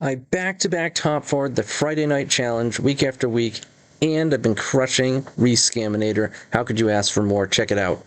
I back-to-back top forward the Friday night challenge week after week, and I've been crushing Rescaminator. How could you ask for more? Check it out.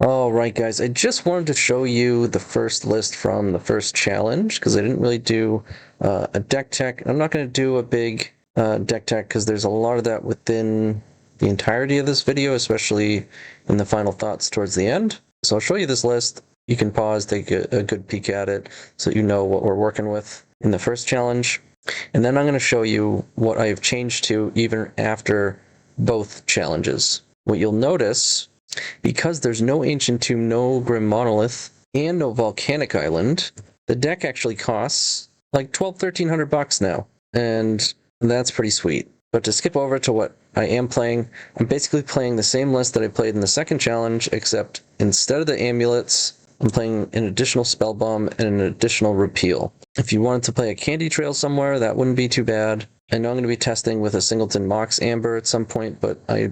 Alright guys, I just wanted to show you the first list from the first challenge, because I didn't really do a deck tech. I'm not going to do a big deck tech, because there's a lot of that within the entirety of this video, especially in the final thoughts towards the end. So I'll show you this list. You can pause, take a good peek at it, so you know what we're working with in the first challenge. And then I'm going to show you what I have changed to even after both challenges. What you'll notice, because there's no Ancient Tomb, no Grim Monolith, and no Volcanic Island, the deck actually costs like $1,200–1,300 now, and that's pretty sweet. But to skip over to what I am playing, I'm basically playing the same list that I played in the second challenge, except instead of the amulets, I'm playing an additional Spell Bomb and an additional Repeal. If you wanted to play a Candy Trail somewhere, that wouldn't be too bad. I know I'm going to be testing with a Singleton Mox Amber at some point, but I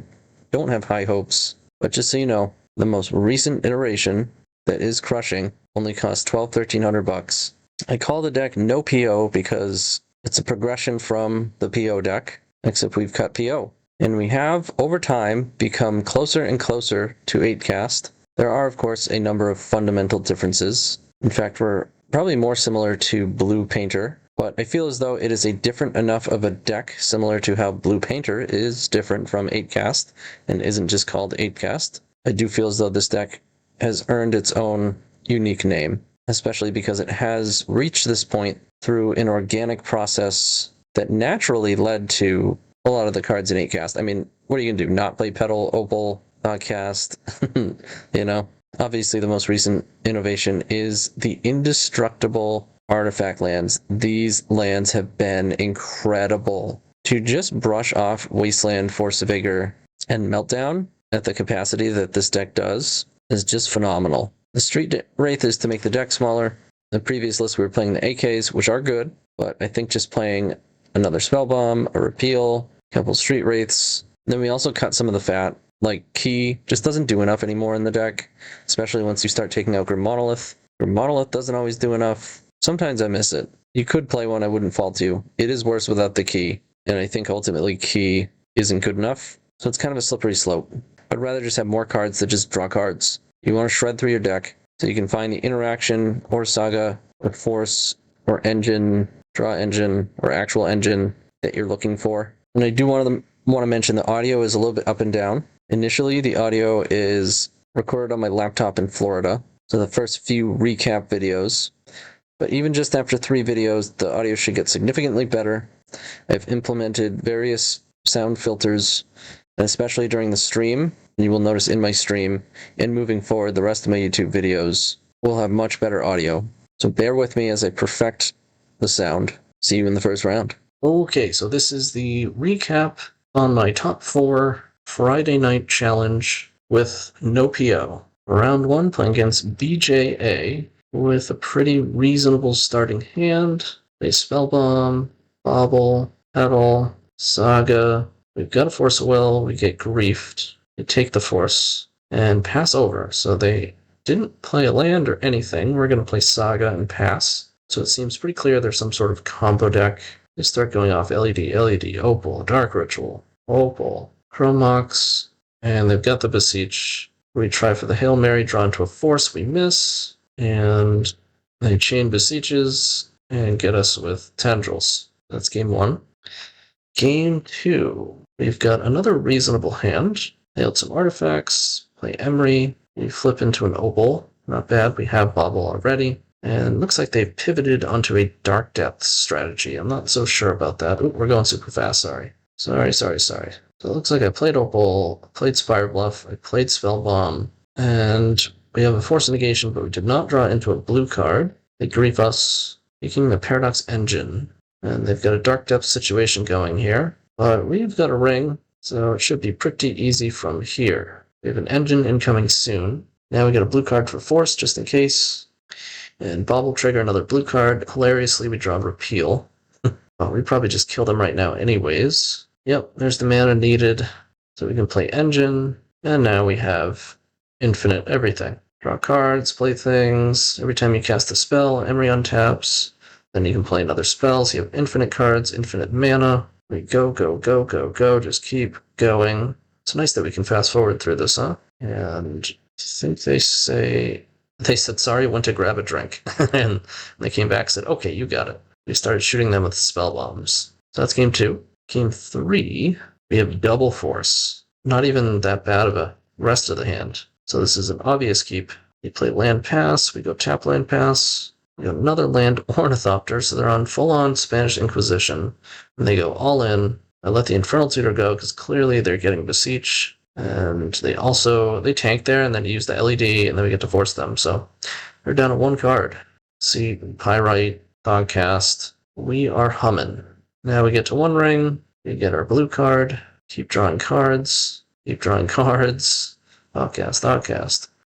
don't have high hopes. But just so you know, the most recent iteration that is crushing only costs $1,200–1,300. I call the deck noPO because it's a progression from the PO deck, except we've cut PO. And we have, over time, become closer and closer to 8-cast. There are, of course, a number of fundamental differences. In fact, we're probably more similar to Blue Painter, but I feel as though it is a different enough of a deck, similar to how Blue Painter is different from 8-cast and isn't just called 8-cast. I do feel as though this deck has earned its own unique name, especially because it has reached this point through an organic process that naturally led to a lot of the cards in 8-cast. I mean, what are you going to do? Not play Petal, Opal, not cast? You know? Obviously, the most recent innovation is the indestructible artifact lands. These lands have been incredible. To just brush off Wasteland, Force of Vigor, and Meltdown at the capacity that this deck does is just phenomenal. The Street Wraith is to make the deck smaller. The previous list we were playing the AKs, which are good, but I think just playing another Spell Bomb, a Repeal, a couple Street Wraiths. Then we also cut some of the fat, like Key just doesn't do enough anymore in the deck, especially once you start taking out Grim Monolith. Grim Monolith doesn't always do enough. Sometimes I miss it. You could play one, I wouldn't fault you. It is worse without the Key, and I think ultimately Key isn't good enough, so it's kind of a slippery slope. I'd rather just have more cards that just draw cards. You want to shred through your deck, so you can find the interaction, or Saga, or Force, or Engine, Draw Engine, or actual Engine that you're looking for. And I do want to mention the audio is a little bit up and down. Initially, the audio is recorded on my laptop in Florida, so the first few recap videos. But even just after 3 videos, the audio should get significantly better. I've implemented various sound filters, especially during the stream. You will notice in my stream, and moving forward, the rest of my YouTube videos will have much better audio. So bear with me as I perfect the sound. See you in the first round. Okay, so this is the recap on my top 4 Friday night challenge with noPO. Round 1, playing against BJA with a pretty reasonable starting hand. They Spellbomb, Bobble, Petal, Saga. We've got a Force of Will, we get Griefed. They take the Force and pass over. So they didn't play a land or anything. We're going to play Saga and pass. So it seems pretty clear there's some sort of combo deck. They start going off LED, Opal, Dark Ritual, Opal, Chromox, and they've got the Beseech. We try for the Hail Mary, draw into a Force, we miss, and they chain Beseeches and get us with Tendrils. That's game 1. Game 2, we've got another reasonable hand. They out some artifacts, play Emry, we flip into an Opal, Not bad. We have Bobble already. And looks like they've pivoted onto a Dark Depths strategy. I'm not so sure about that. Ooh, we're going super fast, sorry. Sorry. So it looks like I played Opal, I played Spire Bluff, I played Spellbomb, and we have a Force Negation, but we did not draw into a blue card. They grief us, taking the Paradox Engine. And they've got a Dark Depths situation going here. But we've got a ring, so it should be pretty easy from here. We have an engine incoming soon. Now we get a blue card for Force, just in case. And Bob will trigger another blue card. Hilariously, we draw Repeal. Well, we probably just kill them right now anyways. Yep, there's the mana needed. So we can play Engine. And now we have infinite everything. Draw cards, play things. Every time you cast a spell, Emry untaps. Then you can play another spell. So you have infinite cards, infinite mana. We go. Just keep going. It's nice that we can fast forward through this, huh? And I think they said, sorry, went to grab a drink. And they came back and said, okay, you got it. We started shooting them with spell bombs. So that's game 2. Game 3, we have double force. Not even that bad of a rest of the hand. So this is an obvious keep. We play land pass, we go tap land pass. We got another land Ornithopter, so they're on full-on Spanish Inquisition. And they go all in. I let the Infernal Tutor go because clearly they're getting Beseech. And they tank there and then use the LED and then we get to force them. So they're down to 1 card. See, Pyrite, Thogcast. We are humming. Now we get to 1 ring. We get our blue card. Keep drawing cards. Thogcast.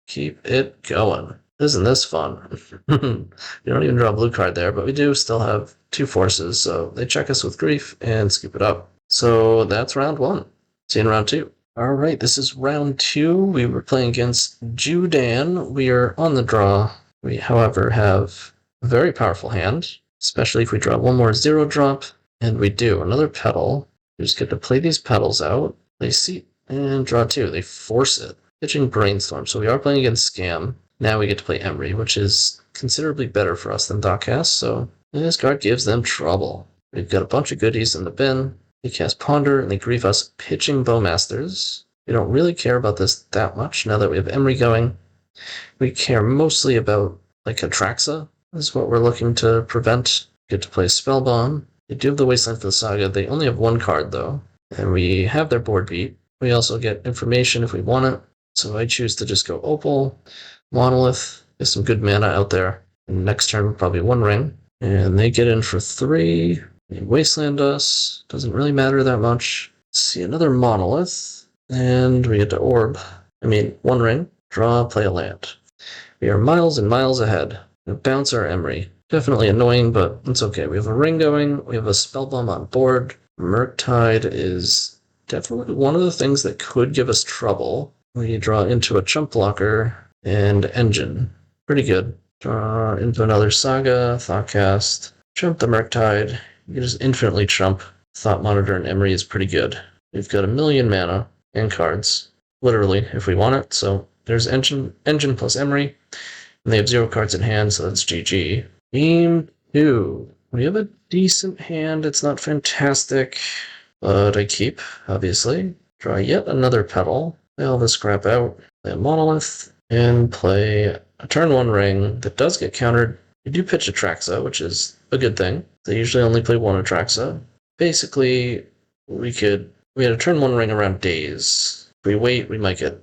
Keep it going. Isn't this fun? You don't even draw a blue card there, but we do still have 2 forces, so they check us with grief and scoop it up. So that's round 1. See you in round 2. Alright, this is round 2. We were playing against jewdan. We are on the draw. We, however, have a very powerful hand, especially if we draw 1 more 0 drop, and we do another petal. We just get to play these petals out, play seat, and draw 2. They force it. Pitching Brainstorm, so we are playing against Scam. Now we get to play Emry, which is considerably better for us than Thogcast, so this card gives them trouble. We've got a bunch of goodies in the bin. They cast Ponder, and they grief us Pitching Bowmasters. We don't really care about this that much now that we have Emry going. We care mostly about, like, Atraxa. This is what we're looking to prevent. Get to play Spellbomb. They do have the Wasteland for the Saga. They only have 1 card, though. And we have their board beat. We also get information if we want it. So I choose to just go Opal, Monolith, get some good mana out there. And next turn, probably 1 ring. And they get in for 3. They wasteland us. Doesn't really matter that much. Let's see, another Monolith. And we get to Orb. 1 ring. Draw, play a land. We are miles and miles ahead. We bounce our Emry. Definitely annoying, but it's okay. We have a ring going. We have a Spellbomb on board. Murktide is definitely one of the things that could give us trouble. We draw into a Chump Blocker and Engine. Pretty good. Draw into another Saga, Thoughtcast. Chump the Murktide. You can just infinitely chump. Thought Monitor and Emry is pretty good. We've got 1,000,000 mana and cards. Literally, if we want it. So there's Engine plus Emry. And they have 0 cards in hand, so that's GG. Game 2. We have a decent hand. It's not fantastic, but I keep, obviously. Draw yet another petal. Play all this crap out. Play a Monolith. And play a turn 1 ring that does get countered. We do pitch Atraxa, which is a good thing. They usually only play 1 Atraxa. Basically, we had a turn 1 ring around days. If we wait, we might get,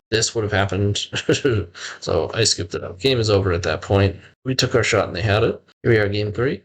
this would have happened. So I scooped it up. Game is over at that point. We took our shot and they had it. Here we are, game 3.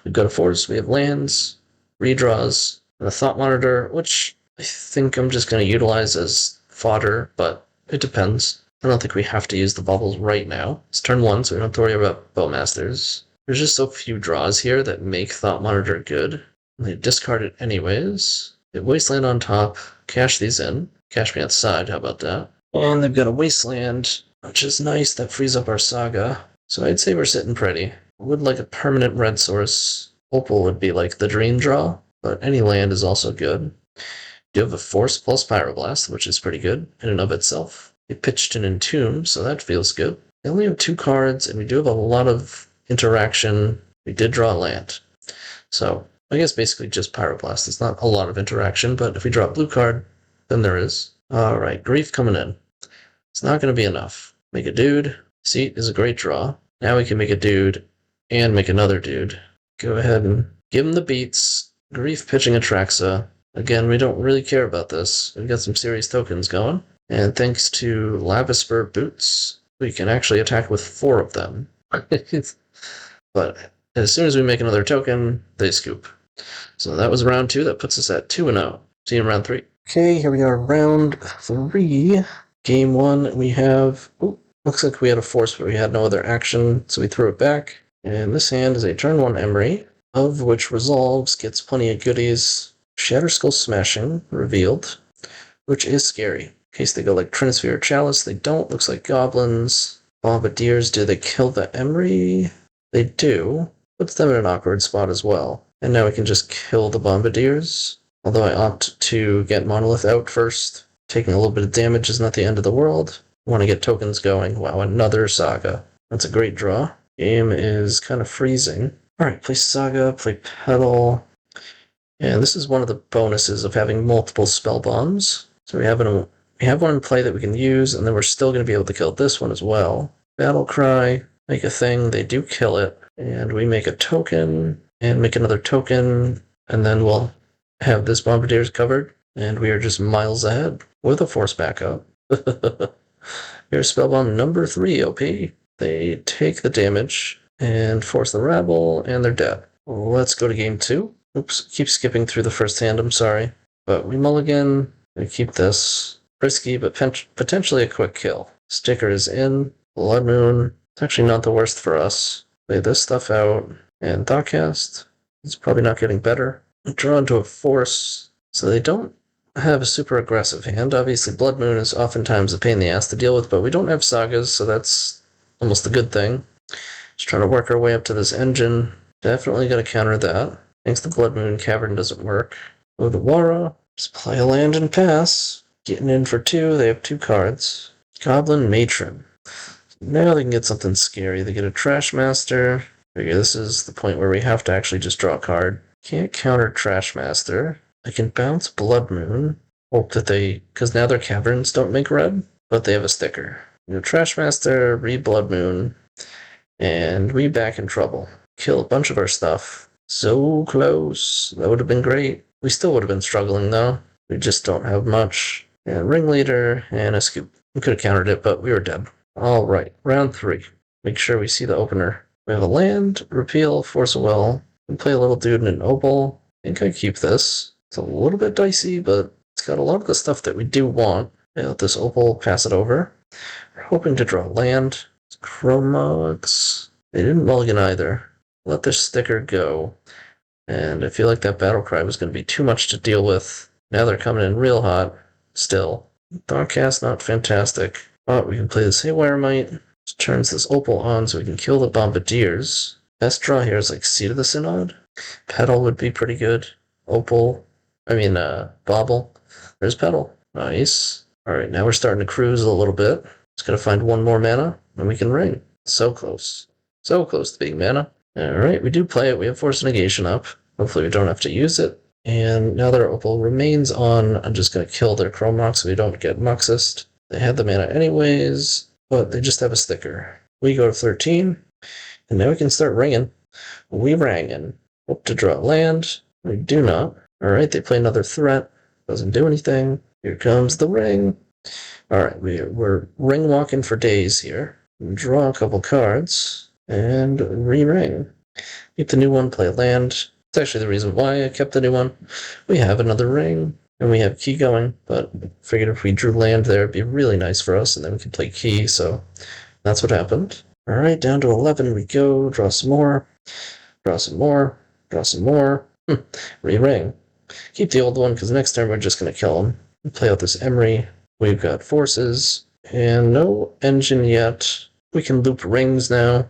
We've got a force, we have lands, redraws, and a Thought Monitor, which I think I'm just going to utilize as fodder, but it depends. I don't think we have to use the bubbles right now. It's turn 1, so we don't have to worry about Bowmasters. There's just so few draws here that make Thought Monitor good. And they discard it anyways. They have Wasteland on top, cash these in. Cash me outside, how about that? And they've got a Wasteland, which is nice. That frees up our Saga. So I'd say we're sitting pretty. I would like a permanent red source. Opal would be like the dream draw, but any land is also good. You have a Force plus Pyroblast, which is pretty good in and of itself. We pitched an Entomb, so that feels good. They only have 2 cards, and we do have a lot of interaction. We did draw a land. So I guess basically just Pyroblast. It's not a lot of interaction, but if we draw a blue card, then there is. Alright, Grief coming in. It's not going to be enough. Make a dude. Seat is a great draw. Now we can make a dude and make another dude. Go ahead and give him the beats. Grief pitching Atraxa. Again, we don't really care about this. We've got some serious tokens going. And thanks to Lavispur Boots, we can actually attack with 4 of them. But as soon as we make another token, they scoop. So that was round 2. That puts us at 2-0. See you in round 3. Okay, here we are, round 3. Game 1, we have... Ooh, looks like we had a force, but we had no other action, so we threw it back. And this hand is a turn 1 Emry, of which Resolves gets plenty of goodies. Shatterskull Smashing, revealed, which is scary. In case they go like Trinisphere or Chalice, they don't. Looks like Goblins. Bombardiers, do they kill the Emry? They do. Puts them in an awkward spot as well. And now we can just kill the Bombardiers. Although I opt to get Monolith out first. Taking a little bit of damage is not the end of the world. Want to get tokens going. Wow, another Saga. That's a great draw. Game is kind of freezing. Alright, play Saga, play Petal. And this is one of the bonuses of having multiple spell bombs. So we have one in play that we can use, and then we're still going to be able to kill this one as well. Battle Cry, make a thing, they do kill it. And we make a token, and make another token, and then we'll have this Bombardiers covered. And we are just miles ahead with a force backup. Here's Spellbomb number 3, OP. They take the damage and force the rabble, and they're dead. Let's go to game 2. Oops, keep skipping through the first hand, I'm sorry. But we mulligan, we keep this. Risky, but potentially a quick kill. Sticker is in. Blood Moon. It's actually not the worst for us. Lay this stuff out. And Thoughtcast. It's probably not getting better. Draw into a force. So they don't have a super aggressive hand. Obviously, Blood Moon is oftentimes a pain in the ass to deal with, but we don't have Sagas, so that's almost a good thing. Just trying to work our way up to this engine. Definitely got to counter that. Thanks to Blood Moon, Cavern doesn't work. Go to Wara. Just play a land and pass. Getting in for 2. They have 2 cards. Goblin Matron. Now they can get something scary. They get a Trash Master. Figure this is the point where we have to actually just draw a card. Can't counter Trash Master. I can bounce Blood Moon. Hope that because now their Caverns don't make red, but they have a sticker. Trash Master, Blood Moon, and we back in trouble. Kill a bunch of our stuff. So close. That would have been great. We still would have been struggling, though. We just don't have much. And Ringleader and a Scoop. We could have countered it, but we were dead. Alright, round 3. Make sure we see the opener. We have a land, repeal, force a will. We play a little dude in an opal. I think I keep this. It's a little bit dicey, but it's got a lot of the stuff that we do want. Let this opal, pass it over. We're hoping to draw land. It's Chromox. They didn't mulligan either. Let their sticker go. And I feel like that Battle Cry was going to be too much to deal with. Now they're coming in real hot. Still. Thoughtcast, not fantastic. But we can play this Haywire Might. Just turns this opal on so we can kill the Bombardiers. Best draw here is like Seat of the Synod. Petal would be pretty good. Opal. Bauble. There's Petal. Nice. Alright, now we're starting to cruise a little bit. Just gotta find 1 more mana, and we can ring. So close. So close to being mana. Alright, we do play it. We have Force Negation up. Hopefully we don't have to use it. And now their opal remains on. I'm just gonna kill their Chromox so we don't get Muxist. They had the mana anyways, but they just have a sticker. We go to 13, and now we can start ringing. We rangin'. Hope to draw land. We do not. Alright, they play another threat. Doesn't do anything. Here comes the ring. Alright, we're ring walking for days here. Draw a couple cards, and re-ring. Keep the new one, play land. It's actually the reason why I kept the new one. We have another ring, and we have key going, but figured if we drew land there, it'd be really nice for us, and then we can play key, so that's what happened. Alright, down to 11 we go. Draw some more. Draw some more. Draw some more. Re-ring. Keep the old one, because next turn we're just going to kill him. We play out this Emry. We've got forces, and no engine yet. We can loop rings now.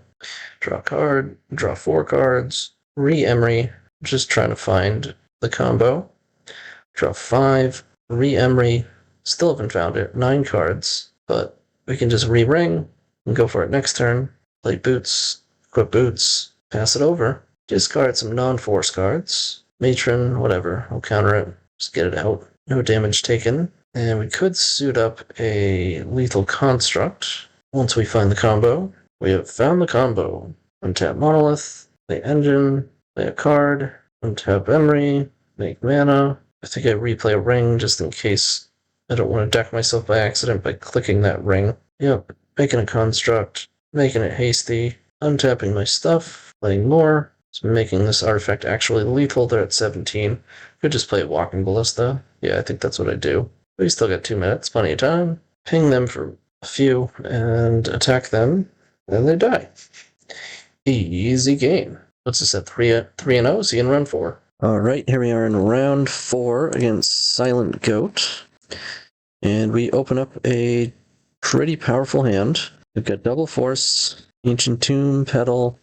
Draw a card, draw 4 cards, re-Emry, just trying to find the combo. Draw 5, re-Emry, still haven't found it, 9 cards, but we can just re-ring and go for it next turn. Play boots, equip boots, pass it over. Discard some non-force cards. Matron, whatever, I'll counter it, just get it out. No damage taken. And we could suit up a Lethal Construct. Once we find the combo, we have found the combo. Untap Monolith, play Engine, play a card, untap Emry, make mana. I think I replay a ring just in case I don't want to deck myself by accident by clicking that ring. Yep, making a construct, making it hasty, untapping my stuff, playing more. So making this artifact actually lethal. They're at 17. Could just play a Walking Ballista. Yeah, I think that's what I do. We still got 2 minutes, plenty of time. Ping them for a few and attack them, and they die. Easy game. What's this at 3-0? See you in round 4. Alright, here we are in round 4 against Silent Goat. And we open up a pretty powerful hand. We've got Double Force, Ancient Tomb, Petal.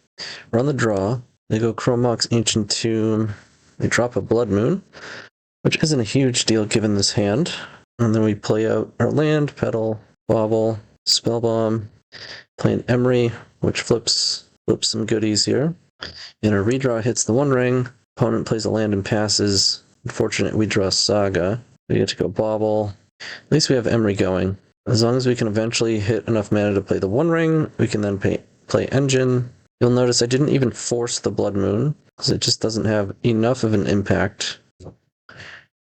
We're on the draw. They go Chrome Mox, Ancient Tomb. They drop a Blood Moon, which isn't a huge deal given this hand. And then we play out our land, Petal, Bobble, Spellbomb, play an Emry, which flips some goodies here. And our redraw hits the One Ring. Opponent plays a land and passes. Unfortunate, we draw Saga. We get to go Bobble. At least we have Emry going. As long as we can eventually hit enough mana to play the One Ring, we can then play Engine. You'll notice I didn't even force the Blood Moon, because it just doesn't have enough of an impact.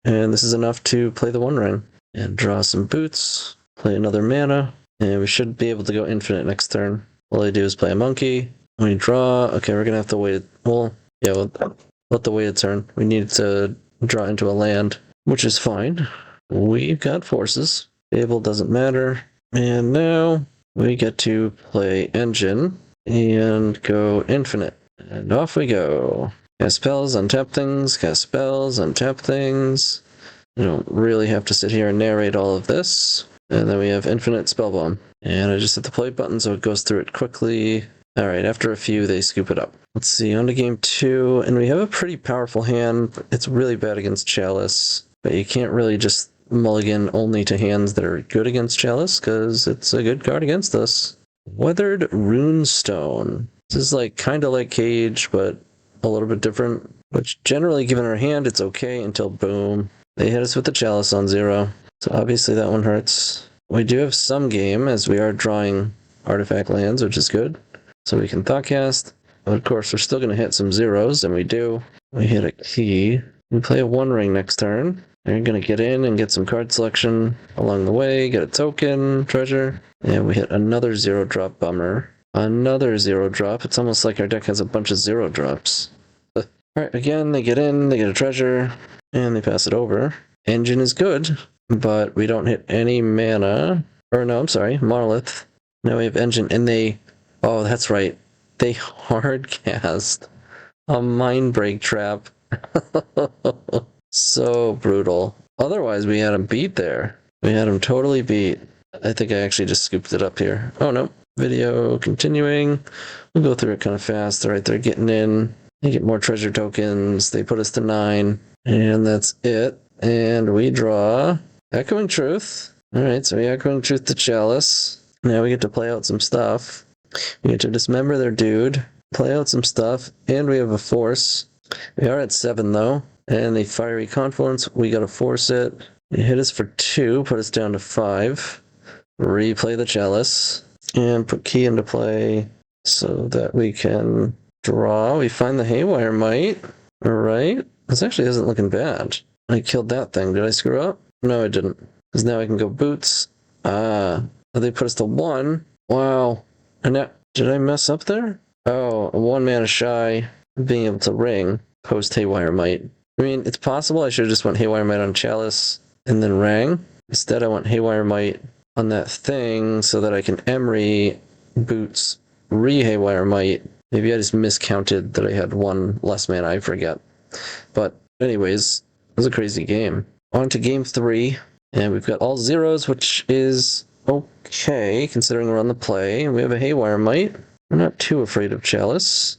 And this is enough to play the One Ring. And draw some boots, play another mana, and we should be able to go infinite next turn. All I do is play a monkey. When we draw, okay, we're going to have to wait. Well, yeah, we'll let the wait a turn. We need to draw into a land, which is fine. We've got forces. Fable doesn't matter. And now we get to play Engine and go infinite. And off we go. Cast spells, untap things, cast spells, untap things. You don't really have to sit here and narrate all of this. And then we have infinite Spellbomb. And I just hit the play button so it goes through it quickly. Alright, after a few, they scoop it up. Let's see, on to game 2. And we have a pretty powerful hand. It's really bad against Chalice. But you can't really just mulligan only to hands that are good against Chalice, because it's a good card against us. Weathered Runestone. This is like kind of like Cage, but a little bit different. Which generally, given our hand, it's okay until boom. They hit us with the Chalice on 0. So obviously that one hurts. We do have some game, as we are drawing artifact lands, which is good. So we can Thoughtcast. But of course, we're still going to hit some zeros, and we do. We hit a key. We play a One Ring next turn. We're going to get in and get some card selection along the way, get a token, treasure, and we hit another 0-drop bummer. Another 0-drop. It's almost like our deck has a bunch of 0-drops. Alright, again, they get in, they get a treasure, and they pass it over. Engine is good, but we don't hit any mana. Or no, I'm sorry, Monolith. Now we have Engine, and they... Oh, that's right. They hard cast a Mindbreak Trap. So brutal. Otherwise, we had him beat there. We had him totally beat. I think I actually just scooped it up here. Oh, no. Video continuing. We'll go through it kind of fast. All right, they're getting in. They get more treasure tokens. They put us to 9. And that's it. And we draw Echoing Truth. All right, so we Echoing Truth to Chalice. Now we get to play out some stuff. We get to dismember their dude, play out some stuff, and we have a force. We are at 7, though. And the Fiery Confluence, we gotta force it. They hit us for 2, put us down to 5. Replay the Chalice. And put key into play so that we can draw. We find the Haywire Mite. Alright. This actually isn't looking bad. I killed that thing. Did I screw up? No, I didn't. Because now I can go boots. Ah. They put us to 1. Wow. And now, did I mess up there? Oh, 1 mana shy of being able to ring post Haywire Mite. I mean, it's possible I should have just went Haywire Mite on Chalice and then rang. Instead, I went Haywire Mite on that thing so that I can Emry boots re-Haywire Mite. Maybe I just miscounted that I had 1 less mana, I forget. But anyways, it was a crazy game. On to game 3, and we've got all zeros, which is okay, considering we're on the play. We have a Haywire Mite. We're not too afraid of Chalice.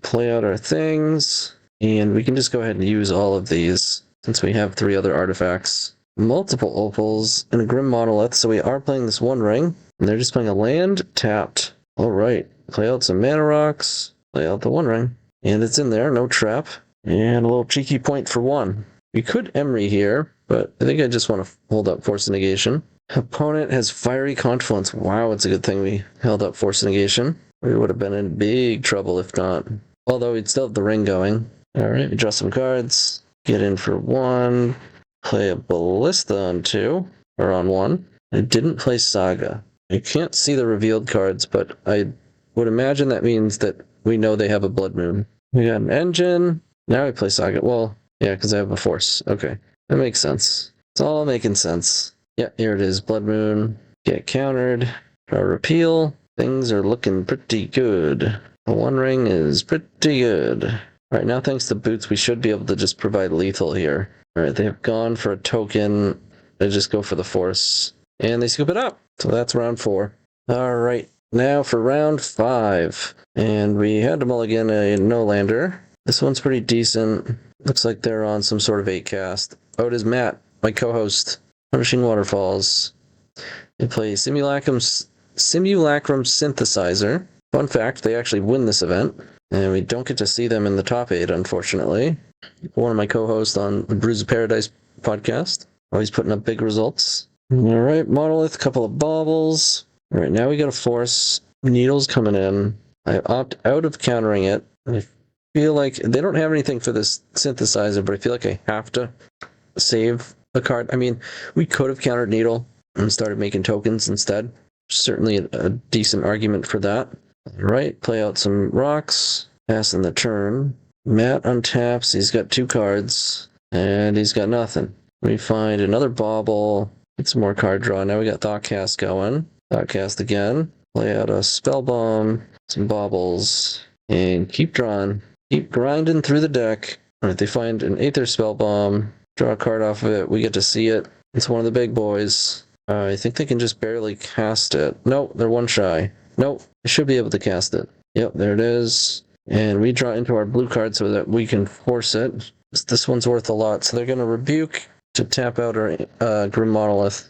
Play out our things. And we can just go ahead and use all of these, since we have 3 other artifacts. Multiple opals and a Grim Monolith, so we are playing this One Ring. And they're just playing a land, tapped. Alright, play out some Mana Rocks, play out the One Ring. And it's in there, no trap. And a little cheeky point for 1. We could Emry here, but I think I just want to hold up Force Negation. Opponent has Fiery Confluence. Wow, it's a good thing we held up Force Negation. We would have been in big trouble if not. Although we'd still have the ring going. Alright, we draw some cards. Get in for 1. Play a Ballista on 2. Or on 1. I didn't play Saga. I can't see the revealed cards, but I would imagine that means that we know they have a Blood Moon. We got an Engine. Now we play Saga. Well, yeah, because I have a Force. Okay, that makes sense. It's all making sense. Yeah, here it is. Blood Moon. Get countered. Draw Repeal. Things are looking pretty good. The One Ring is pretty good. Alright, now thanks to Boots, we should be able to just provide lethal here. Alright, they have gone for a token. They just go for the Force. And they scoop it up. So that's round 4. Alright, now for round 5. And we had to mulligan a no-lander. This one's pretty decent. Looks like they're on some sort of 8-cast. Oh, it is Matt, my co-host. Punishing Waterfalls. They play Simulacrum Synthesizer. Fun fact, they actually win this event. And we don't get to see them in the top 8, unfortunately. One of my co-hosts on the Bruise of Paradise podcast. Always putting up big results. Alright, Monolith, couple of baubles. Alright, now we got a Force. Needle's coming in. I opt out of countering it. I feel like they don't have anything for this synthesizer, but I feel like I have to save a card. I mean, we could have countered Needle and started making tokens instead. Certainly a decent argument for that. Alright, play out some rocks. Pass in the turn. Matt untaps. He's got 2 cards. And he's got nothing. We find another bauble. Get some more card draw. Now we got Thoughtcast going. Thoughtcast again. Play out a Spellbomb. Some baubles. And keep drawing. Keep grinding through the deck. Alright, they find an Aether Spellbomb. Draw a card off of it. We get to see it. It's one of the big boys. I think they can just barely cast it. Nope, they're 1 shy. Nope, they should be able to cast it. Yep, there it is. And we draw into our blue card so that we can force it. This one's worth a lot, so they're going to Rebuke to tap out our Grim Monolith,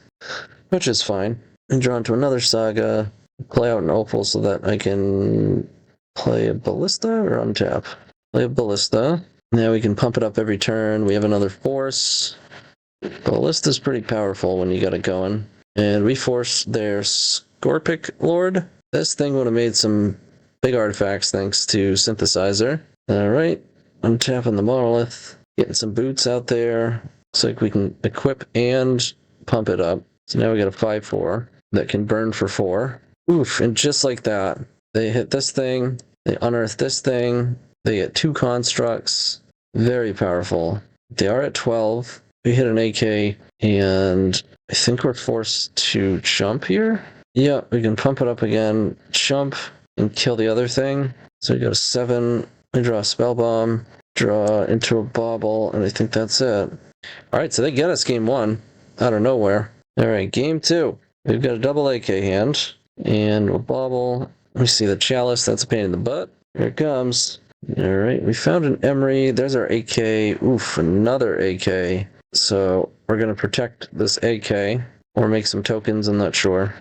which is fine. And draw into another Saga. Play out an Opal so that I can play a Ballista or untap. Play a Ballista. Now we can pump it up every turn. We have another Force. Ballista's pretty powerful when you got it going. And we force their Scorpic Lord. This thing would have made some big artifacts thanks to Synthesizer. Alright, untapping the Monolith. Getting some boots out there. Looks like we can equip and pump it up. So now we got a 5/4 that can burn for 4. Oof, and just like that, they hit this thing, they unearth this thing, they get 2 constructs. Very powerful. They are at 12. We hit an AK, and I think we're forced to jump here. Yeah, we can pump it up again, jump, and kill the other thing. So we go to 7. We draw a Spellbomb, draw into a bauble, and I think that's it. Alright, so they get us game 1 out of nowhere. Alright, game 2. We've got a double AK hand, and a bauble. We see the Chalice, that's a pain in the butt. Here it comes. Alright, we found an Emry. There's our AK. Oof, another AK. So we're going to protect this AK, or make some tokens, I'm not sure.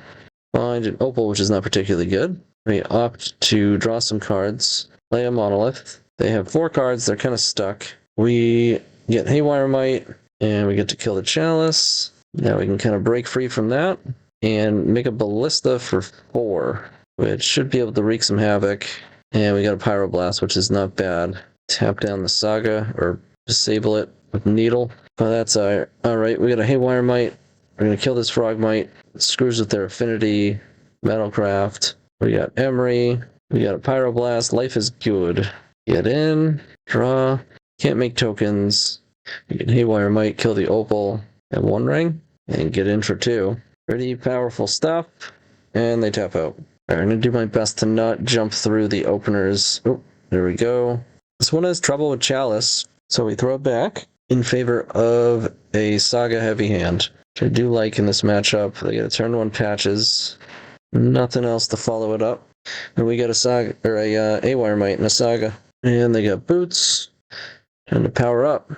Find an Opal, which is not particularly good. We opt to draw some cards, play a Monolith. They have 4 cards, they're kind of stuck. We get Haywire Might, and we get to kill the Chalice. Now we can kind of break free from that, and make a Ballista for 4, which should be able to wreak some havoc. And we got a Pyroblast, which is not bad. Tap down the Saga, or disable it with Needle. Oh, that's alright. We got a Haywire Might. We're going to kill this Frogmite. It screws with their Affinity, Metalcraft. We got Emry. We got a Pyroblast. Life is good. Get in. Draw. Can't make tokens. You can Haywire Might, kill the Opal at 1 ring, and get in for 2. Pretty powerful stuff. And they tap out. Alright, I'm going to do my best to not jump through the openers. Oh, there we go. This one has trouble with Chalice, so we throw it back in favor of a Saga heavy hand, which I do like in this matchup. They get a turn 1 patches. Nothing else to follow it up. And we got a Saga, or a Haywire Might and a Saga. And they got boots. Time to power up.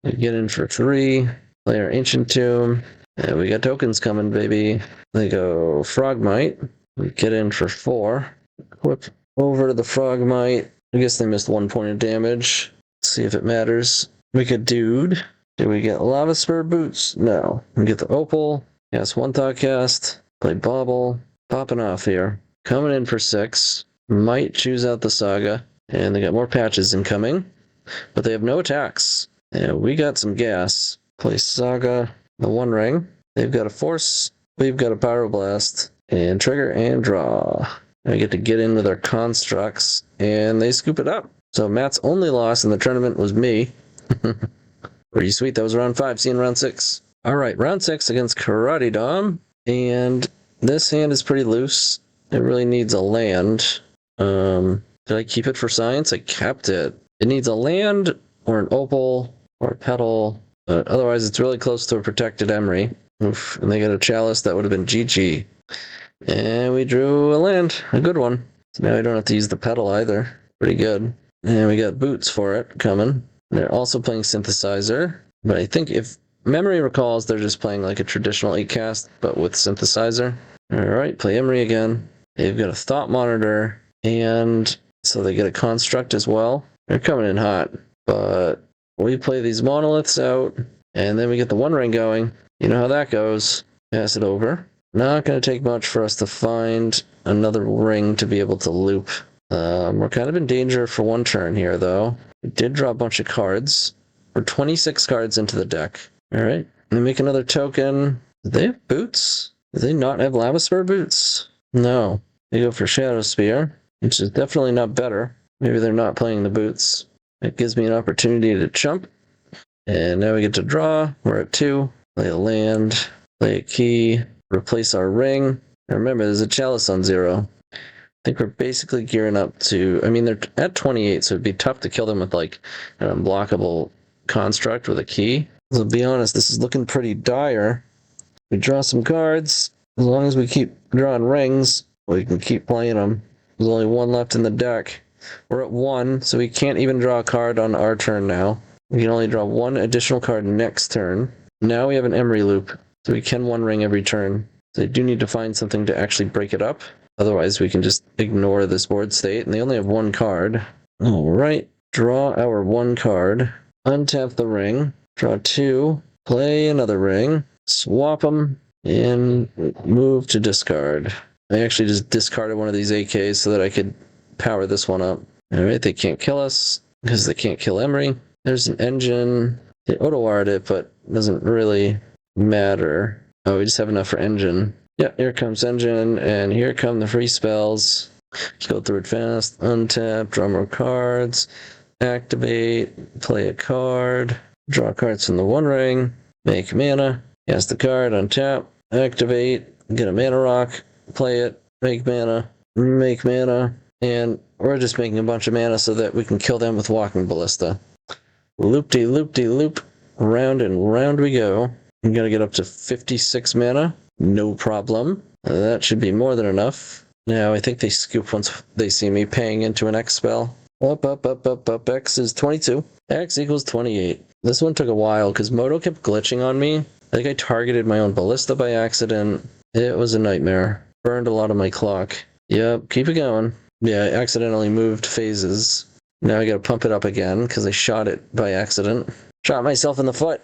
We get in for 3. Play our Ancient Tomb. And we got tokens coming, baby. They go Frogmite. We get in for 4. Equip over to the Frogmite. I guess they missed 1 point of damage. Let's see if it matters. We get Dude. Do we get Lava Spur Boots? No. We get the Opal. Yes, one Thoughtcast, play Bauble, popping off here. Coming in for 6. Might choose out the Saga, and they got more patches incoming, but they have no attacks. And we got some gas. Play Saga, the One Ring. They've got a Force, we've got a Pyroblast, and trigger and draw. I get to get in with our constructs, and they scoop it up. So Matt's only loss in the tournament was me. Pretty sweet. That was round 5. See you in round 6. All right, round 6 against karatedom, and this hand is pretty loose. It really needs a land. Did I keep it for science? I kept it. It needs a land or an opal or a petal, but otherwise it's really close to a protected Emry. Oof, and they got a chalice. That would have been GG. And we drew a land, a good one. So now I don't have to use the petal either. Pretty good. And we got boots for it coming. They're also playing synthesizer, but I think if memory recalls, they're just playing like a traditional 8-cast, but with synthesizer. All right, play Emry again. They've got a thought monitor, and so they get a construct as well. They're coming in hot, but we play these monoliths out, and then we get the One Ring going. You know how that goes. Pass it over. Not going to take much for us to find another ring to be able to loop. We're kind of in danger for one turn here, though. We did draw a bunch of cards. We're 26 cards into the deck. All right, they make another token. Do they have boots? Do they not have Lava Spur boots? No. They go for Shadow Spear, which is definitely not better. Maybe they're not playing the boots. It gives me an opportunity to chump. And now we get to draw. We're at 2. Play a land, play a key, replace our ring. Now remember, there's a chalice on 0. I think we're basically gearing up to... I mean, they're at 28, so it'd be tough to kill them with, like, an unblockable construct with a key. So to be honest, this is looking pretty dire. We draw some cards. As long as we keep drawing rings, we can keep playing them. There's only 1 left in the deck. We're at 1, so we can't even draw a card on our turn now. We can only draw 1 additional card next turn. Now we have an Emry loop, so we can 1 ring every turn. So I do need to find something to actually break it up. Otherwise, we can just ignore this board state, and they only have 1 card. All right, draw our 1 card. Untap the ring. Draw 2. Play another ring. Swap them, and move to discard. I actually just discarded one of these AKs so that I could power this one up. Alright, they can't kill us because they can't kill Emry. There's an engine. They auto-wired it, but it doesn't really matter. Oh, we just have enough for engine. Yeah, here comes engine, and here come the free spells. Let's go through it fast. Untap, draw more cards, activate, play a card, draw cards from the One Ring, make mana, cast the card, untap, activate, get a mana rock, play it, make mana, and we're just making a bunch of mana so that we can kill them with Walking Ballista. Loop-de-loop-de-loop, round and round we go. I'm gonna get up to 56 mana, no problem. That should be more than enough. Now I think they scoop once they see me paying into an X spell. Up, X is 22. X equals 28. This one took a while because Moto kept glitching on me. I think I targeted my own ballista by accident. It was a nightmare. Burned a lot of my clock. Yep, keep it going. Yeah, I accidentally moved phases. Now I gotta pump it up again because I shot it by accident. Shot myself in the foot.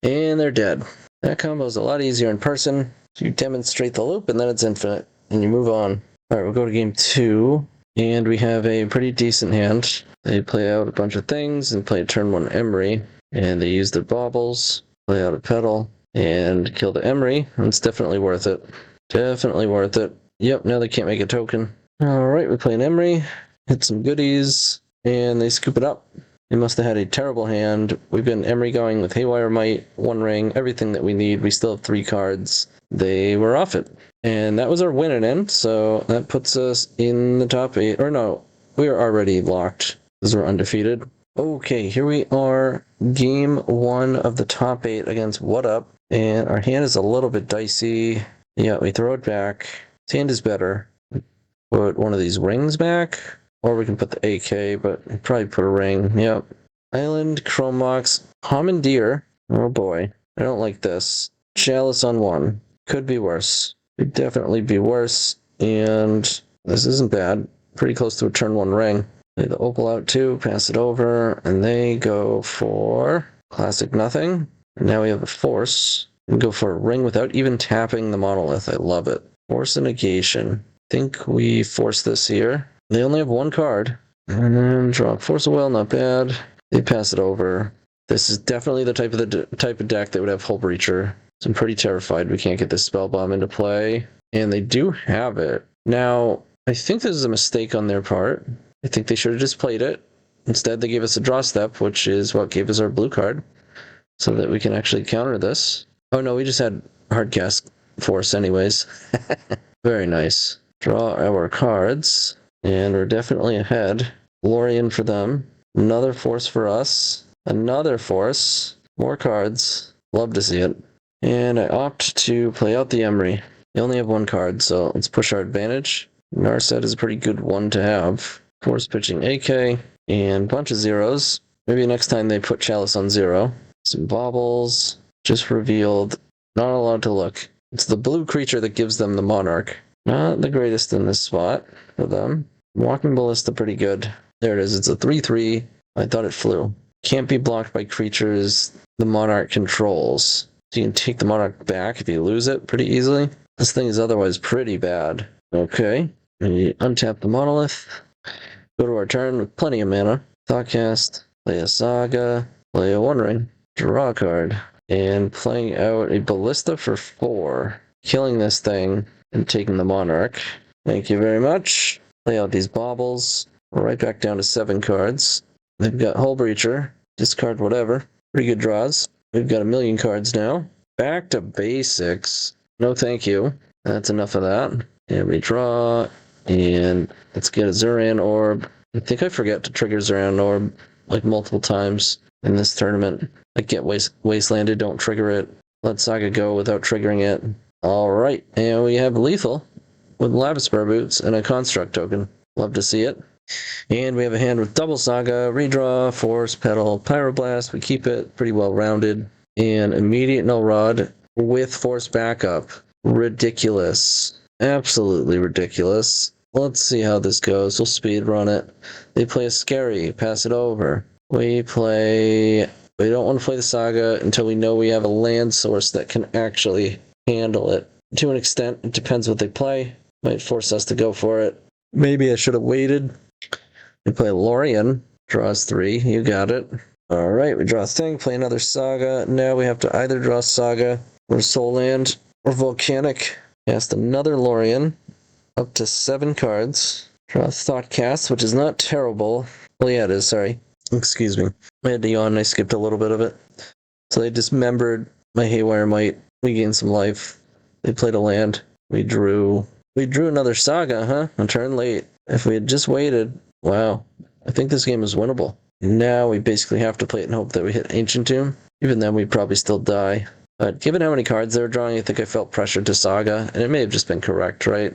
And they're dead. That combo's a lot easier in person. You demonstrate the loop and then it's infinite. And you move on. Alright, we'll go to game 2. And we have a pretty decent hand. They play out a bunch of things and play a turn 1 Emry. And they use their baubles, play out a petal, and kill the Emry. It's definitely worth it. Definitely worth it. Yep, now they can't make a token. Alright, we play an Emry, hit some goodies, and they scoop it up. They must have had a terrible hand. We've got an Emry going with Haywire Might, One Ring, everything that we need. We still have 3 cards. They were off it. And that was our win and end, so that puts us in the top 8. Or no, we are already locked because we're undefeated. Okay, here we are, game 1 of the top 8 against wutup. And our hand is a little bit dicey. Yeah, we throw it back. This hand is better. Put one of these rings back, or we can put the AK, but probably put a ring. Yep. Island, Chrome Box, Commandeer. Oh boy, I don't like this. Chalice on 1. Could be worse. Could definitely be worse, and this isn't bad. Pretty close to a turn 1 ring. Lay the opal out too, pass it over, and they go for classic nothing. And now we have a force. and go for a ring without even tapping the Monolith. I love it. Force a negation. Think we force this here. They only have one card. And then draw Force of Will, not bad. They pass it over. This is definitely the type of deck that would have Hullbreacher. So I'm pretty terrified we can't get this Spellbomb into play. And they do have it. Now, I think this is a mistake on their part. I think they should have just played it. Instead, they gave us a draw step, which is what gave us our blue card, so that we can actually counter this. Oh no, we just had Hardcast Force anyways. Very nice. Draw our cards, and we're definitely ahead. Lorien for them. Another Force for us. Another Force. More cards. Love to see it. And I opt to play out the Emry. They only have one card, so let's push our advantage. Narset is a pretty good one to have. Force pitching AK, and bunch of zeros. Maybe next time they put Chalice on 0. Some baubles. Just revealed. Not allowed to look. It's the blue creature that gives them the Monarch. Not the greatest in this spot for them. Walking Ballista pretty good. There it is. It's a 3/3. I thought it flew. Can't be blocked by creatures the Monarch controls. So you can take the Monarch back if you lose it pretty easily. This thing is otherwise pretty bad. Okay. We untap the Monolith. Go to our turn with plenty of mana. Thoughtcast. Play a Saga. Play a One Ring. Draw a card. And playing out a Ballista for 4. Killing this thing and taking the Monarch. Thank you very much. Play out these baubles. We're right back down to 7 cards. They've got Hullbreacher. Discard whatever. Pretty good draws. We've got a million cards now. Back to basics. No thank you. That's enough of that. And we draw. And let's get a Zuran Orb. I think I forget to trigger Zuran Orb like multiple times in this tournament. Like get Wastelanded, don't trigger it. Let Saga go without triggering it. Alright, and we have lethal with Lava Spur Boots and a Construct token. Love to see it. And we have a hand with double Saga, redraw, Force, Petal, Pyroblast. We keep it pretty well rounded. And immediate Null Rod with Force backup. Ridiculous. Absolutely ridiculous. Let's see how this goes. We'll speed run it. They play a Scary, pass it over. We don't want to play the Saga until we know we have a land source that can actually handle it. To an extent, it depends what they play. Might force us to go for it. Maybe I should have waited. We play Lorien, draws 3, you got it. Alright, we draw a thing, play another Saga. Now we have to either draw Saga, or Soul Land, or Volcanic. Cast another Lorien, up to 7 cards. Draw Thoughtcast, which is not terrible. Well, yeah, it is, sorry. Excuse me. I had to yawn, I skipped a little bit of it. So they dismembered my Haywire Might. We gained some life. They played a land. We drew another Saga, huh? A turn late. If we had just waited, wow. I think this game is winnable. Now we basically have to play it and hope that we hit Ancient Tomb. Even then, we'd probably still die. But given how many cards they were drawing, I think I felt pressured to Saga, and it may have just been correct, right?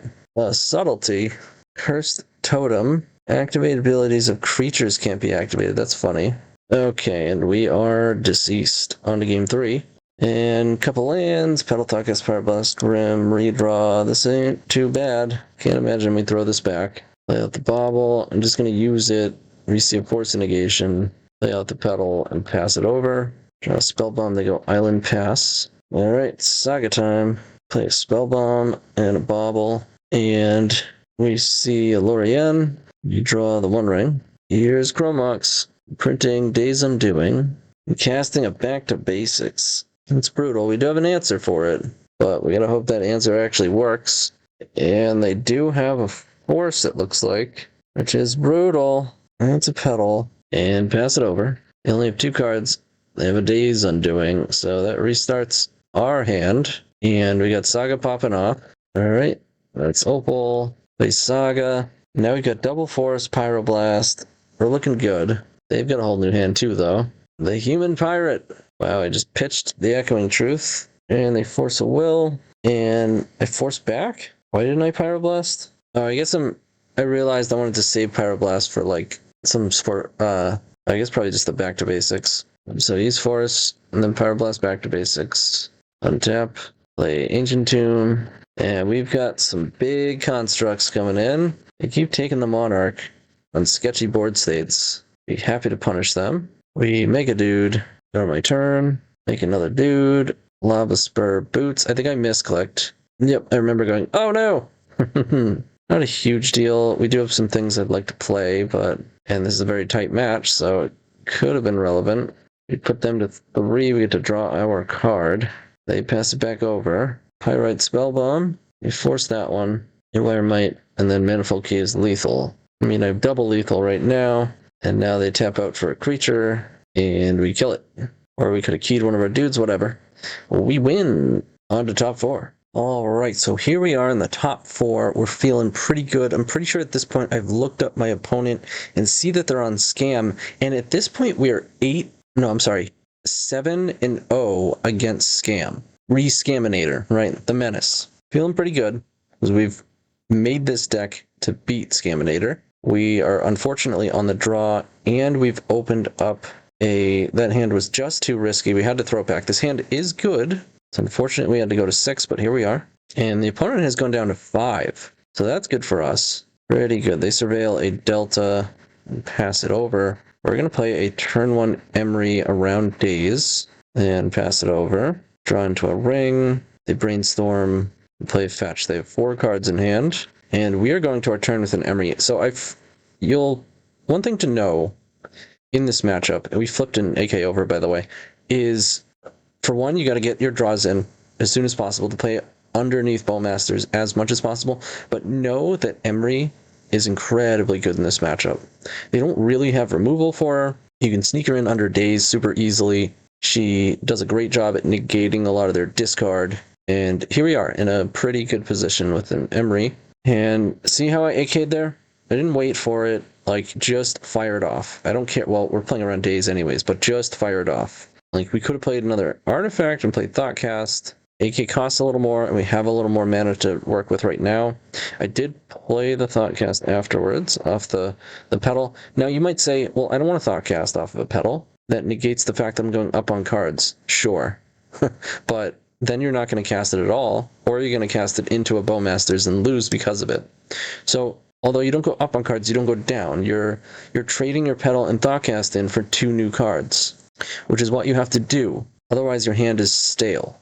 Subtlety. Cursed Totem. Activated abilities of creatures can't be activated. That's funny. Okay, and we are deceased. On to game 3. And couple lands. Petal, Thoughtcast, Pyroblast, Grim, redraw. This ain't too bad. Can't imagine we throw this back. Play out the Bauble. I'm just going to use it. Receive Force Negation. Play out the Petal and pass it over. Draw a Spellbomb. They go Island Pass. Alright, Saga time. Play a Spellbomb and a Bauble. And we see a Lorien. You draw the One Ring. Here's Chromox. Printing Days Undoing. And casting it back to basics. It's brutal. We do have an answer for it. But we gotta hope that answer actually works. And they do have a Force, it looks like. Which is brutal. That's a Petal. And pass it over. They only have 2 cards. They have a Days Undoing. So that restarts our hand. And we got Saga popping off. Alright. That's Opal. Play Saga. Now we got double Force, Pyroblast. We're looking good. They've got a whole new hand too, though. The Human Pirate. Wow, I just pitched the Echoing Truth. And they force a Will. And I force back? Why didn't I Pyroblast? Oh, I guess I realized I wanted to save Pyroblast for like some sport. I guess probably just the back to basics. So use Force, and then Pyroblast back to basics. Untap. Play Ancient Tomb. And we've got some big constructs coming in. They keep taking the Monarch on sketchy board states. Be happy to punish them. We make a dude. Start my turn. Make another dude. Lava Spur Boots. I think I misclicked. Yep, I remember going, oh no! Not a huge deal. We do have some things I'd like to play, and this is a very tight match, so it could have been relevant. We put them to 3, we get to draw our card. They pass it back over. Pyrite Spellbomb. We force that one. Wire Might, and then Manifold Key is lethal. I mean, I have double lethal right now, and now they tap out for a creature, and we kill it. Or we could have keyed one of our dudes, whatever. We win! On to top 4. Alright, so here we are in the top 4. We're feeling pretty good. I'm pretty sure at this point I've looked up my opponent and see that they're on Scam, and at this point we are 7-0 against Scam. Rescaminator, right? The Menace. Feeling pretty good, because we've made this deck to beat Scaminator. We are unfortunately on the draw, and we've opened up that hand was just too risky. We had to throw it back. This hand is good. It's unfortunate we had to go to 6, but here we are. And the opponent has gone down to 5. So that's good for us. Pretty good. They surveil a Delta and pass it over. We're going to play a turn 1 Emry around Daze and pass it over. Draw into a ring. They brainstorm. Play Fetch. They have 4 cards in hand. And we are going to our turn with an Emry. So one thing to know in this matchup, and we flipped an AK over, by the way, is, for one, you got to get your draws in as soon as possible to play underneath Bowmasters as much as possible, but know that Emry is incredibly good in this matchup. They don't really have removal for her. You can sneak her in under Daze super easily. She does a great job at negating a lot of their discard, and here we are in a pretty good position with an Emry. And see how I AK'd there? I didn't wait for it. Like, just fire it off. I don't care. Well, we're playing around Daze anyways, but just fire it off. Like, we could have played another artifact and played Thoughtcast. AK costs a little more, and we have a little more mana to work with right now. I did play the Thoughtcast afterwards off the pedal. Now, you might say, well, I don't want to Thoughtcast off of a pedal. That negates the fact that I'm going up on cards. Sure. But then you're not going to cast it at all, or you're going to cast it into a Bowmasters and lose because of it. So, although you don't go up on cards, you don't go down. You're trading your pedal and Thoughtcast in for 2 new cards, which is what you have to do. Otherwise, your hand is stale,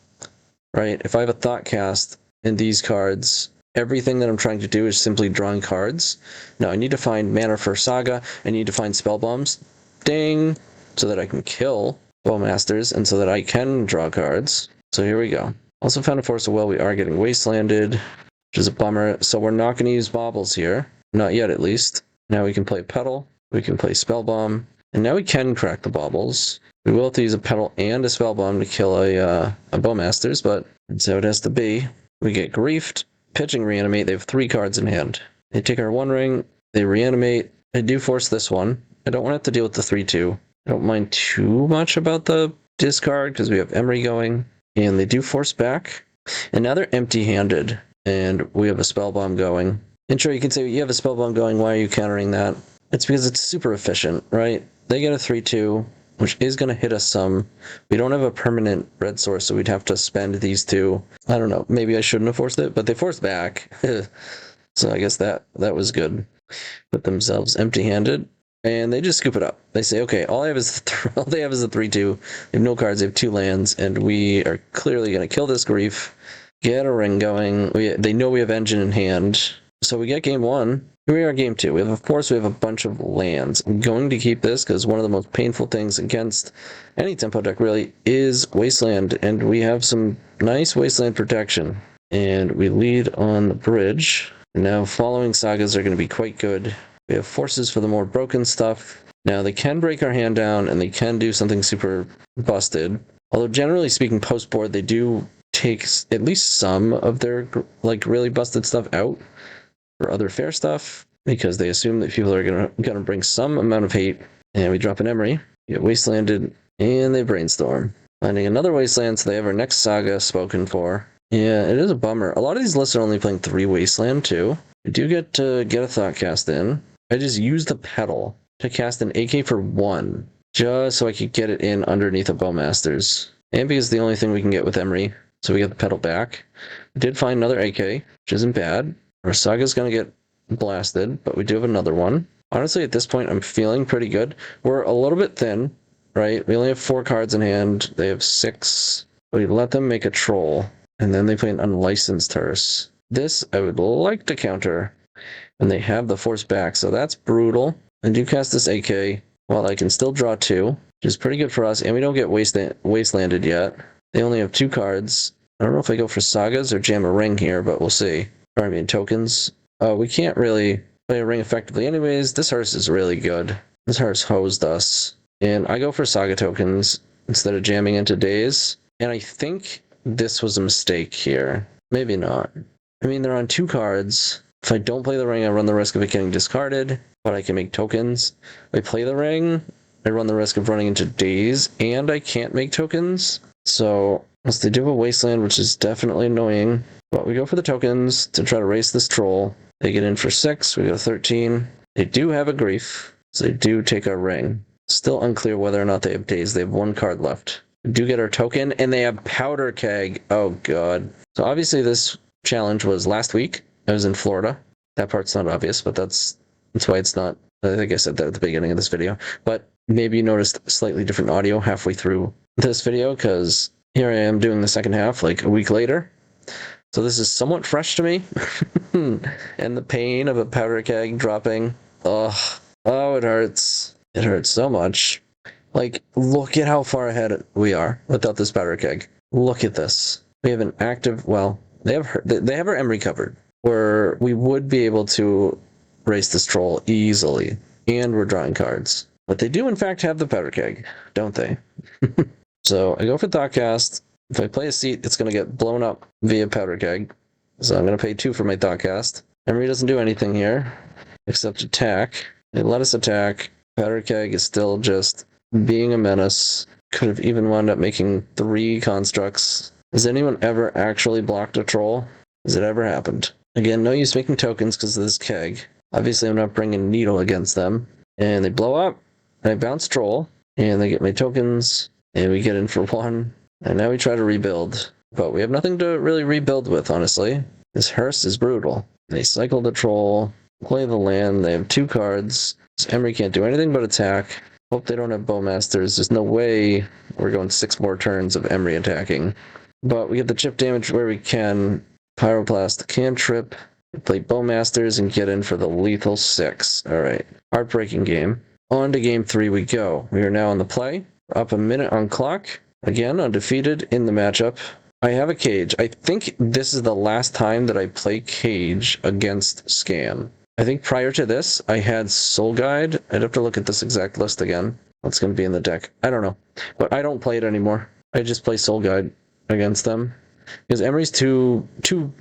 right? If I have a Thoughtcast in these cards, everything that I'm trying to do is simply drawing cards. Now, I need to find mana for Saga. I need to find Spellbombs. Ding! So that I can kill Bowmasters and so that I can draw cards. So here we go. Also found a Force of Will. We are getting Wastelanded, which is a bummer. So we're not going to use Baubles here. Not yet, at least. Now we can play Pedal. We can play Spellbomb. And now we can crack the Baubles. We will have to use a Pedal and a Spellbomb to kill a Bowmasters, but that's how it has to be. We get Griefed, Pitching Reanimate. They have 3 cards in hand. They take our 1 ring. They reanimate. I do force this one. I don't want to have to deal with the 3-2. I don't mind too much about the discard because we have Emry going. And they do force back. And now they're empty-handed. And we have a Spellbomb going. And sure, you can say, you have a Spellbomb going, why are you countering that? It's because it's super efficient, right? They get a 3-2, which is going to hit us some. We don't have a permanent red source, so we'd have to spend these 2. I don't know, maybe I shouldn't have forced it, but they forced back. So I guess that was good. Put themselves empty-handed. And they just scoop it up. They say, okay, all they have is a 3-2. They have no cards, they have 2 lands, and we are clearly going to kill this Grief. Get a ring going. They know we have Engine in hand. So we get game 1. Here we are game 2. We have, of course, we have a bunch of lands. I'm going to keep this because one of the most painful things against any tempo deck really is Wasteland. And we have some nice Wasteland protection. And we lead on the bridge. And now following Sagas are going to be quite good. We have forces for the more broken stuff. Now they can break our hand down and they can do something super busted. Although generally speaking, post-board, they do take at least some of their like really busted stuff out for other fair stuff because they assume that people are gonna bring some amount of hate. And we drop an Emry, get Wastelanded, and they brainstorm. Finding another Wasteland, so they have our next Saga spoken for. Yeah, it is a bummer. A lot of these lists are only playing 3 Wasteland too. We do get to get a Thoughtcast in. I just used the pedal to cast an AK for 1, just so I could get it in underneath a Bowmasters. And because the only thing we can get with Emry, so we get the pedal back. We did find another AK, which isn't bad. Our Saga's going to get blasted, but we do have another one. Honestly, at this point, I'm feeling pretty good. We're a little bit thin, right? We only have 4 cards in hand. They have 6. We let them make a troll, and then they play an unlicensed hearse. This I would like to counter, and they have the force back, so that's brutal. I do cast this AK, while I can still draw 2, which is pretty good for us, and we don't get wastelanded yet. They only have 2 cards. I don't know if I go for Sagas or jam a ring here, but we'll see. Or I mean tokens. We can't really play a ring effectively anyways. This hearse is really good. This hearse hosed us. And I go for Saga tokens instead of jamming into days. And I think this was a mistake here. Maybe not. I mean, they're on 2 cards. If I don't play the ring, I run the risk of it getting discarded, but I can make tokens. If I play the ring, I run the risk of running into days, and I can't make tokens. So, unless they do have a wasteland, which is definitely annoying, but we go for the tokens to try to race this troll. They get in for 6, we go 13. They do have a grief, so they do take our ring. Still unclear whether or not they have days. They have 1 card left. We do get our token, and they have powder keg. Oh god. So obviously this challenge was last week. I was in Florida. That part's not obvious, but that's why it's not. I think I said that at the beginning of this video. But maybe you noticed slightly different audio halfway through this video, because here I am doing the second half like a week later. So this is somewhat fresh to me. And the pain of a powder keg dropping. Oh, it hurts. It hurts so much. Like, look at how far ahead we are without this powder keg. Look at this. We have an active, well, they have our Emry covered, where we would be able to race this troll easily, and we're drawing cards. But they do in fact have the powder keg, don't they? So I go for Thoughtcast. If I play a seat, it's going to get blown up via powder keg. So I'm going to pay 2 for my Thoughtcast. Emry doesn't do anything here, except attack. They let us attack. Powder keg is still just being a menace. Could have even wound up making 3 constructs. Has anyone ever actually blocked a troll? Has it ever happened? Again, no use making tokens because of this keg. Obviously, I'm not bringing Needle against them. And they blow up, and I bounce troll, and they get my tokens, and we get in for 1. And now we try to rebuild. But we have nothing to really rebuild with, honestly. This hearse is brutal. They cycle the troll, play the land, they have 2 cards. So Emry can't do anything but attack. Hope they don't have Bowmasters. There's no way we're going 6 more turns of Emry attacking. But we get the chip damage where we can. Pyroblast cantrip, play Bowmasters, and get in for the lethal 6. Alright, heartbreaking game. On to game 3 we go. We are now on the play. We're up a minute on clock. Again, undefeated in the matchup. I have a cage. I think this is the last time that I play cage against Scam. I think prior to this, I had Soul Guide. I'd have to look at this exact list again. What's going to be in the deck? I don't know. But I don't play it anymore. I just play Soul Guide against them. Because Emry's too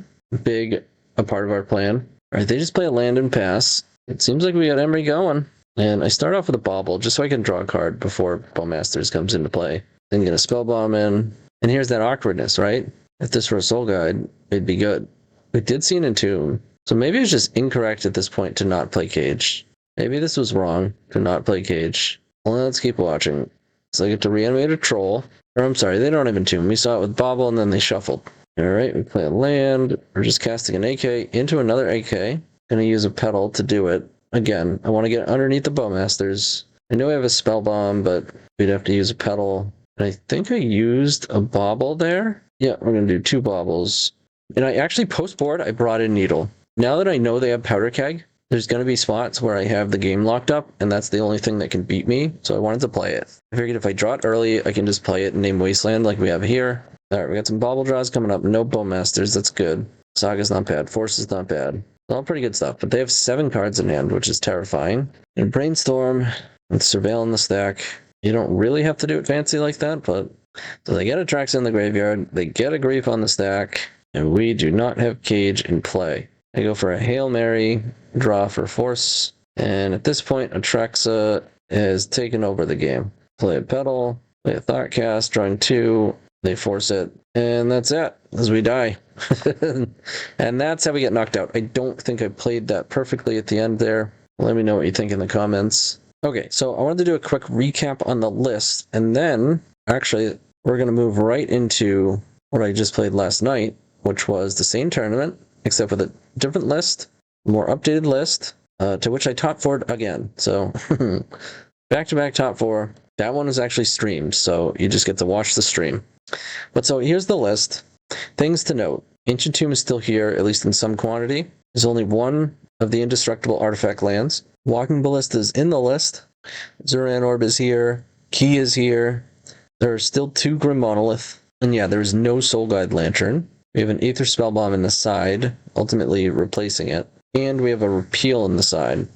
big a part of our plan. Alright, they just play a land and pass. It seems like we got Emry going. And I start off with a bauble just so I can draw a card before Bowmasters comes into play. Then get a Spellbomb in. And here's that awkwardness, right? If this were a Soul Guide, it'd be good. We did see an Entomb. So maybe it was just incorrect at this point to not play cage. Maybe this was wrong to not play cage. Well, let's keep watching. So I get to reanimate a troll. Or I'm sorry, they don't have Entomb. We saw it with Bauble and then they shuffled. Alright, we play a land. We're just casting an AK into another AK. Gonna use a Petal to do it. Again, I want to get underneath the Bowmasters. I know I have a Spellbomb, but we'd have to use a Petal. And I think I used a Bauble there. Yeah, we're gonna do 2 Baubles. And I actually, post-board, I brought in Needle. Now that I know they have Powder Keg, there's going to be spots where I have the game locked up, and that's the only thing that can beat me, so I wanted to play it. I figured if I draw it early, I can just play it and name Wasteland like we have here. Alright, we got some Bauble draws coming up. No Bowmasters, that's good. Saga's not bad. Force is not bad. All pretty good stuff, but they have 7 cards in hand, which is terrifying. And Brainstorm, with Surveil in the stack. You don't really have to do it fancy like that, but... So they get a Trax in the graveyard, they get a Grief on the stack, and we do not have Cage in play. I go for a Hail Mary, draw for Force, and at this point, Atraxa has taken over the game. Play a Petal, play a Thoughtcast, drawing 2, they force it, and that's it, as we die. And that's how we get knocked out. I don't think I played that perfectly at the end there. Let me know what you think in the comments. Okay, so I wanted to do a quick recap on the list, and then, actually, we're going to move right into what I just played last night, which was the same tournament, except with a different list, more updated list, to which I top 4'd again. So Back-to-back top 4. That one is actually streamed, so you just get to watch the stream. But so here's the list. Things to note. Ancient Tomb is still here, at least in some quantity. There's only one of the indestructible artifact lands. Walking Ballista is in the list. Zuran Orb is here. Key is here. There are still 2 Grim Monolith. And yeah, there's no Soul Guide Lantern. We have an Aether Spellbomb in the side, ultimately replacing it. And we have a Repeal in the side.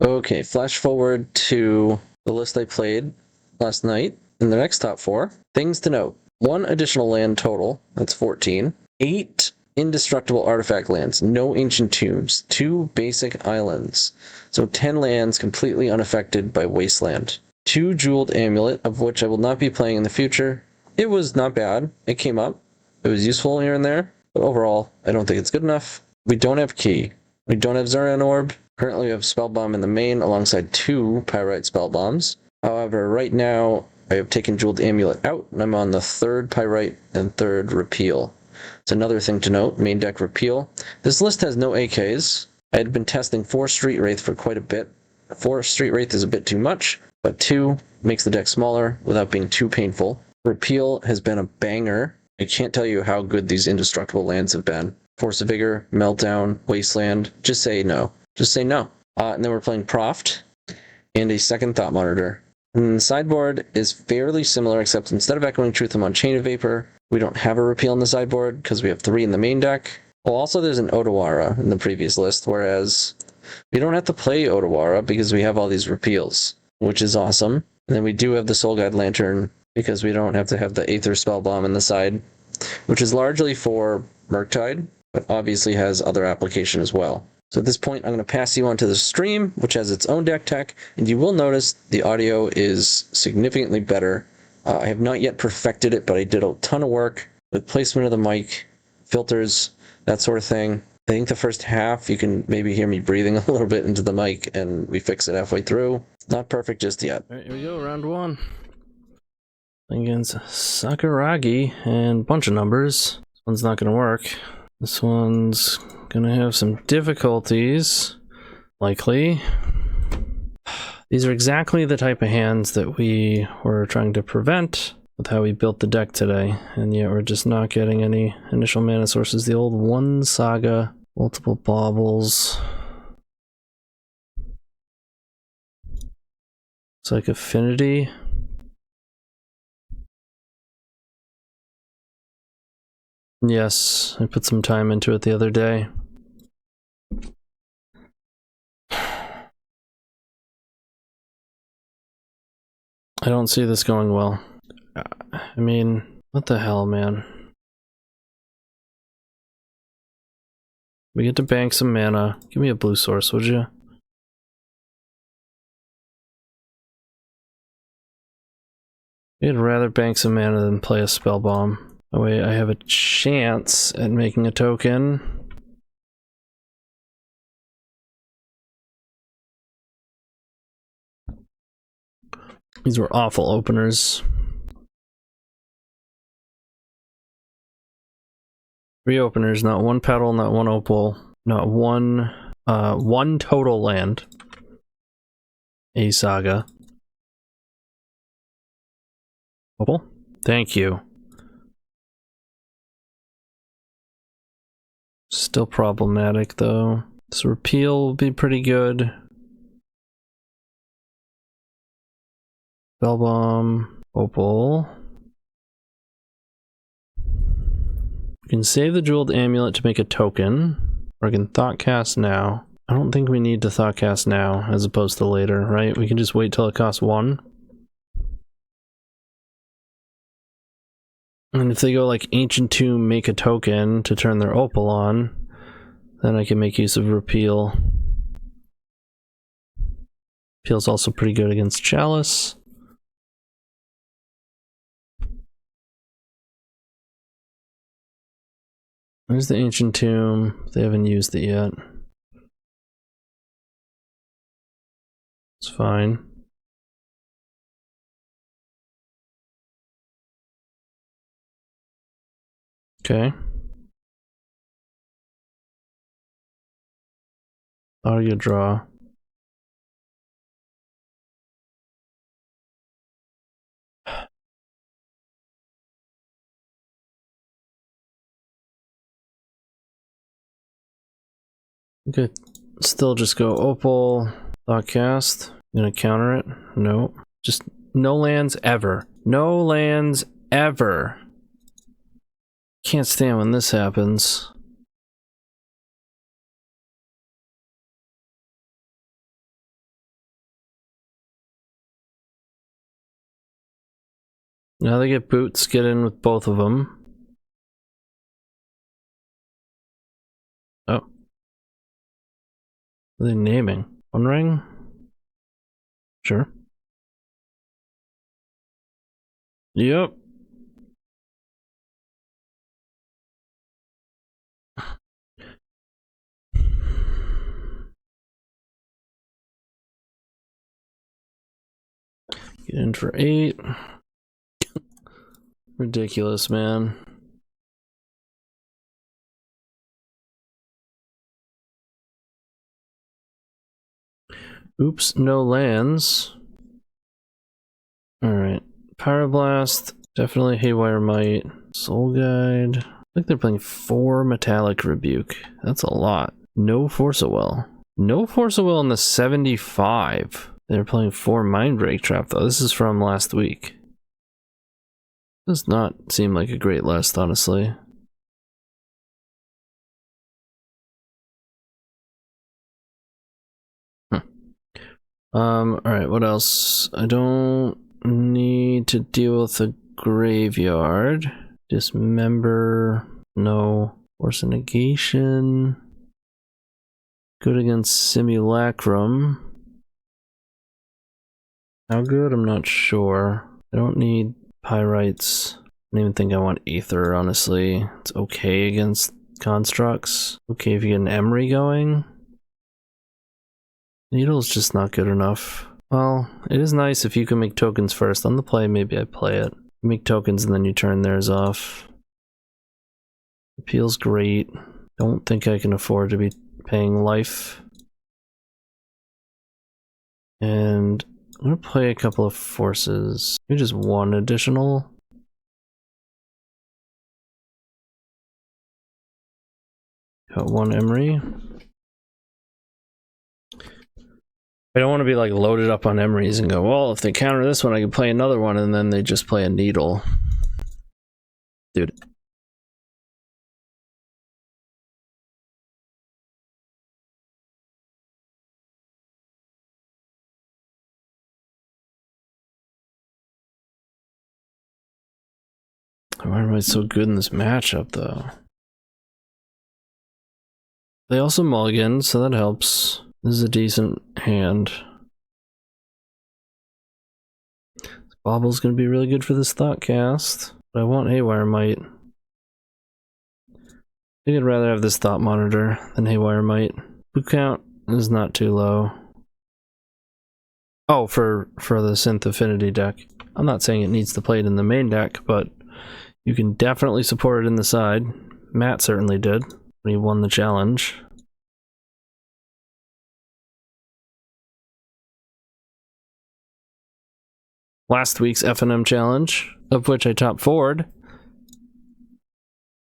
Okay, flash forward to the list I played last night. In the next top 4, things to note. 1 additional land total, that's 14. 8 indestructible artifact lands, no ancient tombs, 2 basic islands. So 10 lands completely unaffected by Wasteland. 2 Jeweled Amulet, of which I will not be playing in the future. It was not bad. It came up. It was useful here and there. But overall, I don't think it's good enough. We don't have Key. We don't have Zuran Orb. Currently we have Spellbomb in the main alongside 2 Pyrite Spellbombs. However, right now I have taken Jeweled Amulet out, and I'm on the 3rd Pyrite and 3rd Repeal. It's another thing to note, main deck Repeal. This list has no AKs. I had been testing 4 Street Wraith for quite a bit. 4 Street Wraith is a bit too much, but 2 makes the deck smaller without being too painful. Repeal has been a banger. I can't tell you how good these indestructible lands have been. Force of Vigor, Meltdown, Wasteland, just say no. Just say no. And then we're playing Proft and a 2nd Thought Monitor. And the sideboard is fairly similar, except instead of Echoing Truth, I'm on Chain of Vapor. We don't have a Repeal in the sideboard because we have 3 in the main deck. Well, also there's an Odawara in the previous list, whereas we don't have to play Odawara because we have all these Repeals, which is awesome. And then we do have the Soul Guide Lantern because we don't have to have the Aether Spellbomb in the side, which is largely for Murktide, but obviously has other application as well. So at this point, I'm going to pass you on to the stream, which has its own deck tech, and you will notice the audio is significantly better. I have not yet perfected it, but I did a ton of work with placement of the mic, filters, that sort of thing. I think the first half, you can maybe hear me breathing a little bit into the mic, and we fix it halfway through. Not perfect just yet. All right, here we go, round 1. Against Sakuragi and a bunch of numbers. This one's not going to work. This one's gonna have some difficulties, likely. These are exactly the type of hands that we were trying to prevent with how we built the deck today, and yet we're just not getting any initial mana sources. The old 1 Saga, multiple baubles. It's like Affinity. Yes, I put some time into it the other day. I don't see this going well. I mean, what the hell, man? We get to bank some mana. Give me a blue source, would you? I'd rather bank some mana than play a Spellbomb. That way I have a chance at making a token. These were awful openers. 3 openers, not 1 petal, not 1 opal, not 1 total land. A Saga. Opal? Thank you. Still problematic though. This Repeal will be pretty good. Spellbomb, opal. We can save the Jeweled Amulet to make a token, or I can Thoughtcast now. I don't think we need to Thoughtcast now as opposed to later, right? We can just wait till it costs 1. And if they go like Ancient Tomb, make a token to turn their opal on, then I can make use of Repeal. Repeal's also pretty good against Chalice. There's the Ancient Tomb. They haven't used it yet. It's fine. Okay. Audio draw. Okay, still just go Opal, Thoughtcast. Gonna counter it? No. Just no lands ever. No lands ever. Can't stand when this happens. Now they get boots, get in with both of them. Oh. What are they naming? One ring? Sure. Yep. Get in for 8. Ridiculous, man. Oops, no lands. Alright. Pyroblast, definitely Haywire Might. Soul Guide. I think they're playing 4 Metallic Rebuke. That's a lot. No Force of Will. No Force of Will in the 75. They're playing 4 Mindbreak Trap though. This is from last week. Does not seem like a great list, honestly. Alright, what else? I don't need to deal with a graveyard. Dismember, no. Force of Negation. Good against Simulacrum. How good? I'm not sure. I don't need Pyrites. I don't even think I want Ether, honestly. It's okay against constructs. Okay if you get an Emry going. Needle's just not good enough. Well, it is nice if you can make tokens first. On the play, maybe I play it. Make tokens and then you turn theirs off. Appeal's great. Don't think I can afford to be paying life. And I'm gonna play a couple of forces. Maybe just 1 additional. Got 1 Emry. I don't want to be like loaded up on Emrys and go, well, if they counter this one, I can play another one, and then they just play a needle. Dude. Why am I so good in this matchup, though? They also mulligan, so that helps. This is a decent hand. This Bobble's gonna be really good for this Thoughtcast, but I want Haywire Might. I think I'd rather have this Thought Monitor than Haywire Might. Boot count is not too low. Oh, for the Synth Affinity deck. I'm not saying it needs to play it in the main deck, but you can definitely support it in the side. Matt certainly did when he won the challenge. Last week's F&M challenge, of which I top forward.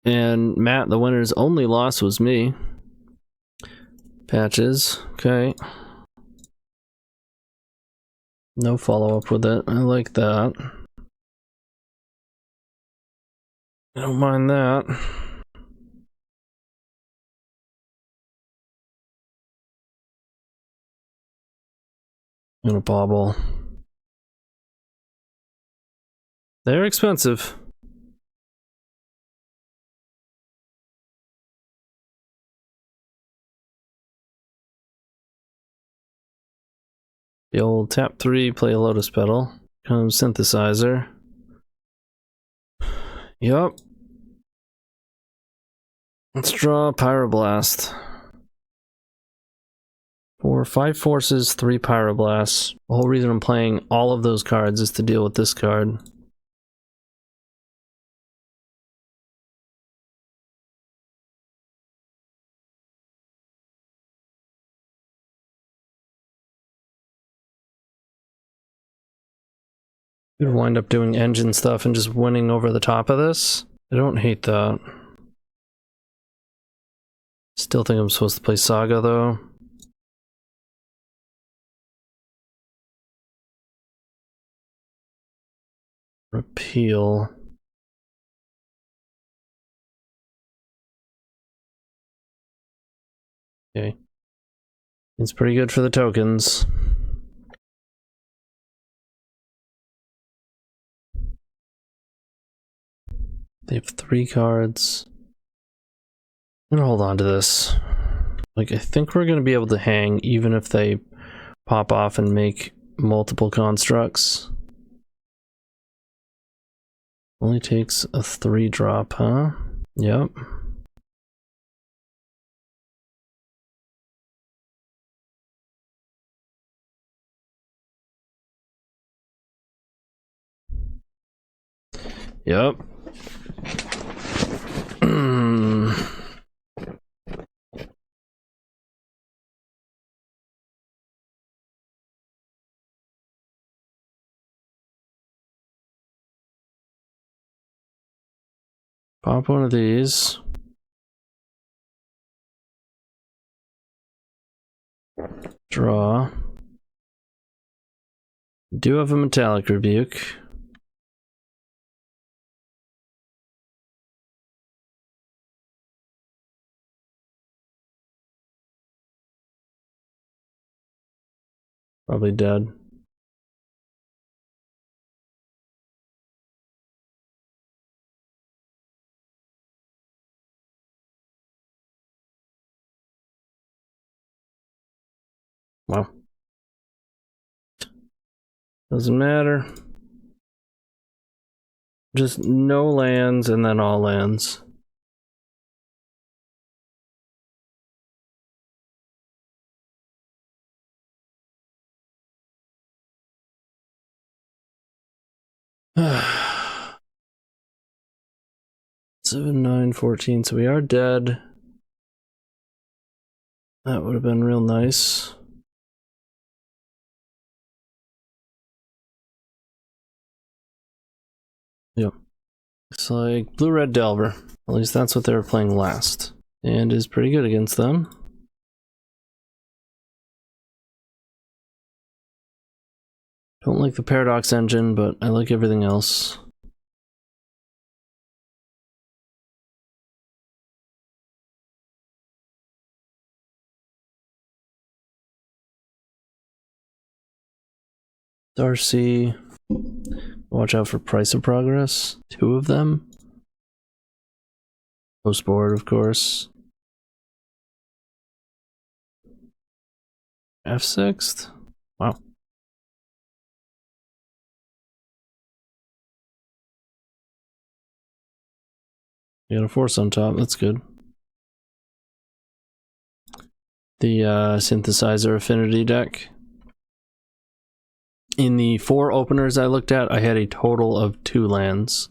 And Matt, the winner's only loss was me. Patches, okay. No follow-up with it, I like that. I don't mind that. I'm gonna bobble. They're expensive. The old tap 3, play a Lotus Petal. Comes Synthesizer. Yup. Let's draw Pyroblast. 5 forces, 3 Pyroblasts. The whole reason I'm playing all of those cards is to deal with this card. Could wind up doing engine stuff and just winning over the top of this. I don't hate that. It's Still think I'm supposed to play Saga though. Repeal. Okay. It's pretty good for the tokens. They have 3 cards. I'm gonna hold on to this. Like, I think we're gonna be able to hang even if they pop off and make multiple constructs. Only takes a 3-drop, huh? Yep. Yep. Pop one of these. Draw. Do have a metallic rebuke. Probably dead. Wow. Doesn't matter. Just no lands and then all lands. Seven, 9, 14. So we are dead. That would have been real nice. Yep. It's like blue-red Delver. At least that's what they were playing last. And is pretty good against them. Don't like the Paradox engine, but I like everything else. Darcy. Watch out for Price of Progress. 2 of them. Post board, of course. F6th? Wow. You got a force on top, that's good. The synthesizer affinity deck. In the 4 openers I looked at, I had a total of 2 lands.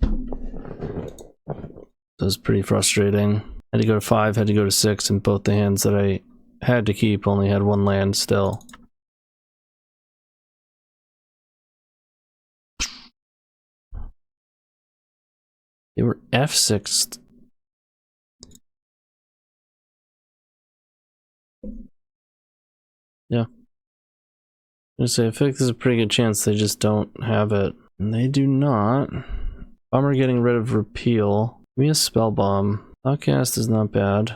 That was pretty frustrating. Had to go to 5, had to go to 6, and both the hands that I had to keep only had 1 land still. They were F6'd. Yeah. I'm gonna say, I feel like there's a pretty good chance they just don't have it. And they do not. Bummer getting rid of repeal. Give me a spell bomb. Outcast is not bad.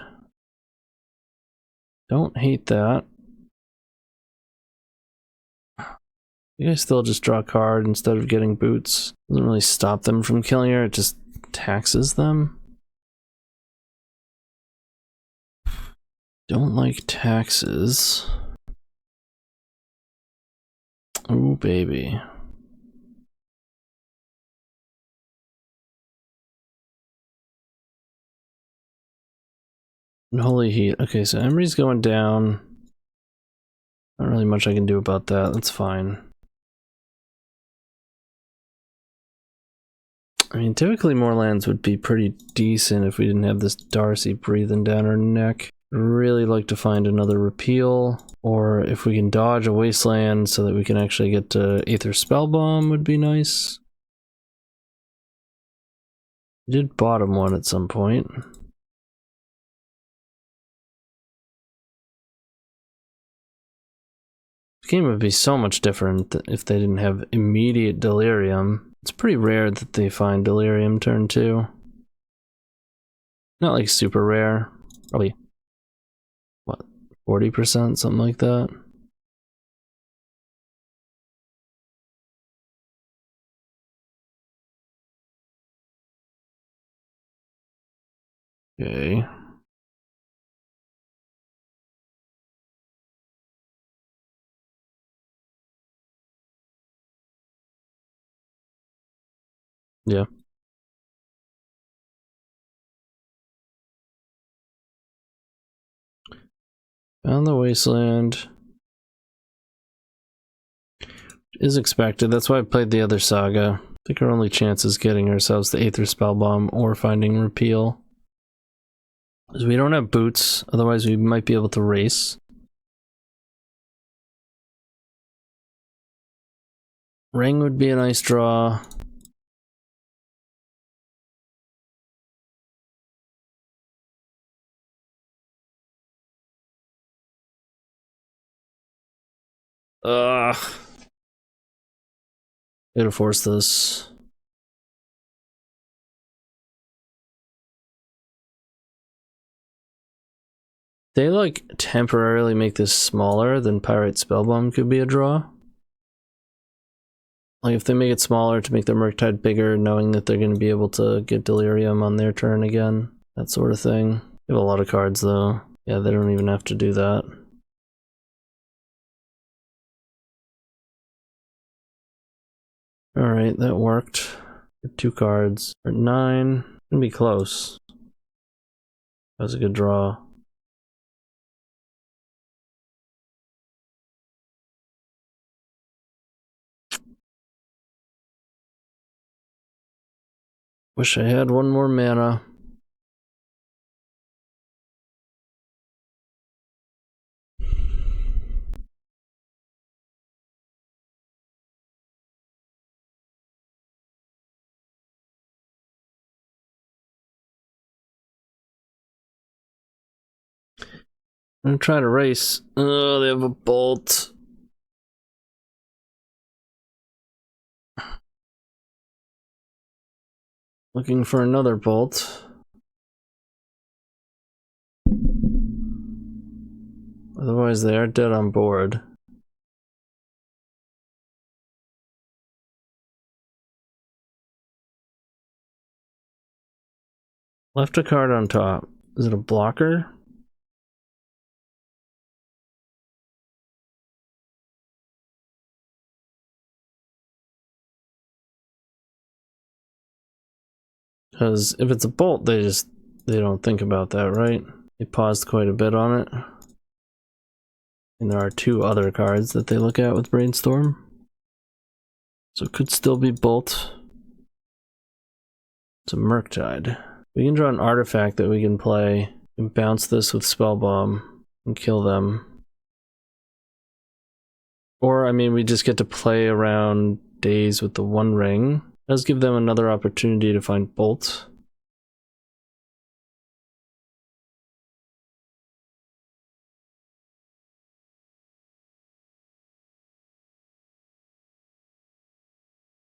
Don't hate that. You guys still just draw a card instead of getting boots. Doesn't really stop them from killing her, it just taxes them. Don't like taxes. Ooh, baby. Holy heat. Okay, so Emry's going down. Not really much I can do about that. That's fine. I mean, typically more lands would be pretty decent if we didn't have this Darcy breathing down our neck. I'd really like to find another repeal, or if we can dodge a wasteland so that we can actually get to Aether Spellbomb would be nice. We did bottom one at some point. game would be so much different if they didn't have immediate delirium. It's pretty rare that they find delirium turn 2. Not like super rare. Probably, what, 40%, something like that. Okay. Yeah. Found the wasteland. Is expected. That's why I played the other Saga. I think our only chance is getting ourselves the Aether Spellbomb or finding Repeal. Because we don't have boots, otherwise we might be able to race. Ring would be a nice draw. Ugh. Gotta force this. They like temporarily make this smaller, then Pyrite Spellbomb could be a draw. Like if they make it smaller to make their Murktide bigger, knowing that they're going to be able to get Delirium on their turn again. That sort of thing. They have a lot of cards though. Yeah, they don't even have to do that. Alright, that worked. 2 cards. Or 9. Gonna be close. That was a good draw. Wish I had one more mana. I'm gonna try to race. Oh, they have a bolt. Looking for another bolt. Otherwise, they are dead on board. Left a card on top. Is it a blocker? Because if it's a bolt, they don't think about that, right? They paused quite a bit on it. And there are 2 other cards that they look at with Brainstorm. So it could still be bolt. It's a Murktide. We can draw an artifact that we can play and bounce this with Spellbomb and kill them. Or, I mean, we just get to play around days with the One Ring. It does give them another opportunity to find Bolt.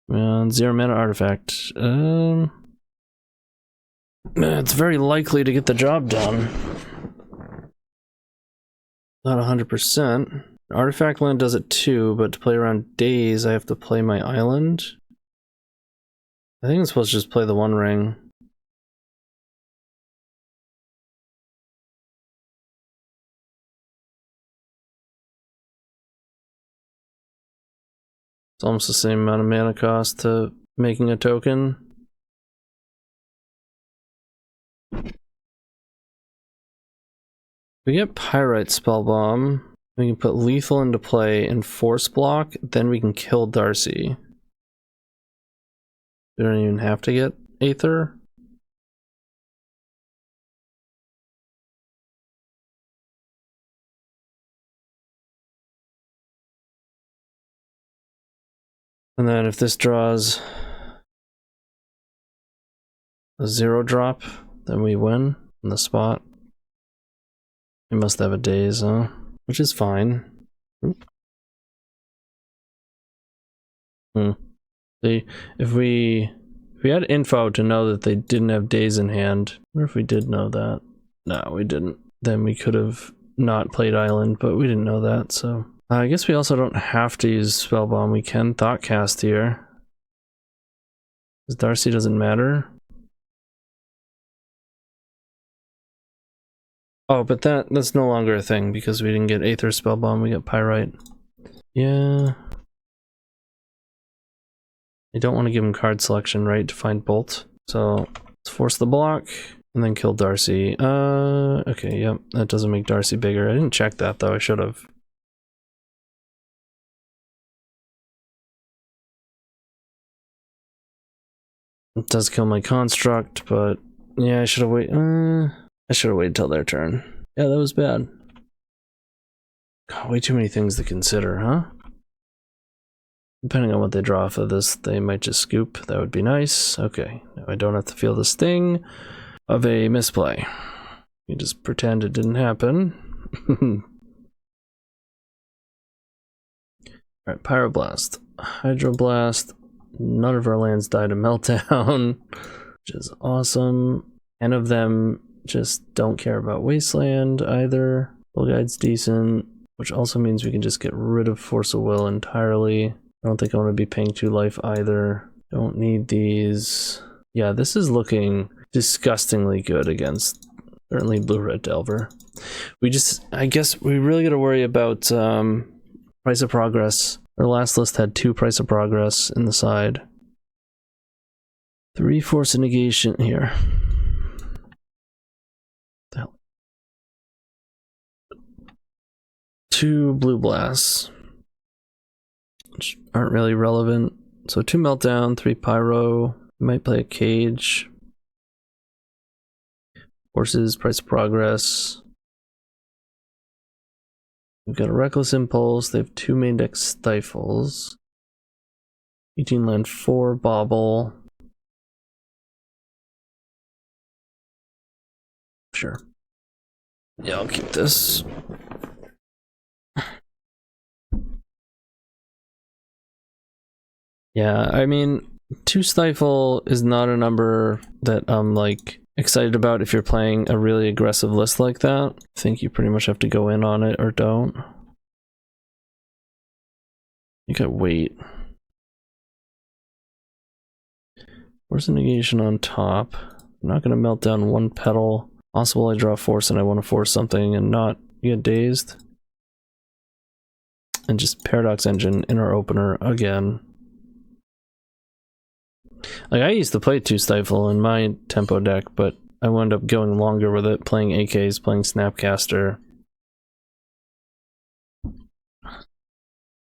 And 0 mana artifact. It's very likely to get the job done. Not 100%. Artifact land does it too, but to play around days, I have to play my island. I think I'm supposed to just play the One Ring. It's almost the same amount of mana cost to making a token. We get Pyrite Spellbomb. We can put lethal into play and force block, then we can kill Darcy. We don't even have to get Aether. And then if this draws a 0 drop, then we win on the spot. We must have a daze, huh? Which is fine. Oop. If we had info to know that they didn't have days in hand, or if we did know that. No, we didn't. Then we could have not played Island, but we didn't know that, so. I guess we also don't have to use Spellbomb. We can Thoughtcast here. Because Darcy doesn't matter. Oh, but that's no longer a thing because we didn't get Aether Spellbomb, we got Pyrite. Yeah. I don't want to give him card selection, right, to find Bolt. So let's force the block and then kill Darcy. Okay, yep, that doesn't make Darcy bigger. I didn't check that though, I should have. It does kill my construct, but yeah, I should have waited. I should have waited till their turn. Yeah, that was bad. God, way too many things to consider, huh? Depending on what they draw off of this, they might just scoop. That would be nice. Okay, now I don't have to feel the sting of a misplay. You just pretend it didn't happen. Alright, Pyroblast. Hydroblast. None of our lands died of Meltdown, which is awesome. 10 of them just don't care about Wasteland either. Bull Guide's decent, which also means we can just get rid of Force of Will entirely. I don't think I want to be paying 2 life either. Don't need these. Yeah, this is looking disgustingly good against certainly Blue-Red Delver. I guess we really got to worry about Price of Progress. Our last list had 2 Price of Progress in the side. 3 Force of Negation here. The hell? 2 Blue Blasts, which aren't really relevant. So 2 Meltdown, 3 Pyro. Might play a Cage. Forces, Price of Progress. We've got a Reckless Impulse. They have 2 main deck Stifles. 18 land, 4 Bobble. Sure. Yeah, I'll keep this. Yeah, I mean, 2 Stifle is not a number that I'm like excited about if you're playing a really aggressive list like that. I think you pretty much have to go in on it or don't. You gotta wait. Force a Negation on top. I'm not gonna melt down 1 petal. Possible I draw Force and I want to force something and not get dazed. And just Paradox Engine in our opener again. Like, I used to play 2 Stifle in my tempo deck, but I wound up going longer with it, playing AKs, playing Snapcaster.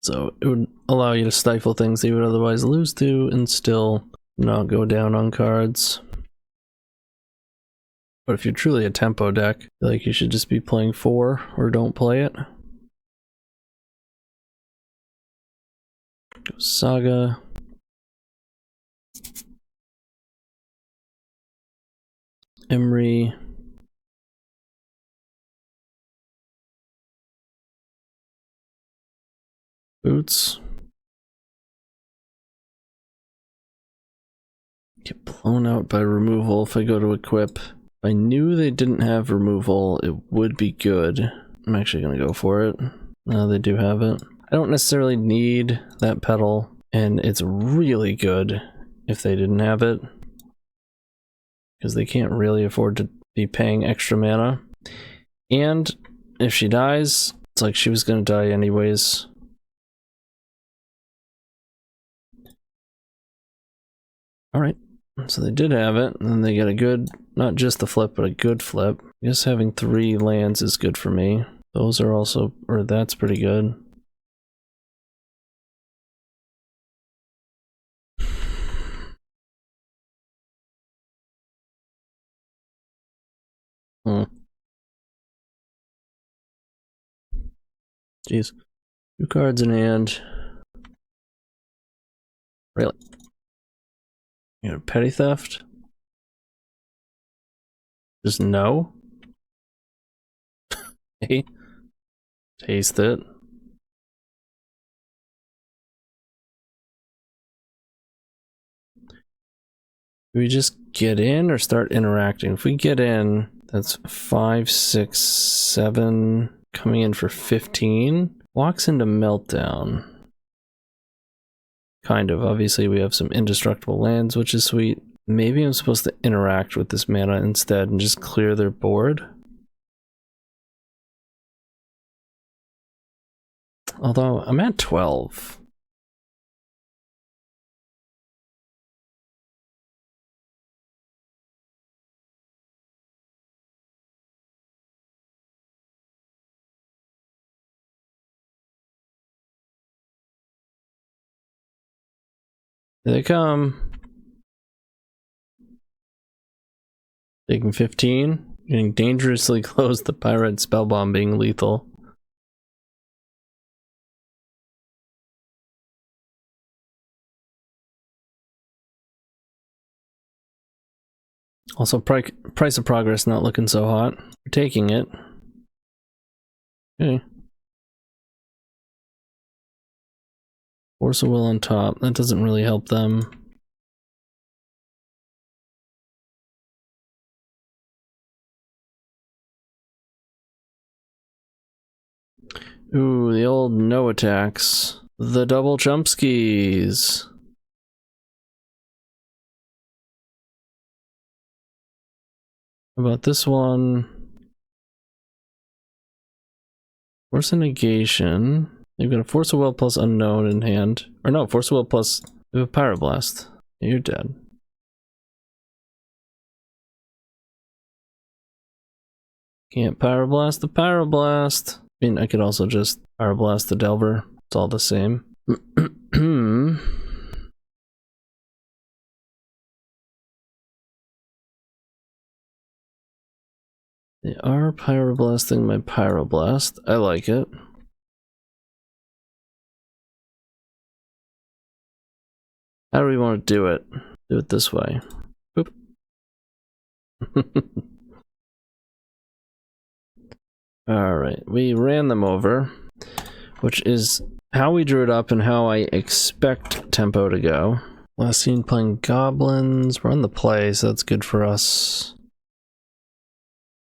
So it would allow you to stifle things that you would otherwise lose to and still not go down on cards. But if you're truly a tempo deck, I feel like you should just be playing 4 or don't play it. Go Saga. Emry. Boots. Get blown out by removal if I go to equip. If I knew they didn't have removal, it would be good. I'm actually going to go for it. No, they do have it. I don't necessarily need that petal, and it's really good if they didn't have it. Because they can't really afford to be paying extra mana. And if she dies, it's like she was going to die anyways. Alright, so they did have it, and then they get a good, not just the flip, but a good flip. I guess having 3 lands is good for me. Those are also, or that's pretty good. Jeez. 2 cards in hand. Really? You know, petty theft? Just no? Hey. Taste it. Do we just get in or start interacting? If we get in, that's 5, 6, 7, coming in for 15. Walks into Meltdown. Kind of. Obviously, we have some indestructible lands, which is sweet. Maybe I'm supposed to interact with this mana instead and just clear their board. Although, I'm at 12. Here they come. Taking 15. Getting dangerously close to Pyrite Spellbomb being lethal. Also, price of progress not looking so hot. We're taking it. Okay. Force of Will on top. That doesn't really help them. Ooh, the old no attacks. The double jump skis. How about this one? Force of negation. You've got a Force of Will plus unknown in hand. Or no, Force of Will plus you have a Pyroblast. You're dead. Can't Pyroblast the Pyroblast. I mean, I could also just Pyroblast the Delver. It's all the same. They are Pyroblasting my Pyroblast. I like it. How do we want to do it? Do it this way. Boop. Alright, we ran them over, which is how we drew it up and how I expect tempo to go. Last scene playing Goblins. We're on the play, so that's good for us.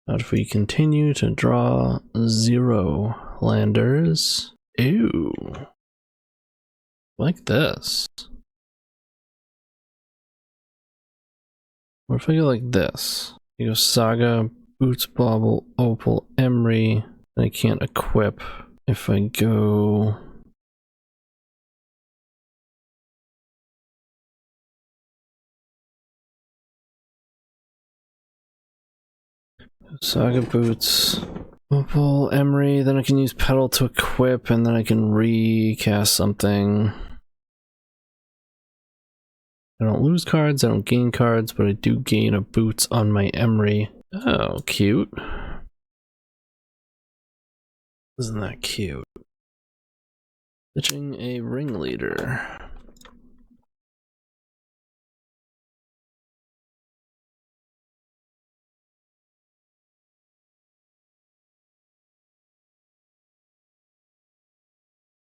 But if we continue to draw 0 landers. Ew. Like this. What if I go like this? You go Saga, Boots, Bauble, Opal, Emry, and I can't equip. If I go... Saga, Boots, Opal, Emry, then I can use Petal to equip, and then I can recast something. I don't lose cards, I don't gain cards, but I do gain a Boots on my Emry. Oh, cute. Isn't that cute? Pitching a Ringleader.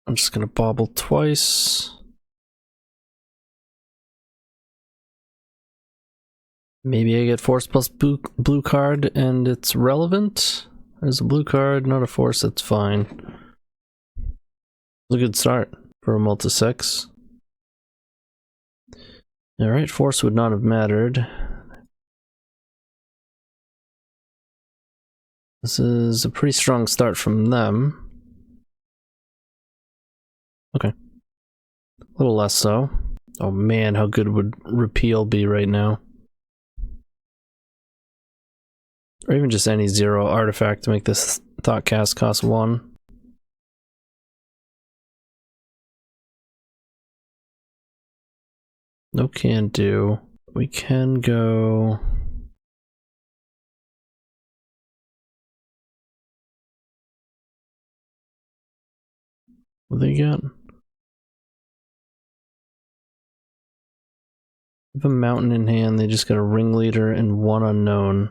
I'm just gonna bobble twice. Maybe I get force plus blue card and it's relevant. There's a blue card, not a force, that's fine. It's a good start for a multi-6. Alright, force would not have mattered. This is a pretty strong start from them. Okay. A little less so. Oh man, how good would repeal be right now? Or even just any 0 artifact to make this thought cast cost 1. No can do. We can go... What they got? Have a mountain in hand, they just got a Ringleader and 1 unknown.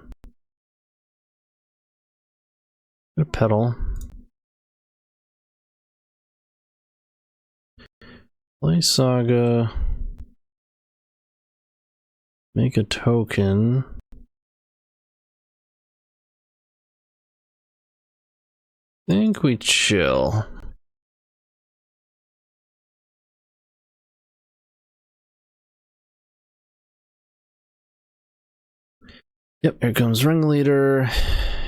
A Petal. Play Saga. Make a token. Think we chill. Yep, here comes Ringleader.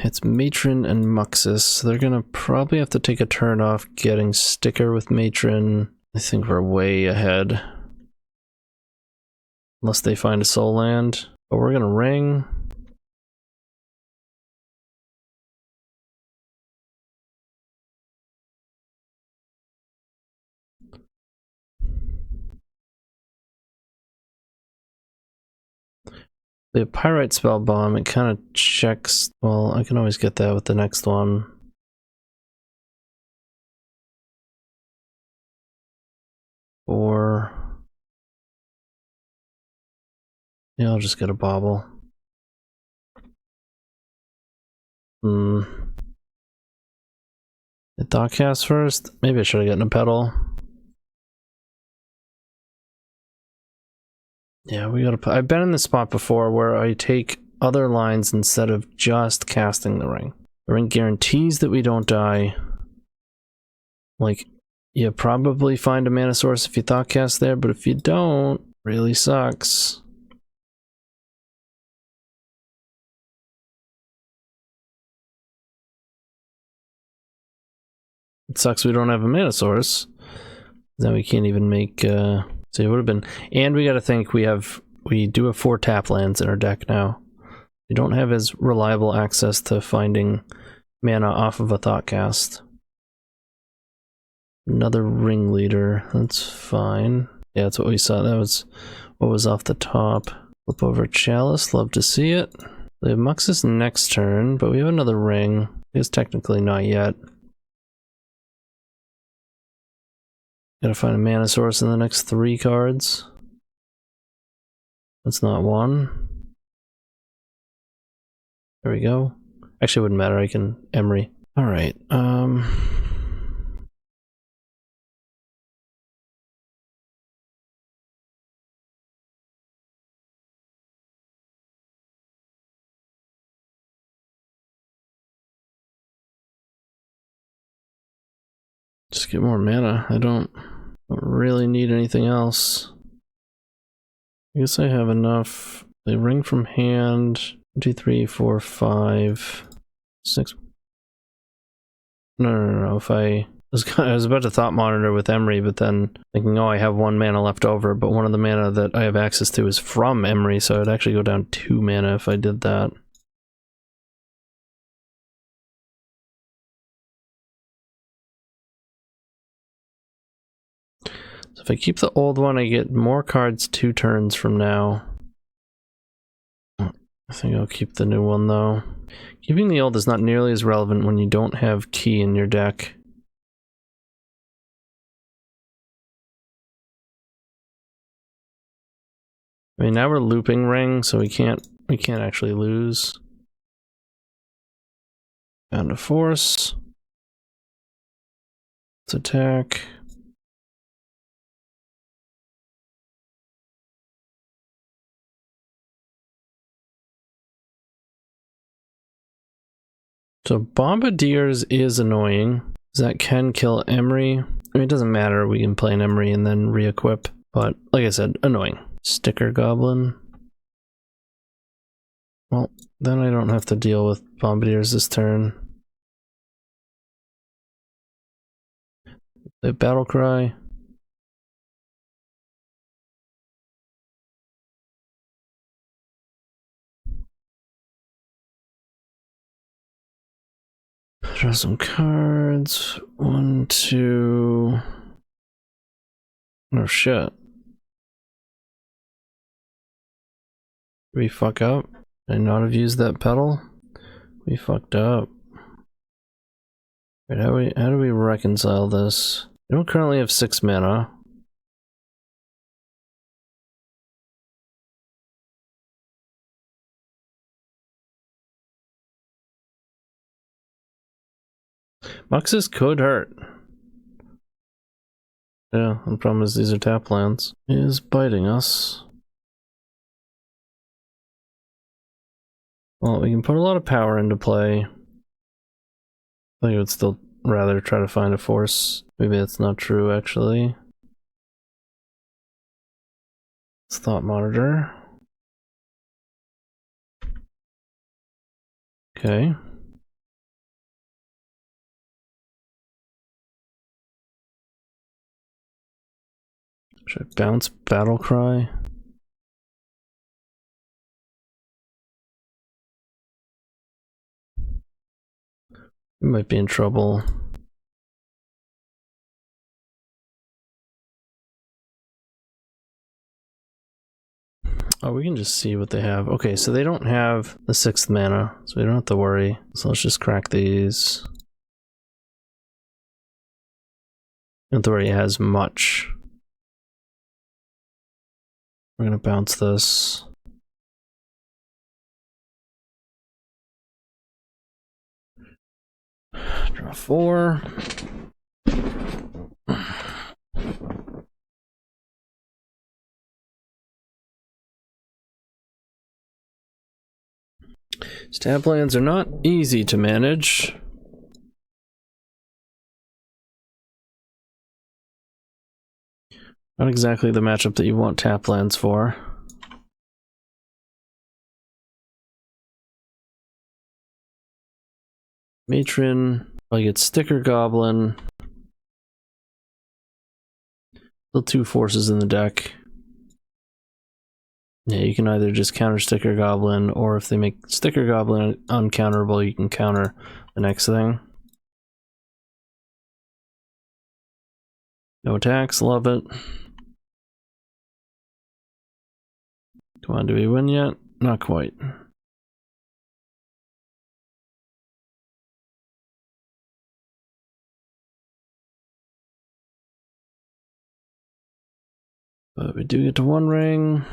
It's Matron and Muxus. They're gonna probably have to take a turn off getting Sticker with Matron. I think we're way ahead. Unless they find a soul land. But we're gonna ring. The Pyrite Spellbomb, it kind of checks. Well, I can always get that with the next one. Or yeah, I'll just get a bauble. Hit Thoughtcast first. Maybe I should have gotten a pedal. Yeah, we gotta. I've been in this spot before where I take other lines instead of just casting the ring. The ring guarantees that we don't die. Like, you probably find a mana source if you Thoughtcast there, but if you don't, really sucks. It sucks we don't have a mana source. Then we can't even make. So it would have been, and we got to think we do have 4 tap lands in our deck now. We don't have as reliable access to finding mana off of a Thoughtcast. Another Ringleader, that's fine. Yeah, that's what we saw. That was what was off the top. Flip over Chalice, love to see it. We have Muxus next turn, but we have another ring. It's technically not yet. Gotta find a mana source in the next 3 cards. That's not one. There we go. Actually, it wouldn't matter. I can Emry. All right. Just get more mana. I don't really need anything else. I guess I have enough. They ring from hand. 1, 2, 3, 4, 5, 6. No. If I was about to Thought Monitor with Emry, but then thinking, oh, I have 1 mana left over, but one of the mana that I have access to is from Emry, so I'd actually go down 2 mana if I did that. So if I keep the old one, I get more cards 2 turns from now. I think I'll keep the new one though. Keeping the old is not nearly as relevant when you don't have key in your deck. I mean, now we're looping ring, so we can't actually lose. Found a force. Let's attack. So Bombardiers is annoying. That can kill Emry. I mean, it doesn't matter. We can play an Emry and then re-equip. But like I said, annoying. Sticker Goblin. Well, then I don't have to deal with Bombardiers this turn. The Battle Cry. Draw some cards. 1, 2. Oh shit. Did we fuck up? Did I not have used that pedal? We fucked up. Wait, how do we reconcile this? We don't currently have 6 mana. Muxus could hurt. Yeah, the problem is these are tap lands. He is biting us. Well, we can put a lot of power into play. I think I would still rather try to find a force. Maybe that's not true, actually. It's Thought Monitor. Okay. Should I bounce Battle Cry? We might be in trouble. Oh, we can just see what they have. Okay, so they don't have the 6th mana, so we don't have to worry. So let's just crack these. Don't have to worry, it has much. We're gonna bounce this. Draw 4. Stab lands are not easy to manage. Not exactly the matchup that you want tap lands for. Matron, I get Sticker Goblin. Still 2 forces in the deck. Yeah, you can either just counter Sticker Goblin, or if they make Sticker Goblin uncounterable, you can counter the next thing. No attacks, love it. Come on, do we win yet? Not quite. But we do get to 1 ring.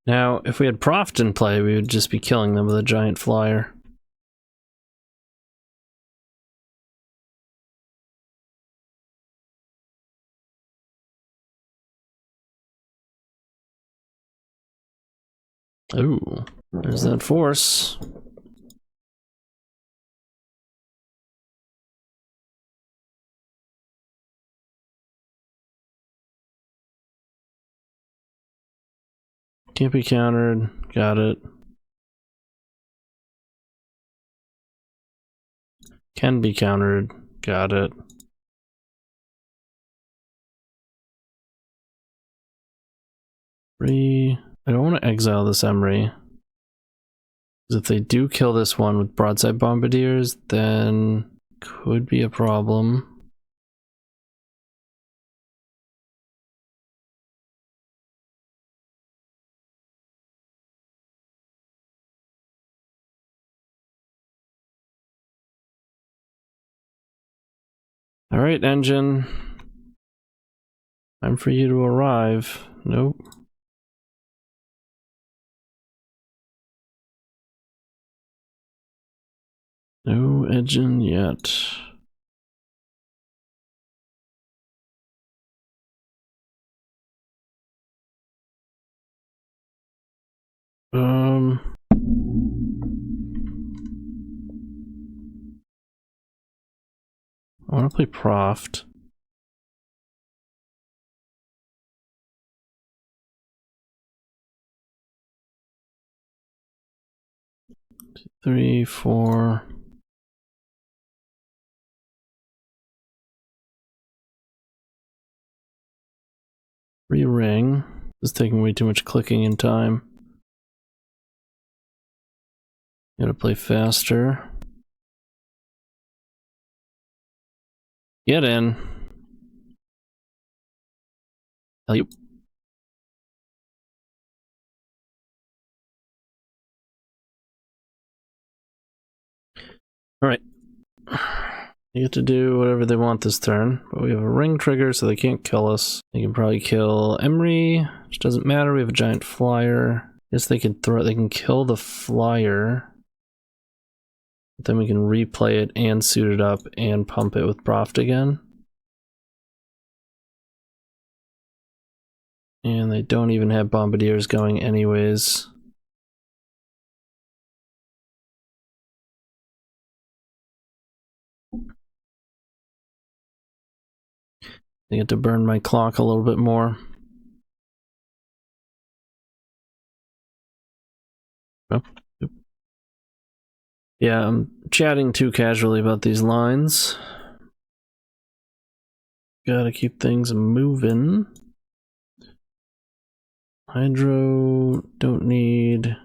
Now, if we had Proft in play, we would just be killing them with a giant flyer. Ooh, there's that force. Can't be countered. Got it. Can be countered. Got it. I don't want to exile this Emry. Because if they do kill this one with Broadside Bombardiers, then could be a problem. Alright, engine. Time for you to arrive. Nope. No engine yet. I want to play Proft. Two, 3, 4. Re-ring. This is taking way too much clicking in time. Gotta play faster. Get in. Help. Alright. They get to do whatever they want this turn, but we have a ring trigger so they can't kill us. They can probably kill Emry, which doesn't matter, we have a giant flyer. Guess they can kill the flyer. Then we can replay it and suit it up and pump it with Proft again. And they don't even have Bombardiers going anyways. I get to burn my clock a little bit more. Oh. Yeah, I'm chatting too casually about these lines. Gotta keep things moving. Hydro, don't need.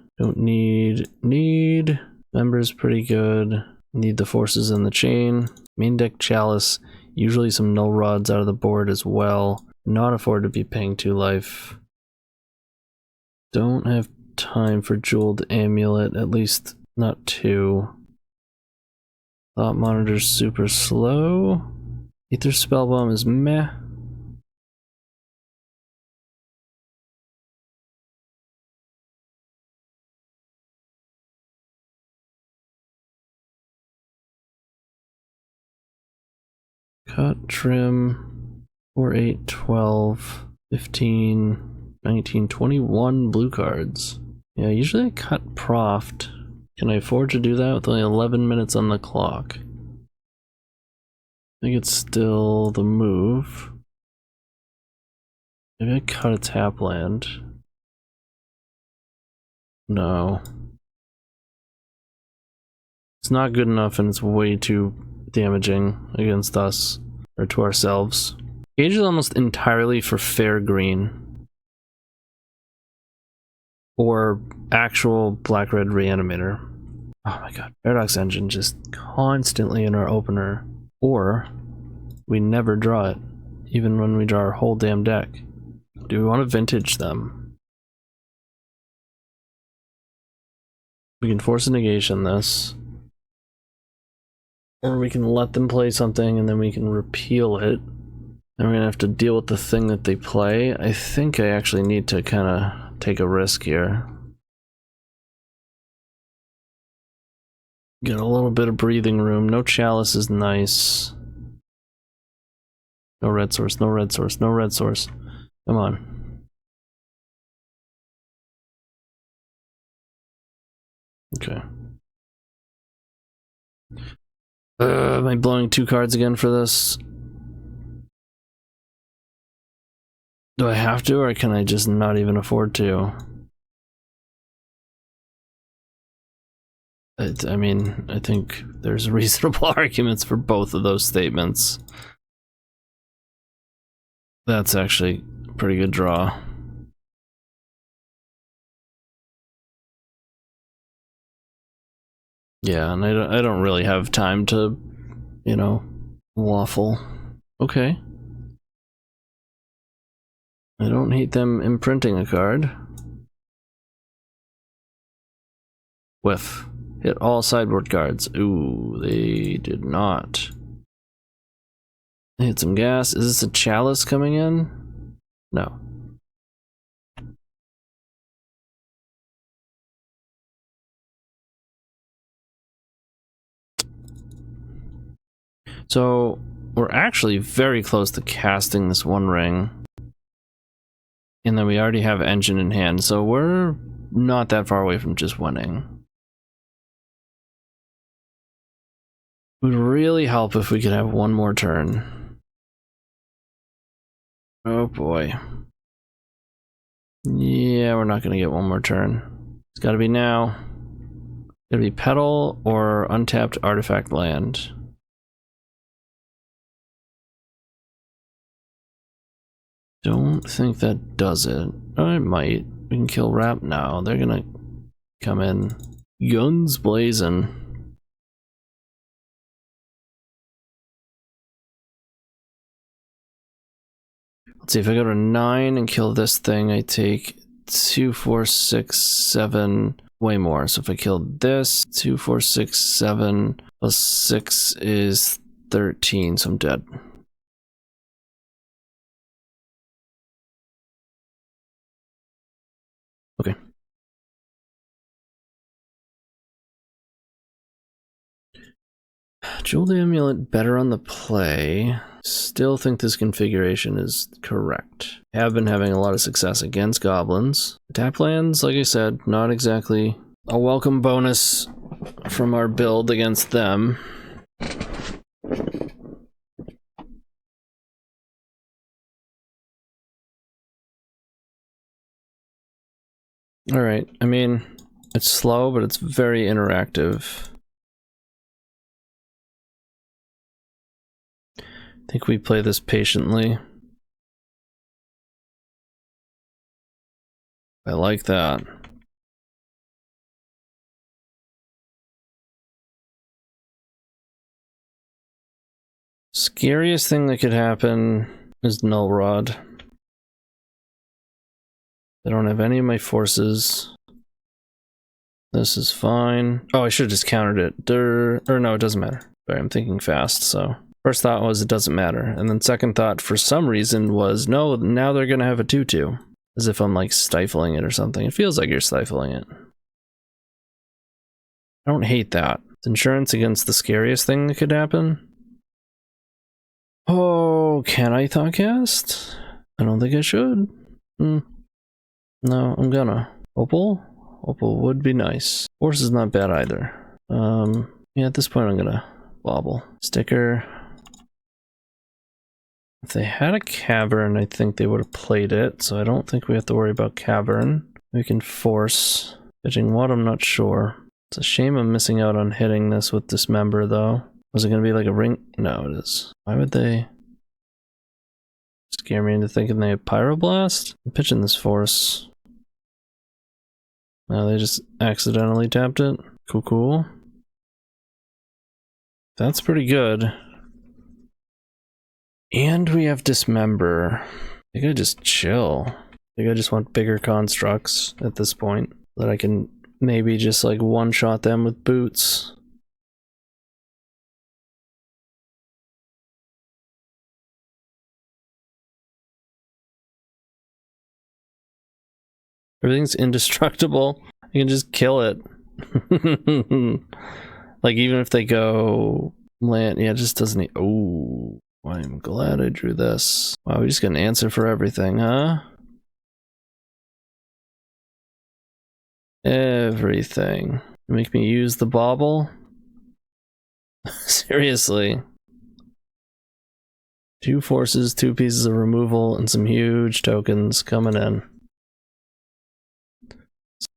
Members pretty good. Need the forces in the chain. Main deck Chalice, usually some null rods out of the board as well. Not afford to be paying 2 life. Don't have time for Jeweled Amulet, at least not 2. Thought Monitor's super slow. Aether Spellbomb is meh. Cut, trim, 4, 8, 12, 15, 19, 21 blue cards. Yeah, usually I cut Proft. Can I afford to do that with only 11 minutes on the clock? I think it's still the move. Maybe I cut a tap land. No. It's not good enough and it's way too damaging against us, or to ourselves. Gage is almost entirely for fair green. Or actual black-red Reanimator. Oh my god, Paradox Engine just constantly in our opener. Or we never draw it, even when we draw our whole damn deck. Do we want to vintage them? We can force a negation this. Or we can let them play something and then we can repeal it. And we're gonna have to deal with the thing that they play. I think I actually need to kind of take a risk here. Get a little bit of breathing room. No Chalice is nice. No red source, no red source, no red source. Come on. Okay. Am I blowing 2 cards again for this? Do I have to, or can I just not even afford to? I mean, I think there's reasonable arguments for both of those statements. That's actually a pretty good draw. Yeah, and I don't really have time to, you know, waffle. Okay. I don't hate them imprinting a card. Whiff. Hit all sideboard cards. Ooh, they did not. They hit some gas. Is this a Chalice coming in? No. So, we're actually very close to casting this one ring. And then we already have Engine in hand, so we're not that far away from just winning. It would really help if we could have one more turn. Oh boy. Yeah, we're not gonna get one more turn. It's gotta be now. Gotta be Petal or untapped artifact land. Don't think that does it. Oh, it might. We can kill Wrap now. They're gonna come in guns blazing. Let's see, if I go to 9 and kill this thing, I take 2, 4, 6, 7, way more. So if I kill this, 2, 4, 6, 7 plus 6 is 13, so I'm dead. Okay. Jeweled Amulet better on the play. Still think this configuration is correct. Have been having a lot of success against goblins. Tap lands, like I said, not exactly a welcome bonus from our build against them. Alright, I mean, it's slow, but it's very interactive. I think we play this patiently. I like that. Scariest thing that could happen is Null Rod. I don't have any of my forces. This is fine. Oh, I should have just countered it. Or no, it doesn't matter. Sorry, I'm thinking fast, so. First thought was it doesn't matter. And then second thought, for some reason, was no, now they're gonna have a 2/2. As if I'm like stifling it or something. It feels like you're stifling it. I don't hate that. It's insurance against the scariest thing that could happen. Oh, can I Thoughtcast? I don't think I should. No, I'm gonna. Opal? Opal would be nice. Force is not bad either. Yeah, at this point I'm gonna bobble. Sticker. If they had a cavern, I think they would have played it, so I don't think we have to worry about cavern. We can force. Pitching what? I'm not sure. It's a shame I'm missing out on hitting this with Dismember, though. Was it going to be like a ring? No, it is. Why would they scare me into thinking they have Pyroblast? I'm pitching this force. No, they just accidentally tapped it. Cool, cool. That's pretty good. And we have Dismember. I think I just chill. I think I just want bigger constructs at this point. That I can maybe just like one-shot them with boots. Everything's indestructible. You can just kill it. Like even if they go land, yeah, it just doesn't. Oh, I'm glad I drew this. Wow, we just got an answer for everything, huh? Everything. Make me use the bauble? Seriously. 2 forces, 2 pieces of removal, and some huge tokens coming in.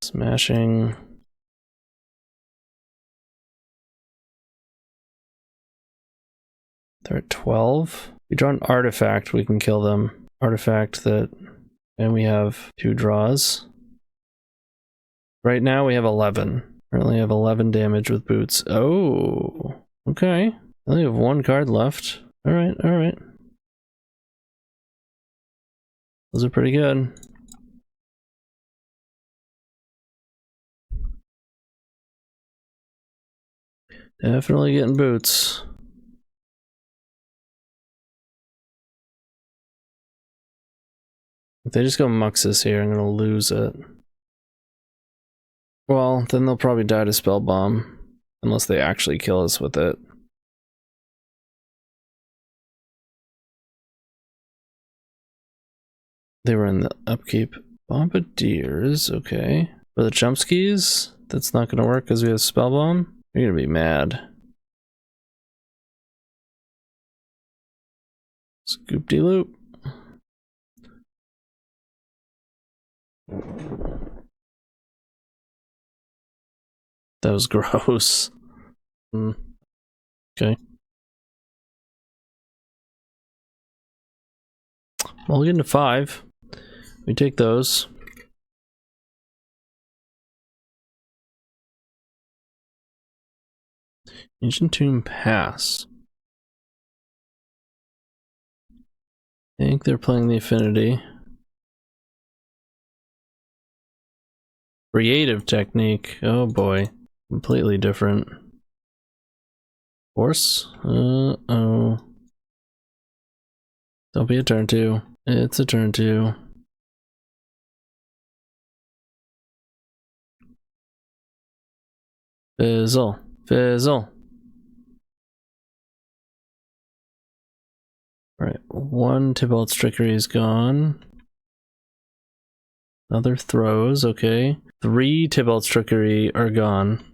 Smashing. They're at 12. If we draw an artifact, we can kill them. Artifact that, and we have 2 draws. Right now we have 11. Currently have 11 damage with boots. Oh, okay. I only have 1 card left. Alright, alright. Those are pretty good. Definitely getting boots. If they just go Muxus here, I'm gonna lose it. Well, then they'll probably die to Spellbomb. Unless they actually kill us with it. They were in the upkeep. Bombardiers, okay. For the jump skis, that's not gonna work because we have Spellbomb. You're gonna be mad. Scoop-de-loop. That was gross. Okay. Well, we'll get into 5. We take those. Ancient Tomb Pass. I think they're playing the Affinity. Creative technique. Oh boy. Completely different. Force? Uh-oh. Don't be a turn 2. It's a turn 2. Fizzle. Fizzle. Alright, one Tybalt's Trickery is gone. Another throws, okay. 3 Tybalt's Trickery are gone.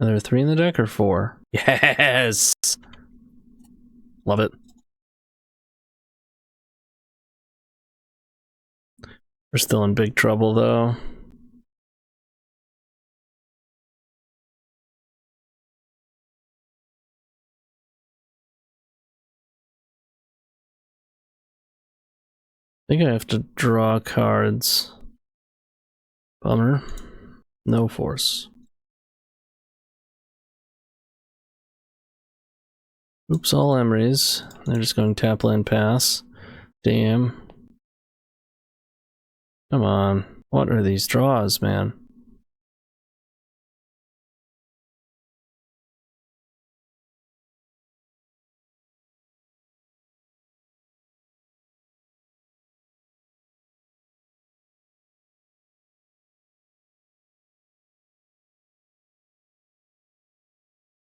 Are there 3 in the deck or 4? Yes! Love it. We're still in big trouble though. I think I have to draw cards. Bummer. No force. Oops, all Emrys. They're just going tap land pass. Damn. Come on. What are these draws, man?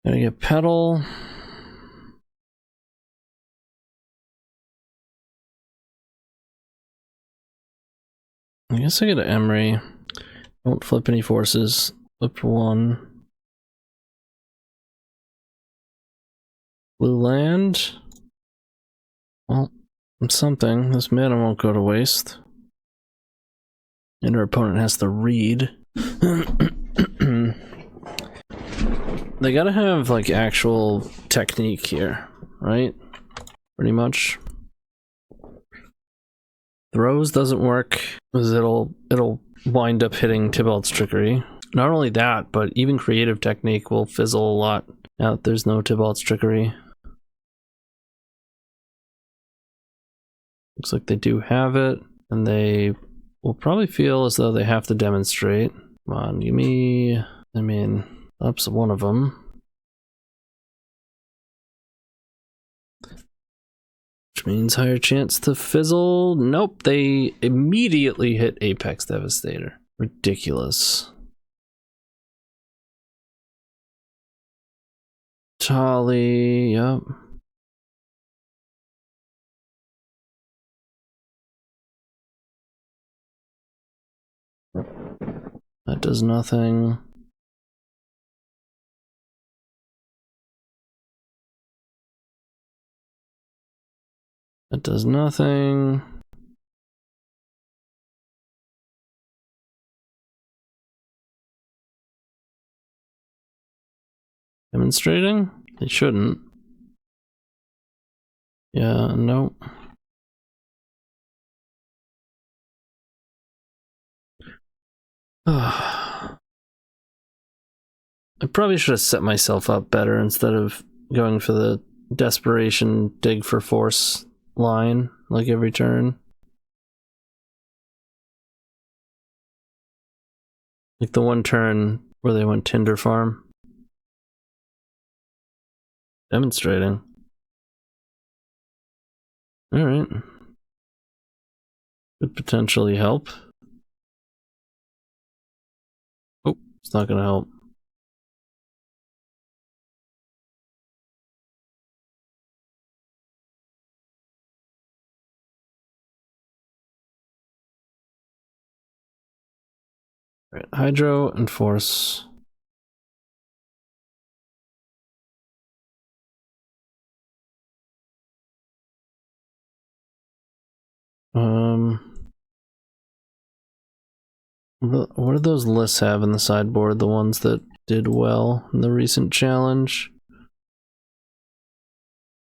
Gotta get Petal. I guess I get an Emry. Don't flip any forces. Flip 1. Blue land. Well, something. This mana won't go to waste. And our opponent has to read. They gotta have, like, actual technique here, right? Pretty much. Throws doesn't work, because it'll wind up hitting Tybalt's Trickery. Not only that, but even creative technique will fizzle a lot now that there's no Tybalt's Trickery. Looks like they do have it, and they will probably feel as though they have to demonstrate. Come on, give me... I mean, that's one of them. Which means higher chance to fizzle. Nope, they immediately hit Apex Devastator. Ridiculous. Tali, yep. That does nothing. That does nothing. Demonstrating? They shouldn't. Yeah, nope. I probably should have set myself up better instead of going for the desperation dig for force line like every turn. Like the one turn where they went Tinder Farm. Demonstrating. Alright. Could potentially help. Oh, it's not gonna help. Alright, Hydro and Force. What do those lists have in the sideboard? The ones that did well in the recent challenge?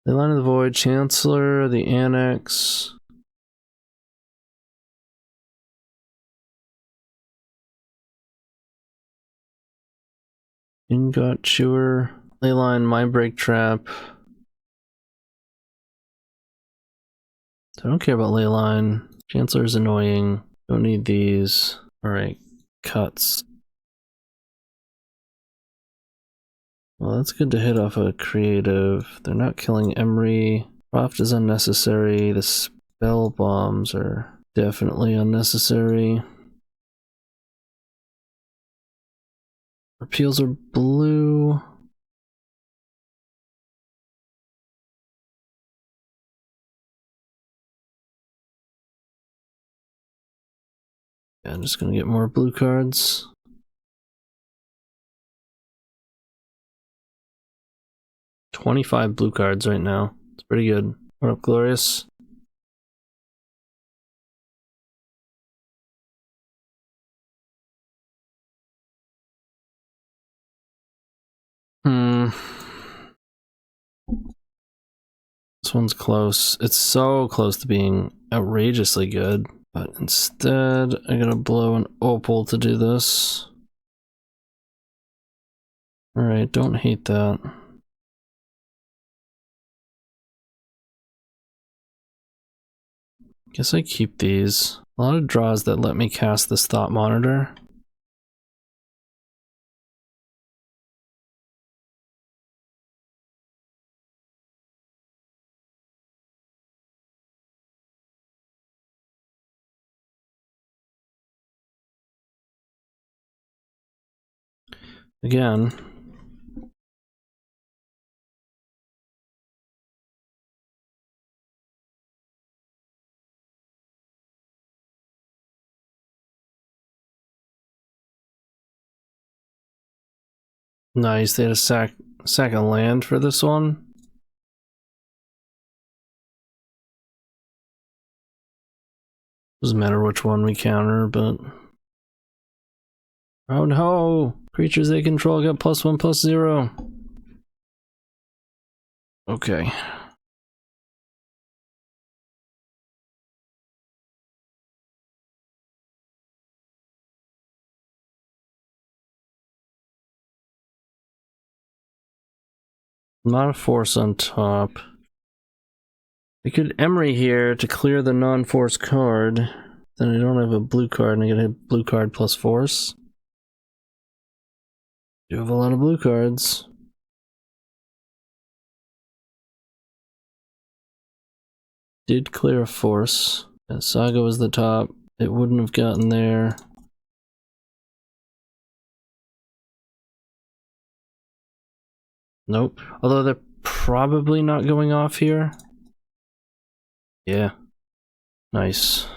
The Line of the Void, Chancellor, the Annex. Ingot Chewer, Leyline, Mindbreak Trap. I don't care about Leyline. Chancellor's annoying. Don't need these. Alright, cuts. Well, that's good to hit off a creative. They're not killing Emry. Croft is unnecessary. The spell bombs are definitely unnecessary. Repeals are blue. Yeah, I'm just gonna get more blue cards. $25 blue cards right now. It's pretty good. What up, Glorious? This one's close. It's so close to being outrageously good. But instead, I gotta blow an opal to do this. Alright, don't hate that. Guess I keep these. A lot of draws that let me cast this Thought Monitor. Again. Nice, they had a sack of land for this one. Doesn't matter which one we counter, but... Oh no! Creatures they control get +1/+0. Okay. Not a force on top. I could Emry here to clear the non-force card. Then I don't have a blue card and I get a blue card plus force. Do have a lot of blue cards. Did clear a force. And Saga was the top. It wouldn't have gotten there. Nope. Although they're probably not going off here. Yeah. Nice.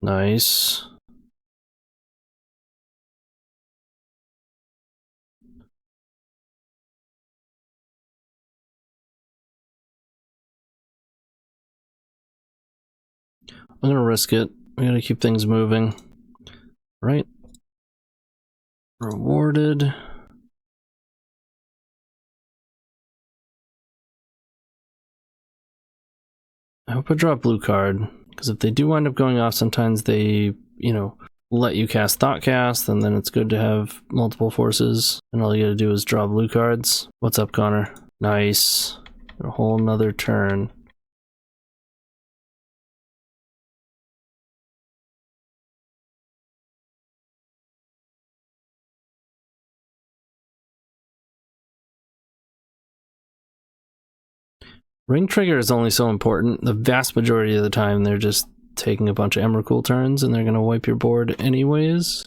Nice. I'm gonna risk it. We gotta keep things moving. Right. Rewarded. I hope I draw a blue card, because if they do wind up going off, sometimes they, you know, let you cast Thoughtcast, and then it's good to have multiple forces, and all you gotta do is draw blue cards. What's up, Connor? Nice. A whole nother turn. Ring trigger is only so important. The vast majority of the time, they're just taking a bunch of Emrakul turns, and they're gonna wipe your board anyways.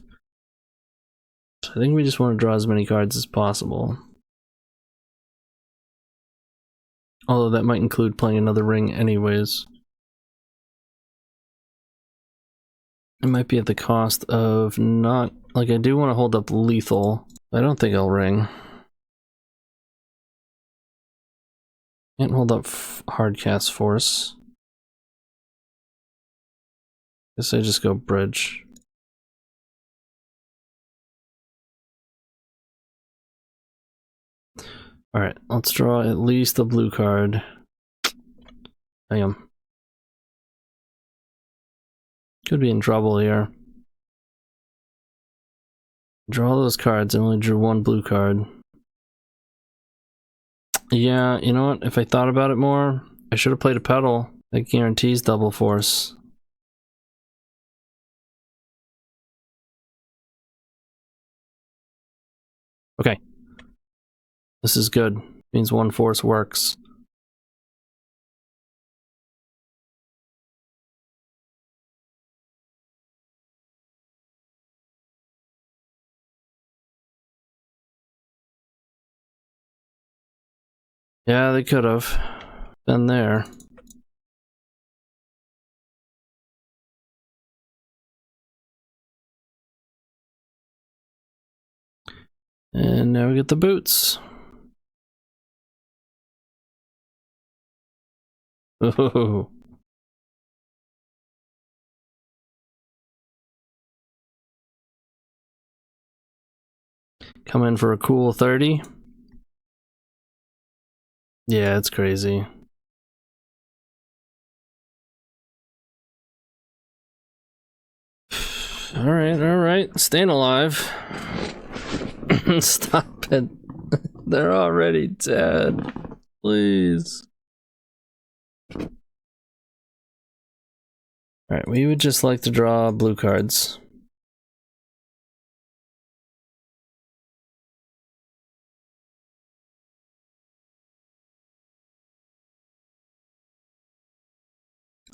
So I think we just want to draw as many cards as possible. Although that might include playing another ring anyways. It might be at the cost of not... Like, I do want to hold up lethal. I don't think I'll ring. Can't hold up hard cast force. Guess I just go bridge. Alright, let's draw at least a blue card. Damn. Could be in trouble here. Draw those cards. I only drew one blue card. Yeah, you know what? If I thought about it more, I should have played a pedal. That guarantees double force. Okay. This is good. Means one force works. Yeah, they could have been there. And now we get the boots. Ooh. Come in for a cool 30. Yeah, it's crazy. Alright. Staying alive. Stop it. They're already dead. Please. Alright, we would just like to draw blue cards.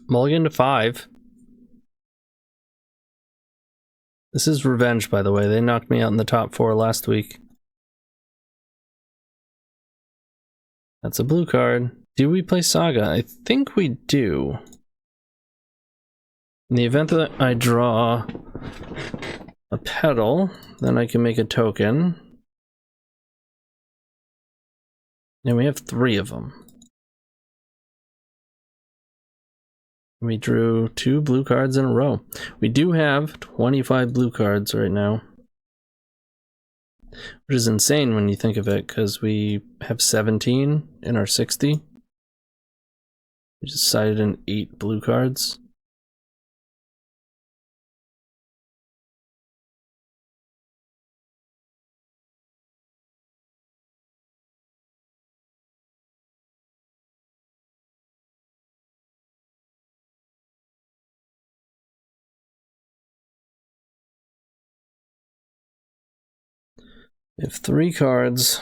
Mulligan to 5. This is revenge, by the way. They knocked me out in the top 4 last week. That's a blue card. Do we play Saga? I think we do. In the event that I draw a petal, then I can make a token. And we have 3 of them. We drew 2 blue cards in a row. We do have 25 blue cards right now. Which is insane when you think of it, because we have 17 in our 60. We just sided in 8 blue cards. We have 3 cards.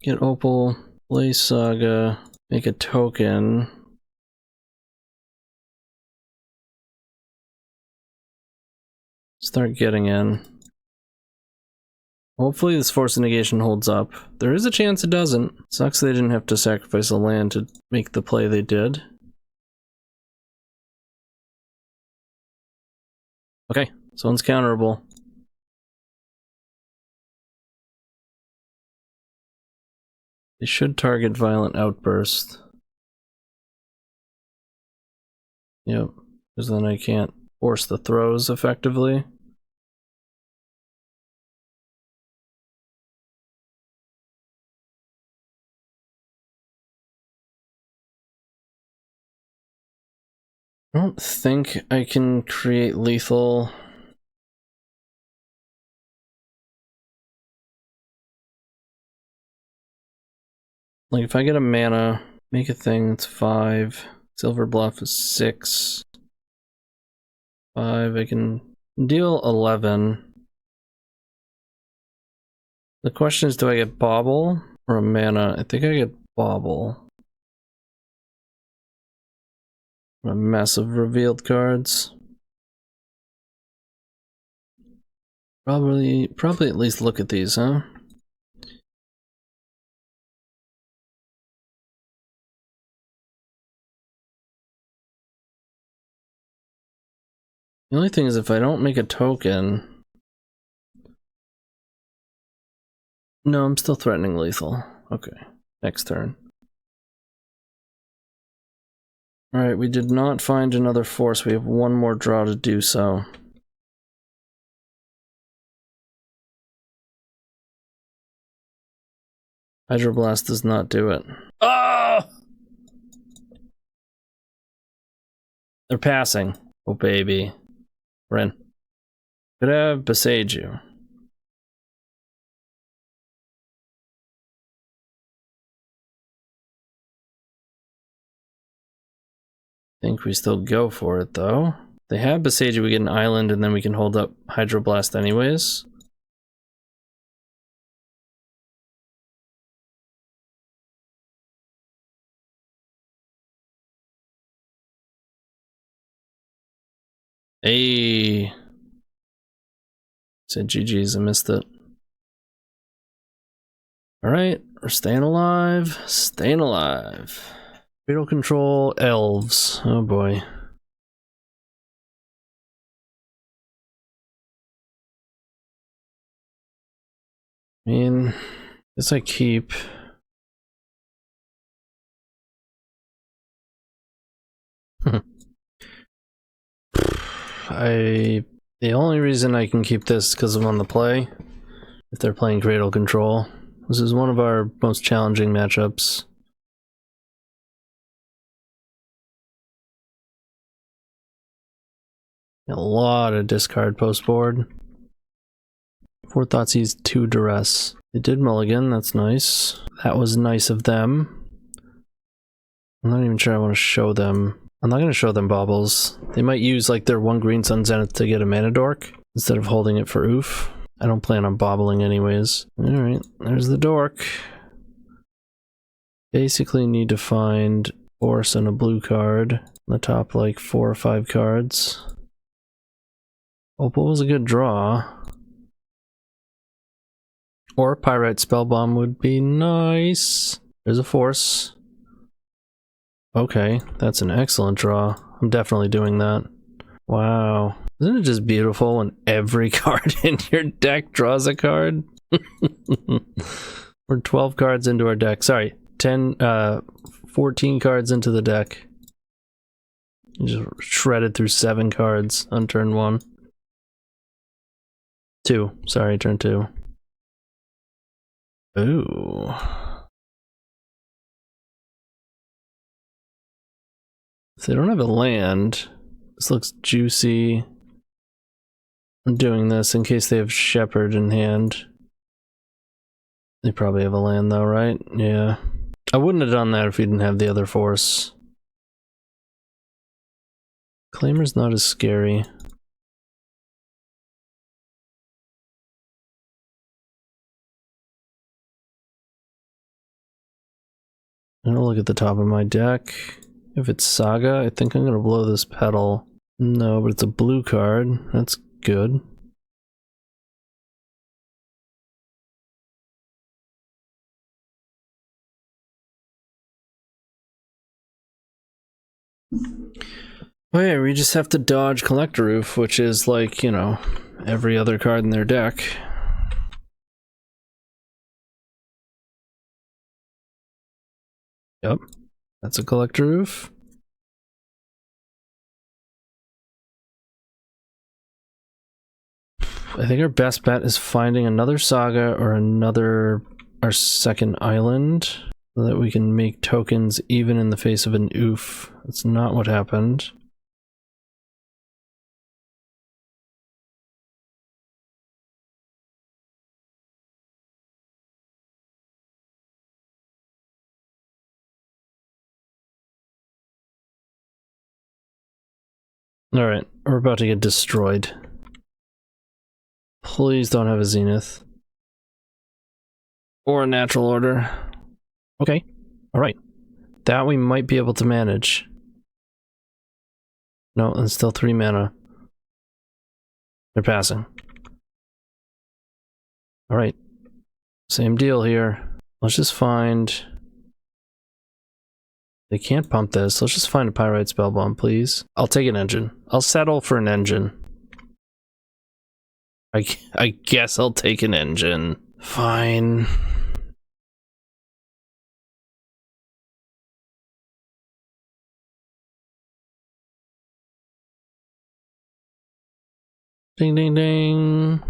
Get Opal, play Saga, make a token. Start getting in. Hopefully this Force of Negation holds up. There is a chance it doesn't. Sucks they didn't have to sacrifice a land to make the play they did. Okay, this one's counterable. They should target Violent Outburst. Yep, because then I can't force the throws effectively. I don't think I can create lethal. Like if I get a mana, make a thing, it's 5. Silver Bluff is 6. 5, I can deal 11. The question is, do I get Bauble or a mana? I think I get Bauble. A mess of revealed cards. Probably at least look at these, huh? The only thing is if I don't make a token... No, I'm still threatening lethal. Okay, next turn. Alright, we did not find another force. We have one more draw to do so. Hydroblast does not do it. Oh! They're passing. Oh, baby. We're in. Could have Besage you. Think we still go for it, though. They have Besage you, we get an island, and then we can hold up Hydroblast anyways. Hey. Said GG's, I missed it. Alright, we're staying alive. Staying alive. Cradle control elves. Oh boy. I mean, guess I keep. The only reason I can keep this is because I'm on the play. If they're playing Cradle control. This is one of our most challenging matchups. A lot of discard post board. Four Thoughtseize 2 Duress. They did mulligan, that's nice. That was nice of them. I'm not even sure I want to show them. I'm not going to show them baubles. They might use like their 1 green Sun Zenith to get a mana dork instead of holding it for oof. I don't plan on bobbling anyways. Alright, there's the dork. Basically need to find Orc and a blue card. On the top like 4 or 5 cards. Opal was a good draw. Or Pyrite Spellbomb would be nice. There's a force. Okay, that's an excellent draw. I'm definitely doing that. Wow. Isn't it just beautiful when every card in your deck draws a card? We're 12 cards into our deck. Sorry, 14 cards into the deck. You just shredded through 7 cards on turn 1. 2. Sorry, turn 2. Ooh. If they don't have a land, this looks juicy. I'm doing this in case they have Shepherd in hand. They probably have a land though, right? Yeah. I wouldn't have done that if we didn't have the other force. Claimer's not as scary. I'm gonna look at the top of my deck. If it's Saga, I think I'm gonna blow this petal. No, but it's a blue card. That's good. Oh yeah, we just have to dodge Collector Roof, which is like, you know, every other card in their deck. Yep, that's a Collector Roof. I think our best bet is finding another Saga or our second island so that we can make tokens even in the face of an oof. That's not what happened. Alright, we're about to get destroyed. Please don't have a Zenith. Or a natural order. Okay, alright. That we might be able to manage. No, it's still 3 mana. They're passing. Alright. Same deal here. Let's just find... They can't pump this. Let's just find a Pyrite Spellbomb, please. I'll take an engine. I'll settle for an engine. I guess I'll take an engine. Fine. Ding ding ding.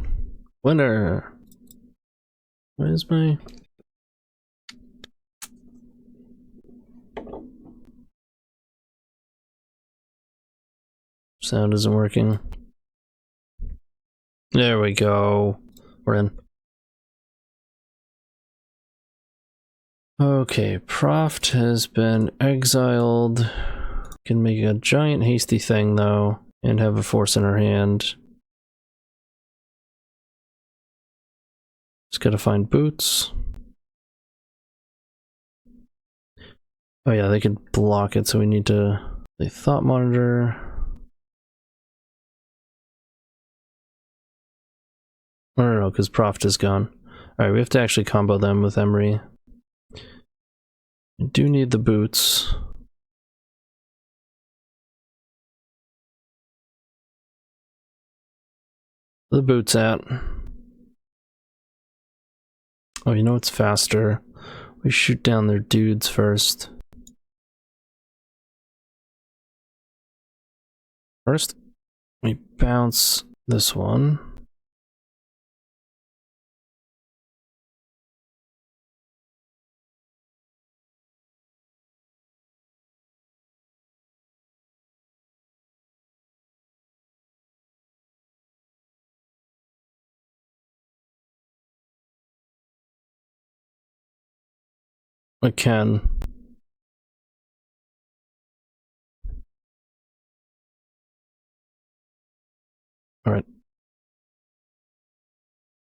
Winner. Where's my... Sound isn't working. There we go. We're in. Okay, Proft has been exiled. Can make a giant hasty thing though, and have a force in her hand. Just gotta find boots. Oh yeah, they could block it, so we need to... They Thought Monitor. No, because Proft is gone. Alright, we have to actually combo them with Emry. I do need the boots. The boots at. Oh, you know what's faster? We shoot down their dudes first. First, we bounce this one. I can. Alright.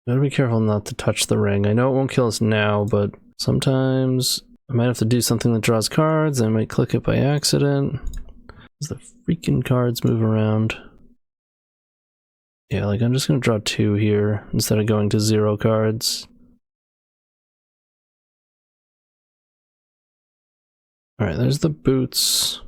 Gotta be careful not to touch the ring. I know it won't kill us now, but sometimes I might have to do something that draws cards. I might click it by accident. As the freaking cards move around. Yeah, like I'm just gonna draw 2 here instead of going to 0 cards. Alright, there's the boots.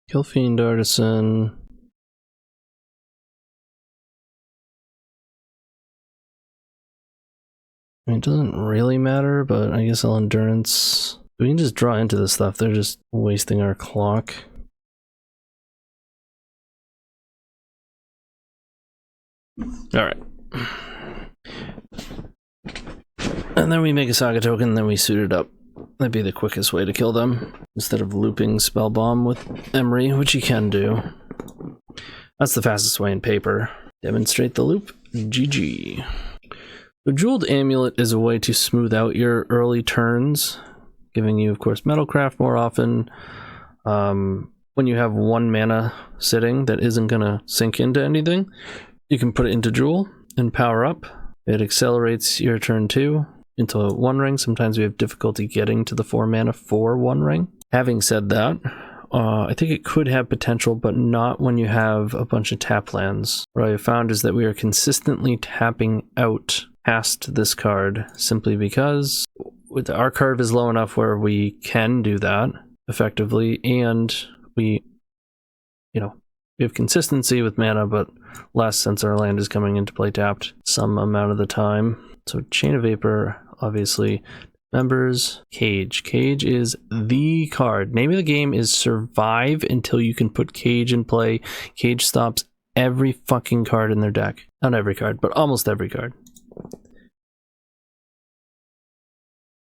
Kill Fiend Artisan. I mean, it doesn't really matter, but I guess I'll endurance. We can just draw into this stuff. They're just wasting our clock. Alright. And then we make a Saga token, and then we suit it up. That'd be the quickest way to kill them, instead of looping Spellbomb with Emry, which you can do. That's the fastest way in paper. Demonstrate the loop. GG. The Jeweled Amulet is a way to smooth out your early turns, giving you, of course, Metalcraft more often. When you have 1 mana sitting that isn't going to sink into anything, you can put it into Jewel and power up. It accelerates your turn 2 into 1 ring. Sometimes we have difficulty getting to the 4 mana for 1 ring. Having said that, I think it could have potential, but not when you have a bunch of tap lands. What I have found is that we are consistently tapping out past this card simply because our curve is low enough where we can do that effectively, and we have consistency with mana, but less since our land is coming into play tapped some amount of the time. So Chain of Vapor, obviously. Members, Cage. Cage is the card. Name of the game is survive until you can put Cage in play. Cage stops every fucking card in their deck. Not every card, but almost every card.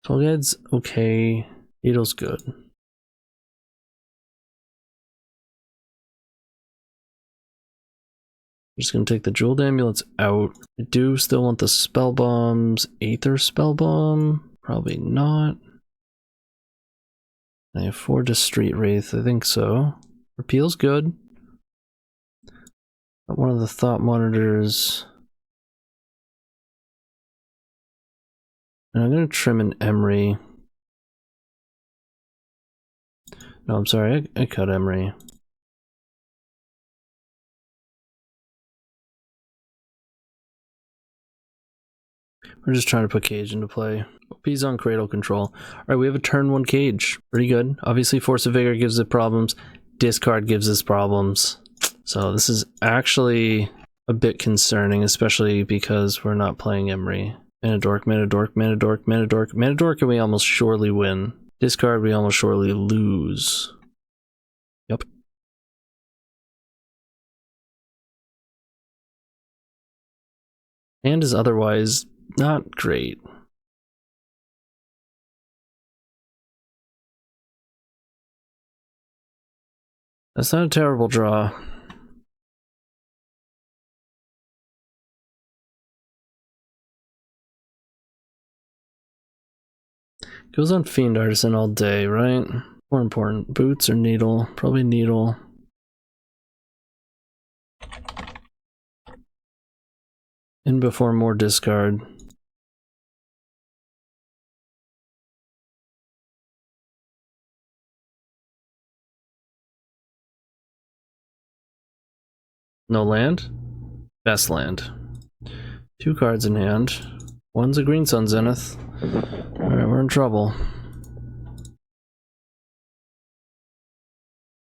Tolgad's okay. Needle's good. I'm just going to take the Jeweled Amulets out. I do still want the Spellbombs. Aether Spellbomb? Probably not. I have 4 to Street Wraith, I think so. Repeal's good. Got one of the Thought Monitors. And I'm going to trim an Emry. No, I'm sorry, I cut Emry. We're just trying to put Cage into play. OP's on Cradle control. Alright, we have a turn 1 Cage. Pretty good. Obviously, Force of Vigor gives it problems. Discard gives us problems. So this is actually a bit concerning, especially because we're not playing Emry. Mana Dork, Mana Dork, Mana Dork, Mana Dork. Mana Dork, and we almost surely win. Discard, we almost surely lose. Yep. Hand is otherwise not great. That's not a terrible draw. Goes on Fiend Artisan all day, right? More important, boots or needle? Probably needle. In before more discard. No land? Best land. 2 cards in hand. One's a Green Sun Zenith. Alright, we're in trouble.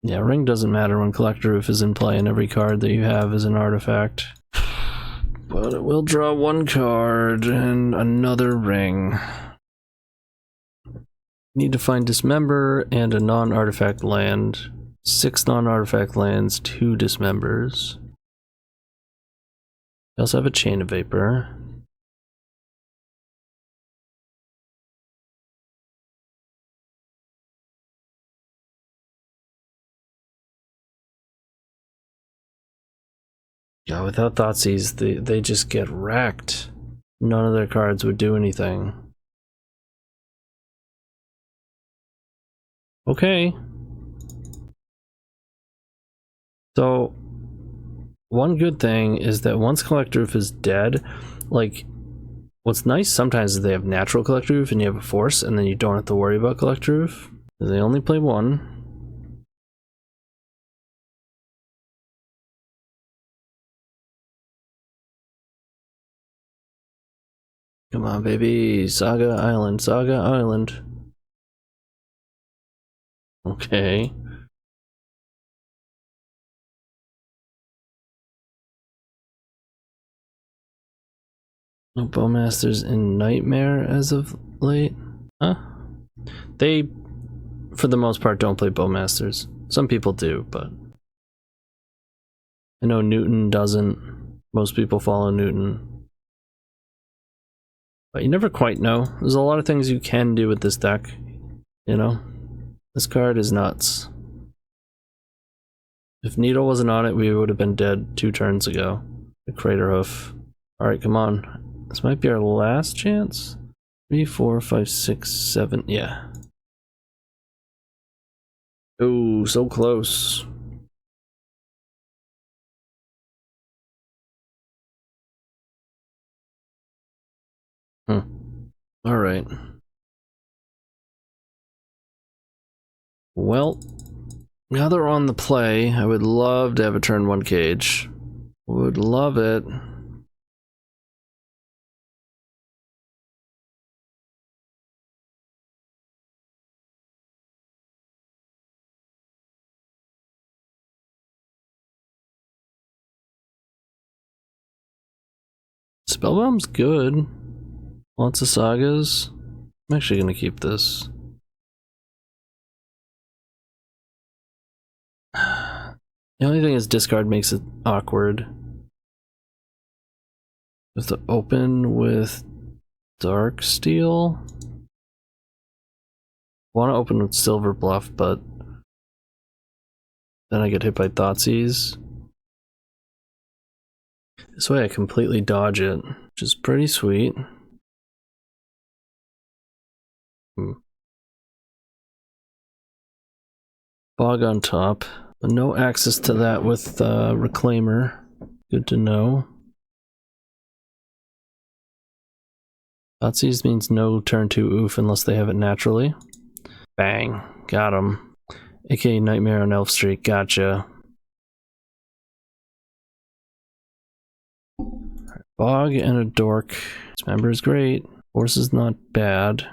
Yeah, ring doesn't matter when Collector Roof is in play and every card that you have is an artifact. But it will draw 1 card and another ring. Need to find Dismember and a non-artifact land. 6 non-artifact lands, 2 Dismembers. We also have a Chain of Vapor. Yeah, without Thoughtseize, they just get wrecked. None of their cards would do anything. Okay. So, one good thing is that once Collector Roof is dead, like, what's nice sometimes is they have natural Collector Roof and you have a force, and then you don't have to worry about Collector Roof. They only play 1. Come on, baby. Saga Island, Saga Island. Okay. No Bowmasters in Nightmare as of late? Huh? They, for the most part, don't play Bowmasters. Some people do, but I know Newton doesn't. Most people follow Newton. But you never quite know. There's a lot of things you can do with this deck, you know? This card is nuts. If Needle wasn't on it, we would have been dead 2 turns ago. The Crater Hoof. Alright, come on. This might be our last chance. 3, 4, 5, 6, 7. Yeah. Oh, so close. Alright. Well, now that we're on the play, I would love to have a turn 1 cage. Would love it. Spellbomb's good. Lots of sagas. I'm actually gonna keep this. The only thing is discard makes it awkward. We have to open with Dark Steel. Want to open with Silver Bluff, but then I get hit by Thoughtseize. This way I completely dodge it, which is pretty sweet. Bog on top, but no access to that with Reclaimer. Good to know. Thoughtseize means no turn 2 oof unless they have it naturally. Bang, got him. AKA Nightmare on Elf Street, gotcha. Bog and a Dork. Dismember is great. Force is not bad.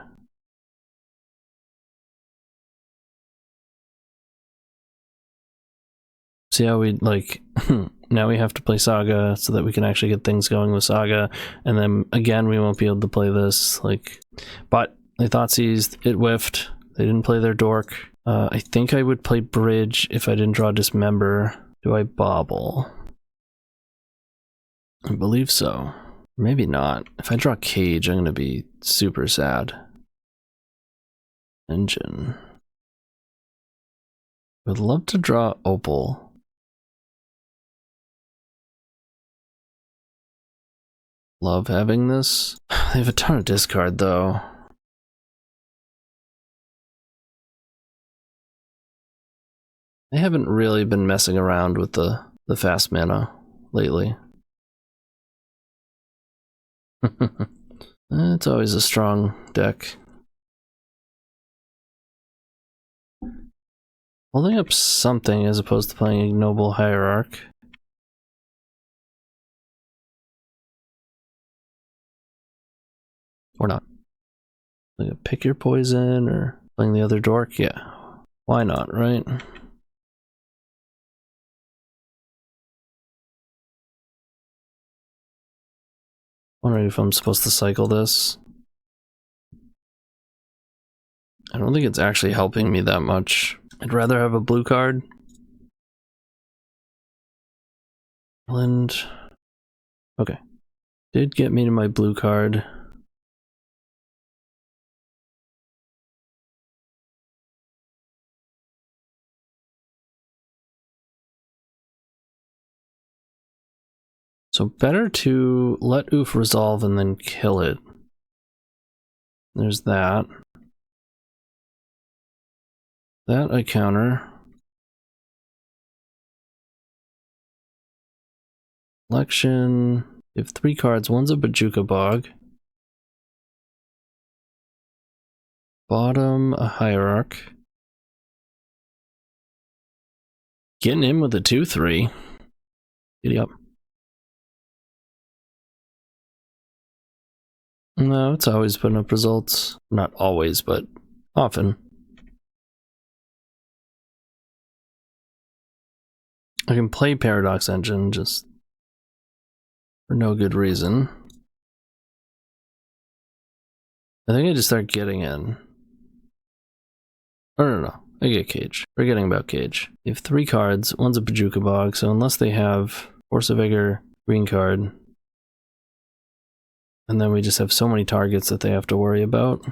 See how we, like, now we have to play Saga so that we can actually get things going with Saga, and then again we won't be able to play this, like, but they Thoughtseized, it whiffed, they didn't play their Dork. I think I would play Bridge if I didn't draw Dismember. Do I Bobble? I believe so. Maybe not. If I draw Cage, I'm gonna be super sad. Engine. Would love to draw Opal. Love having this. They have a ton of discard though. I haven't really been messing around with the fast mana lately. It's always a strong deck. Holding up something as opposed to playing Ignoble Hierarch. Or not. Like a pick your poison or playing the other dork? Yeah. Why not, right? Wondering if I'm supposed to cycle this. I don't think it's actually helping me that much. I'd rather have a blue card. And okay. Did get me to my blue card. So better to let Oof resolve and then kill it. There's that. That I counter. Election. You have 3 cards. One's a Bajuka Bog. Bottom, a Hierarch. Getting in with a 2-3. Giddy up. No, it's always putting up results. Not always, but often. I can play Paradox Engine just for no good reason. I think I just start getting in. Oh, no. I get Cage. Forgetting about Cage. You have 3 cards. One's a Bajuka Bog, so unless they have Force of Vigor, green card, and then we just have so many targets that they have to worry about.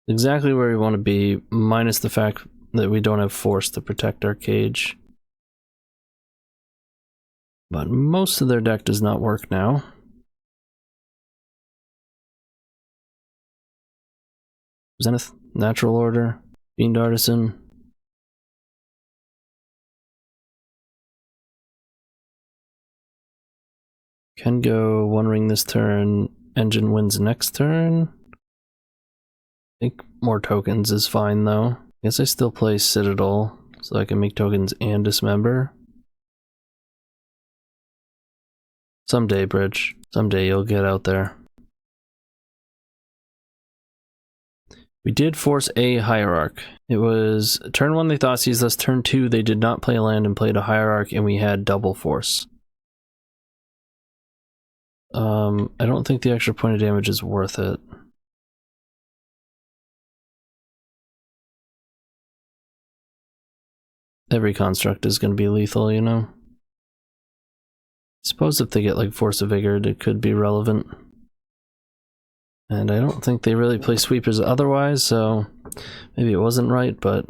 Exactly where we want to be, minus the fact that we don't have Force to protect our Cage. But most of their deck does not work now. Zenith, Natural Order, Fiend Artisan. Can go One Ring this turn, Engine wins next turn. I think more tokens is fine though. I guess I still play Citadel, so I can make tokens and dismember. Someday, Bridge. Someday you'll get out there. We did force a Hierarch. It was turn 1 they thought seized us, turn 2 they did not play a land and played a Hierarch, and we had double force. I don't think the extra point of damage is worth it. Every construct is going to be lethal, you know? I suppose if they get like Force of Vigor, it could be relevant. And I don't think they really play sweepers otherwise, so maybe it wasn't right, but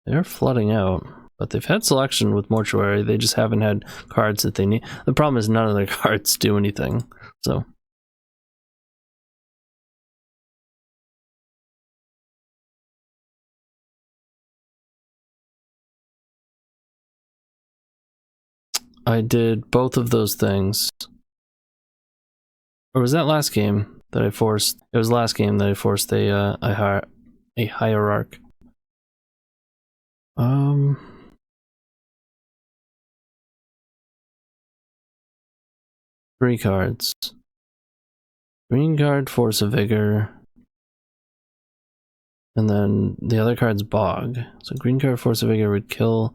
they're flooding out. But they've had selection with Mortuary, they just haven't had cards that they need. The problem is none of their cards do anything, so. I did both of those things. Or was that last game that I forced? It was last game that I forced a Hierarch. 3 cards. Green card, Force of Vigor. And then the other card's Bog. So green card, Force of Vigor would kill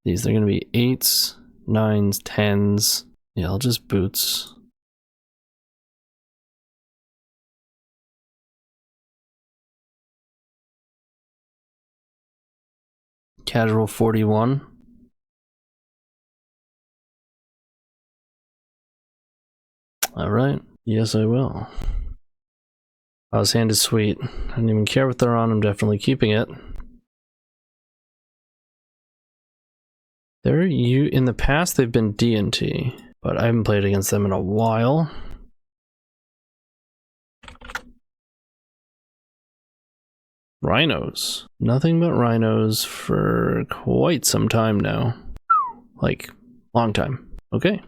these. They're going to be 8s, 9s, 10s. Yeah, I'll just boots. Casual 41. Alright, yes I will. Oh, his hand is sweet. I don't even care what they're on, I'm definitely keeping it. In the past they've been D&T, but I haven't played against them in a while. Rhinos. Nothing but rhinos for quite some time now. Like, long time. Okay.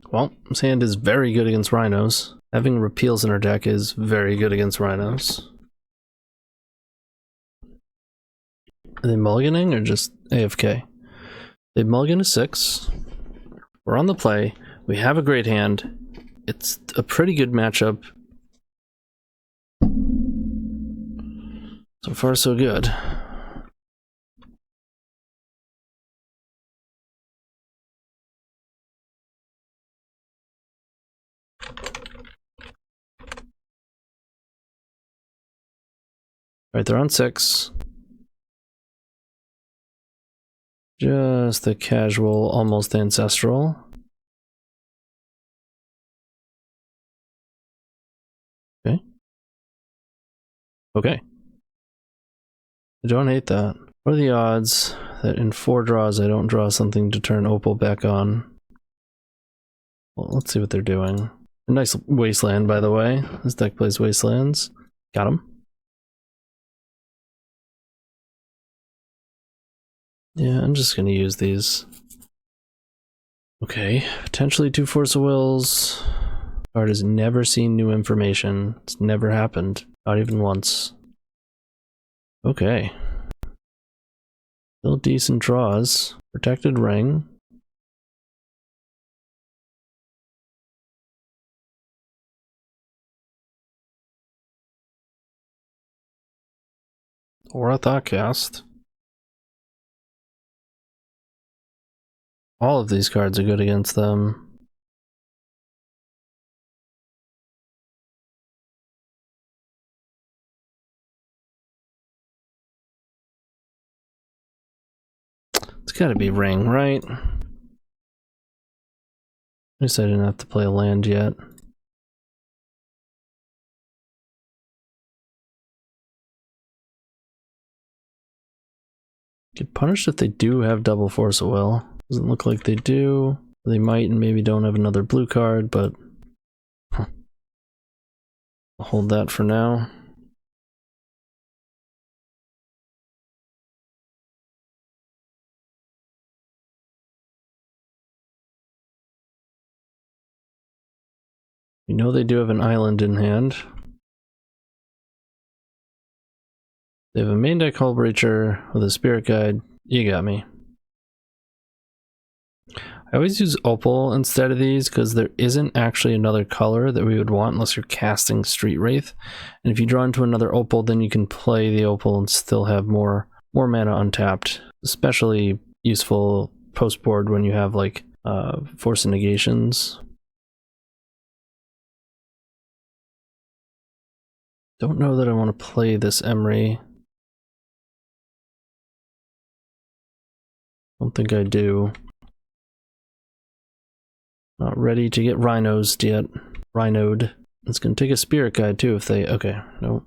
Well, this hand is very good against rhinos. Having repeals in our deck is very good against rhinos. Are they mulliganing or just AFK? They mulligan a 6. We're on the play. We have a great hand. It's a pretty good matchup. So far, so good. Alright, they're on 6. Just the casual, almost ancestral. Okay. Okay. I don't hate that. What are the odds that in 4 draws I don't draw something to turn Opal back on? Well, let's see what they're doing. A nice wasteland, by the way. This deck plays wastelands. Got him. Yeah, I'm just gonna use these. Okay, potentially 2 Force of Wills. Card has never seen new information. It's never happened. Not even once. Okay. Still decent draws. Protected Ring. Or a Thoughtcast. All of these cards are good against them. It's gotta be Ring, right? At least I didn't have to play a land yet. Get punished if they do have double Force of Will. Doesn't look like they do. They might and maybe don't have another blue card, but I'll hold that for now. We know they do have an island in hand. They have a main deck Hullbreacher with a Spirit Guide. You got me. I always use Opal instead of these because there isn't actually another color that we would want unless you're casting Street Wraith. And if you draw into another Opal, then you can play the Opal and still have more mana untapped. Especially useful post board when you have like Force of Negations. Don't know that I want to play this Emry. Don't think I do. Not ready to get rhinos yet. Rhinoed. It's gonna take a Spirit Guide too if they... Okay, nope.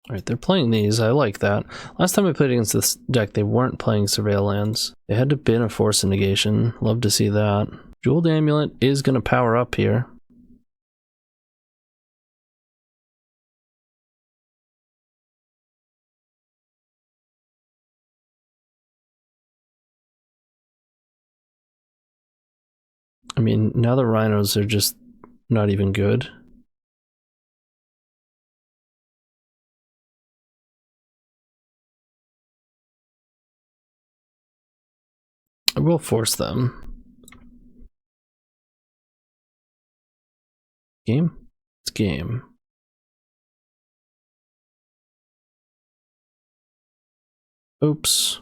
Alright, they're playing these. I like that. Last time I played against this deck, they weren't playing Surveil lands. They had to bin a Force of Negation. Love to see that. Jeweled Amulet is gonna power up here. I mean, now the rhinos are just not even good. I will force them. Game? It's game. Oops.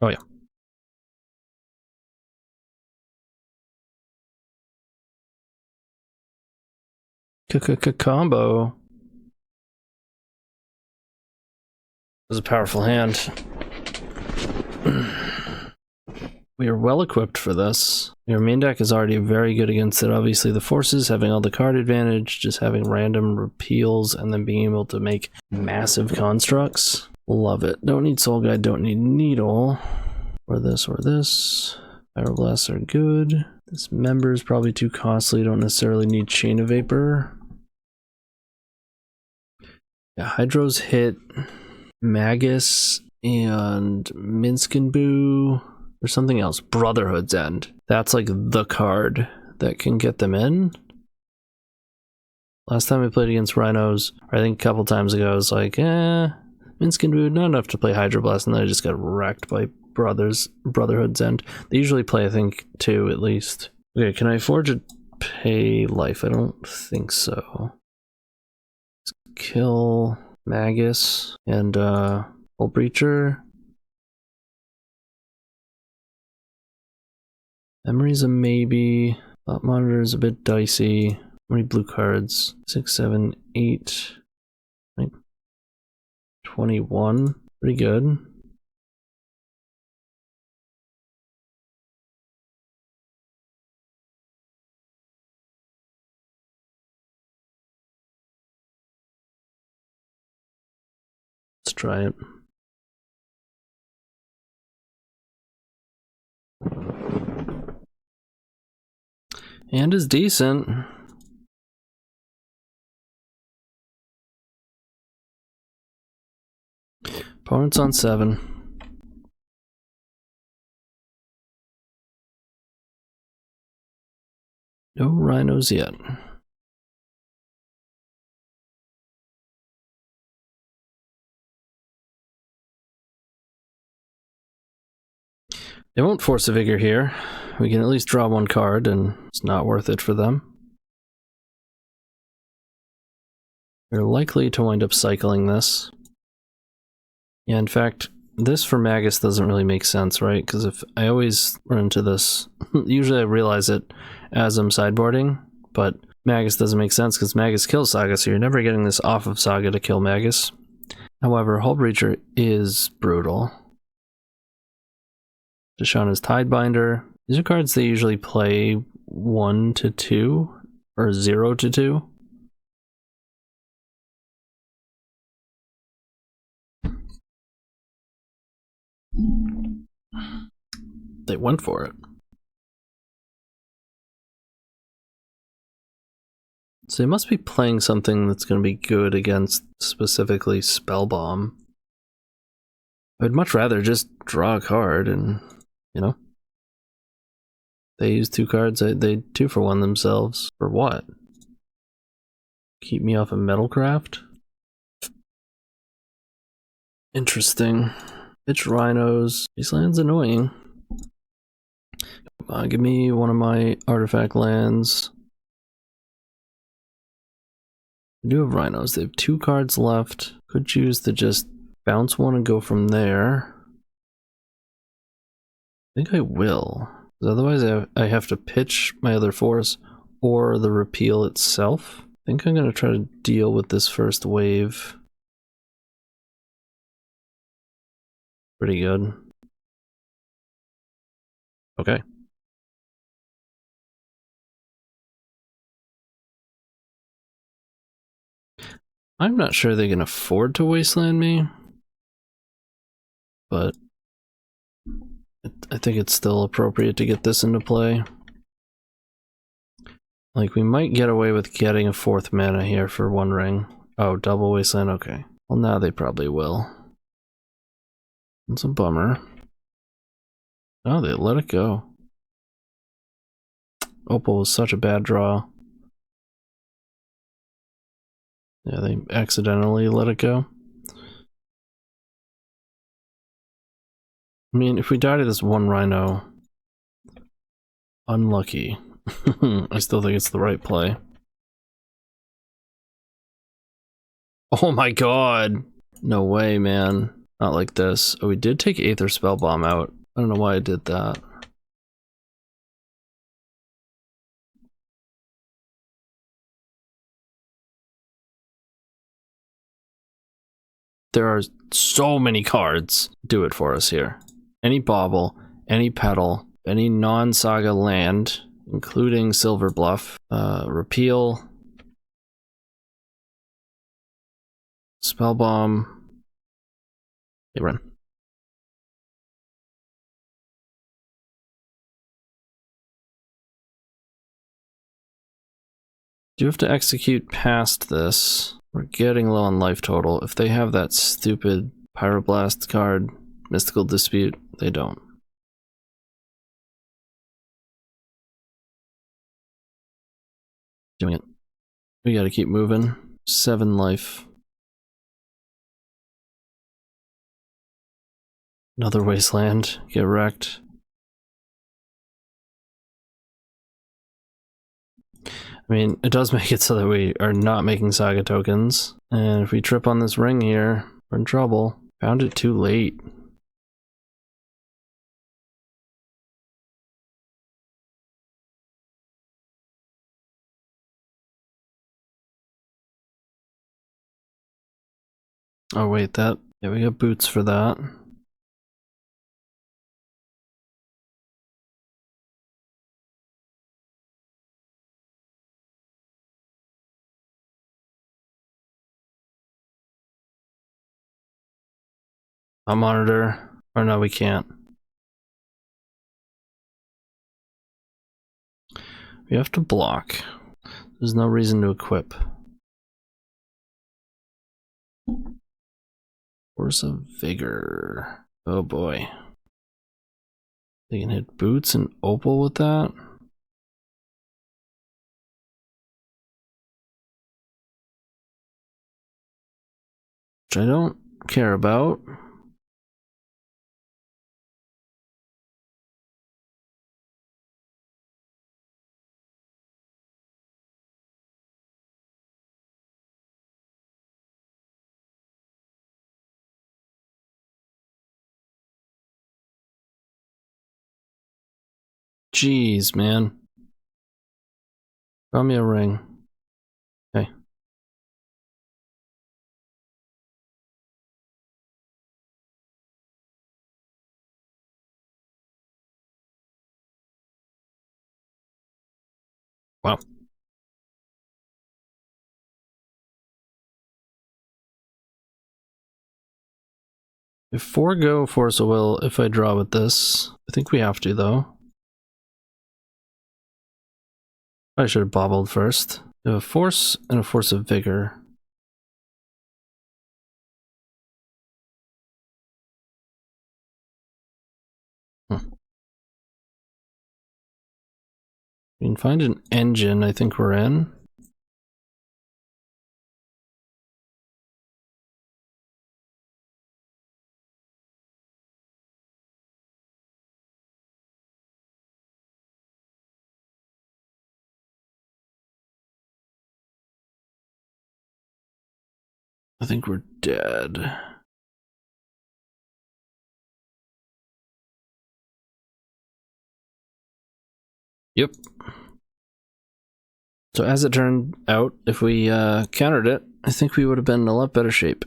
Oh yeah. Combo. It was a powerful hand. We are well equipped for this. Your main deck is already very good against it. Obviously the forces, having all the card advantage, just having random repeals, and then being able to make massive constructs. Love it. Don't need Soul Guide, don't need Needle. Or this or this. Pyroblasts are good. This member is probably too costly. Don't necessarily need Chain of Vapor. Yeah, Hydros hit Magus and Minskin or something else. Brotherhood's End. That's like the card that can get them in. Last time I played against Rhinos, I think a couple times ago, I was like, Minskin Mood, not enough to play Hydroblast, and then I just got wrecked by Brotherhood's End. They usually play, I think, 2 at least. Okay, can I afford to pay life? I don't think so. Let's kill Magus and Hullbreacher. Emry's a maybe. Thought Monitor's a bit dicey. How many blue cards? 6, 7, 8, 21. Pretty good. Let's try it. And is decent. Opponent's on 7. No rhinos yet. They won't force a vigor here. We can at least draw 1 card, and it's not worth it for them. They're likely to wind up cycling this. Yeah, in fact, this for Magus doesn't really make sense, right? Because if I always run into this, usually I realize it as I'm sideboarding, but Magus doesn't make sense because Magus kills Saga, so you're never getting this off of Saga to kill Magus. However, Hullbreacher is brutal. Deshauna's Tidebinder. These are cards they usually play 1 to 2 or 0 to 2. They went for it. So they must be playing something that's going to be good against specifically Spellbomb. I'd much rather just draw a card and, you know. They use 2 cards, they 2-for-1 themselves. For what? Keep me off of Metalcraft? Interesting. Pitch Rhinos. This land's annoying. Come on, give me one of my artifact lands. They do have Rhinos. They have 2 cards left. Could choose to just bounce 1 and go from there. I think I will. Otherwise I have to pitch my other force or the repeal itself. I think I'm going to try to deal with this first wave. Pretty good. Okay. I'm not sure they can afford to wasteland me, but I think it's still appropriate to get this into play. Like, we might get away with getting a 4th mana here for 1 ring. Oh, double wasteland, okay. Well, now they probably will. It's a bummer. Oh, they let it go. Opal was such a bad draw. Yeah, they accidentally let it go. I mean, if we die to this 1 rhino, unlucky. I still think it's the right play. Oh my god! No way, man. Not like this. Oh, we did take Aether Spellbomb out. I don't know why I did that. There are so many cards. Do it for us here. Any Bauble, any Petal, any non-Saga land, including Silver Bluff, Repeal, Spellbomb. They run. Do have to execute past this. We're getting low on life total. If they have that stupid Pyroblast card, Mystical Dispute, they don't. Doing it. We gotta keep moving. 7 life. Another wasteland. Get wrecked. I mean, it does make it so that we are not making Saga tokens. And if we trip on this ring here, we're in trouble. Found it too late. Oh wait, yeah, we got boots for that. A monitor. Or no, we can't. We have to block. There's no reason to equip. Force of Vigor. Oh boy. They can hit boots and opal with that? Which I don't care about. Jeez, man. Draw me a ring. Okay. Wow. If forego Force of Will if I draw with this. I think we have to, though. I should have bobbled first. We have a Force and a Force of Vigor. We can find an engine, I think we're in. I think we're dead. Yep. So as it turned out, if we countered it, I think we would have been in a lot better shape.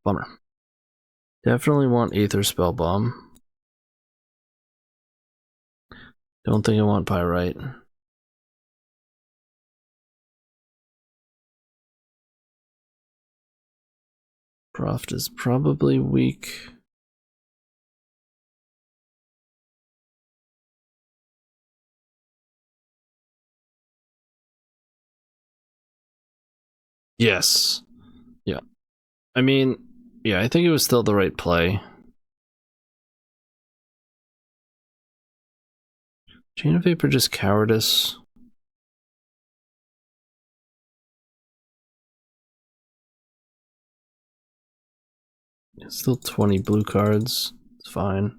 Bummer. Definitely want Aether Spellbomb. Don't think I want Pyrite. Croft is probably weak. Yes. Yeah. I mean, yeah, I think it was still the right play. Chain of Vapor just cowardice. It's still 20 blue cards. It's fine.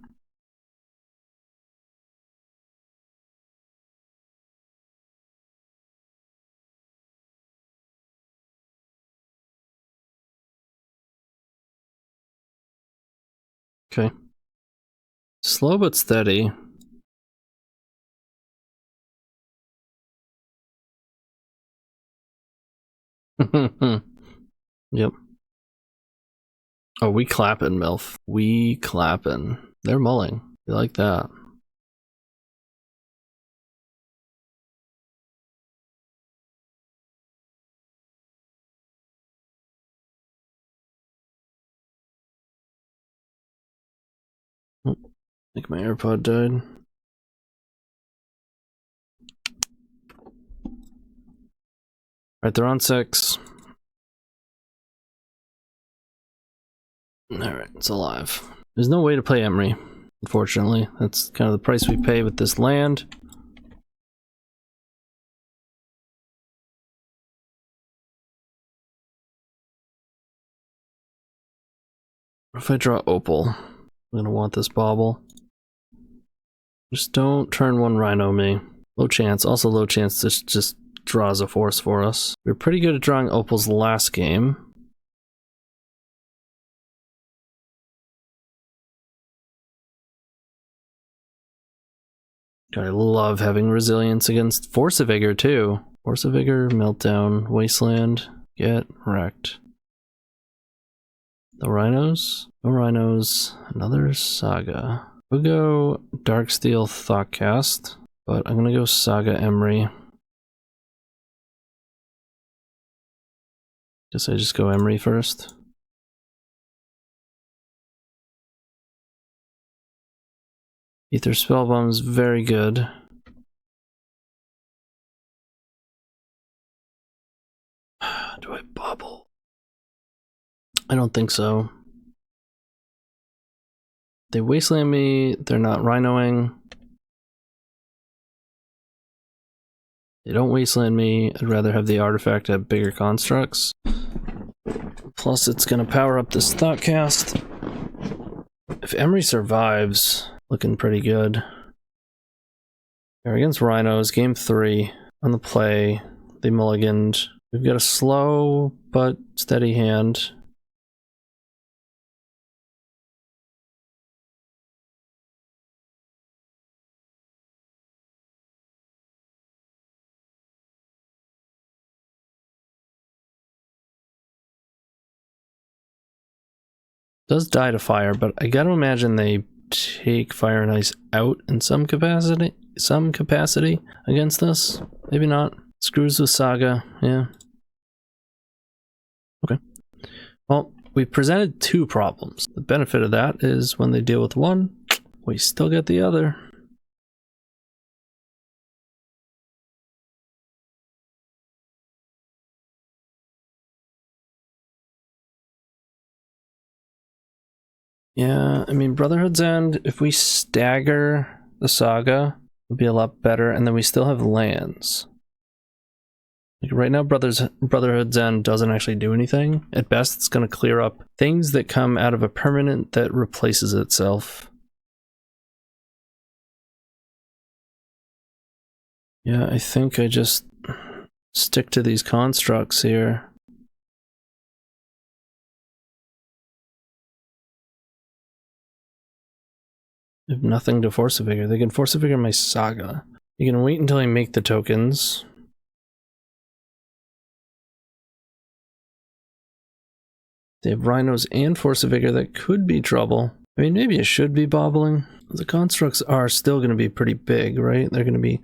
Okay. Slow but steady. Yep. Oh, we clappin', MILF. We clappin'. They're mulling. You like that. Oh, I think my AirPod died. Alright, they're on 6. Alright, it's alive. There's no way to play Emry, unfortunately. That's kind of the price we pay with this land. If I draw Opal, I'm gonna want this bauble. Just don't turn one Rhino me. Low chance. Also low chance this just draws a force for us. We were pretty good at drawing Opals last game. God, I love having resilience against Force of Vigor too. Force of Vigor, Meltdown, Wasteland, get wrecked. No Rhinos? No Rhinos. Another Saga. We'll go Darksteel Thoughtcast, but I'm gonna go Saga Emry. Guess I just go Emry first. Ether Spellbombs, very good. Do I bubble? I don't think so. They wasteland me, they're not rhinoing. They don't wasteland me, I'd rather have the artifact have bigger constructs. Plus it's gonna power up this Thoughtcast. If Emry survives, looking pretty good. They're against Rhinos, game 3. On the play, they mulliganed. We've got a slow but steady hand. Does die to fire, but I gotta imagine they take Fire and Ice out in some capacity against this. Maybe not. Screws with Saga, yeah. Okay. Well, we presented 2 problems. The benefit of that is when they deal with one, we still get the other. Yeah, I mean, Brotherhood's End, if we stagger the Saga, would be a lot better, and then we still have lands. Like right now, Brotherhood's End doesn't actually do anything. At best, it's going to clear up things that come out of a permanent that replaces itself. Yeah, I think I just stick to these constructs here. They have nothing to Force a Vigor. They can Force a Vigor my Saga. You can wait until I make the tokens. They have Rhinos and Force a Vigor that could be trouble. I mean, maybe it should be bobbling. The constructs are still going to be pretty big, right? They're going to be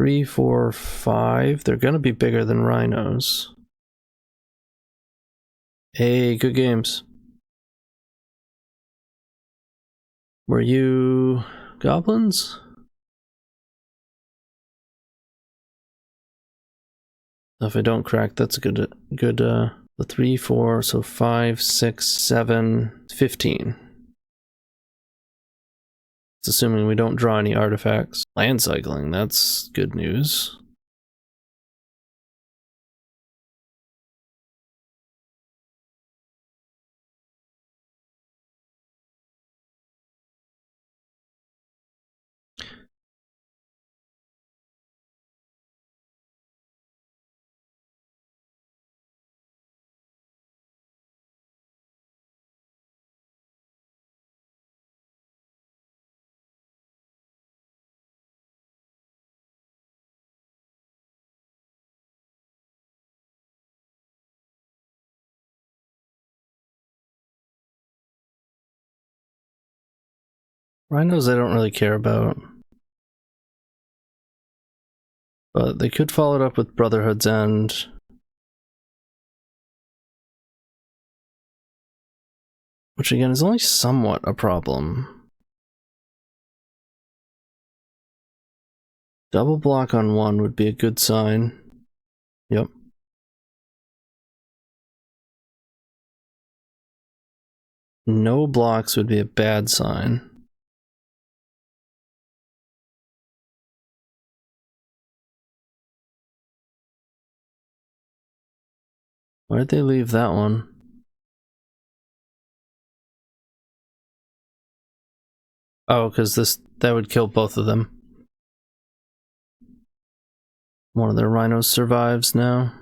3, 4, 5. They're going to be bigger than Rhinos. Hey, good games. Were you Goblins? If I don't crack, that's a good the 3, 4, so 5, 6, 7, 15. It's assuming we don't draw any artifacts. Land cycling, that's good news. Rhinos I don't really care about. But they could follow it up with Brotherhood's End. Which again is only somewhat a problem. Double block on 1 would be a good sign. Yep. No blocks would be a bad sign. Why did they leave that one? Oh, because that would kill both of them. One of their rhinos survives now.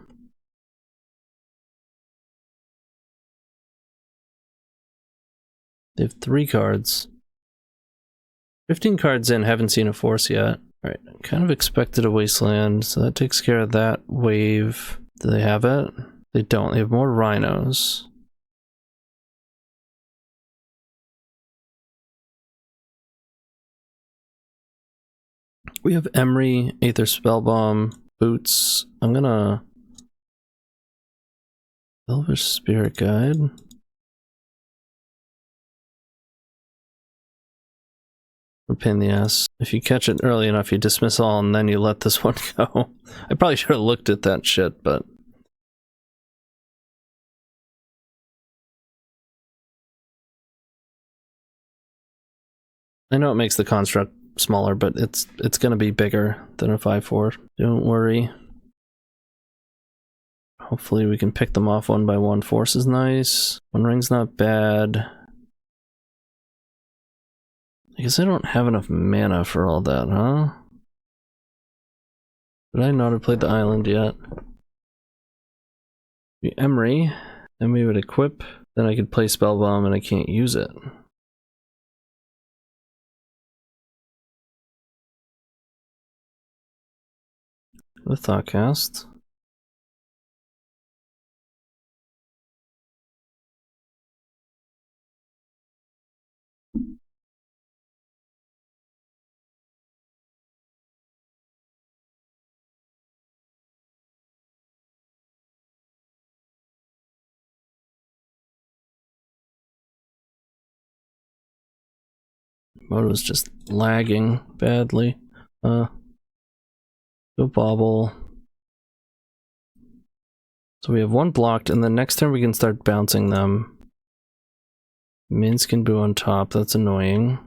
They have 3 cards. 15 cards in, haven't seen a force yet. Alright, kind of expected a wasteland, so that takes care of that wave. Do they have it? They don't. They have more rhinos. We have Emry, Aether Spellbomb, Boots. I'm gonna... Elvish Spirit Guide. Or pain in the ass. If you catch it early enough, you dismiss all and then you let this one go. I probably should have looked at that shit, but... I know it makes the construct smaller, but it's gonna be bigger than a 5/4. Don't worry. Hopefully we can pick them off one by one. Force is nice. One ring's not bad. I guess I don't have enough mana for all that, huh? But I not have played the island yet. The Emry, then we would equip, then I could play Spellbomb and I can't use it. The Thoughtcast. Moto's just lagging badly. Go Bobble. So we have one blocked, and then next turn we can start bouncing them. Minsk and Boo on top, that's annoying.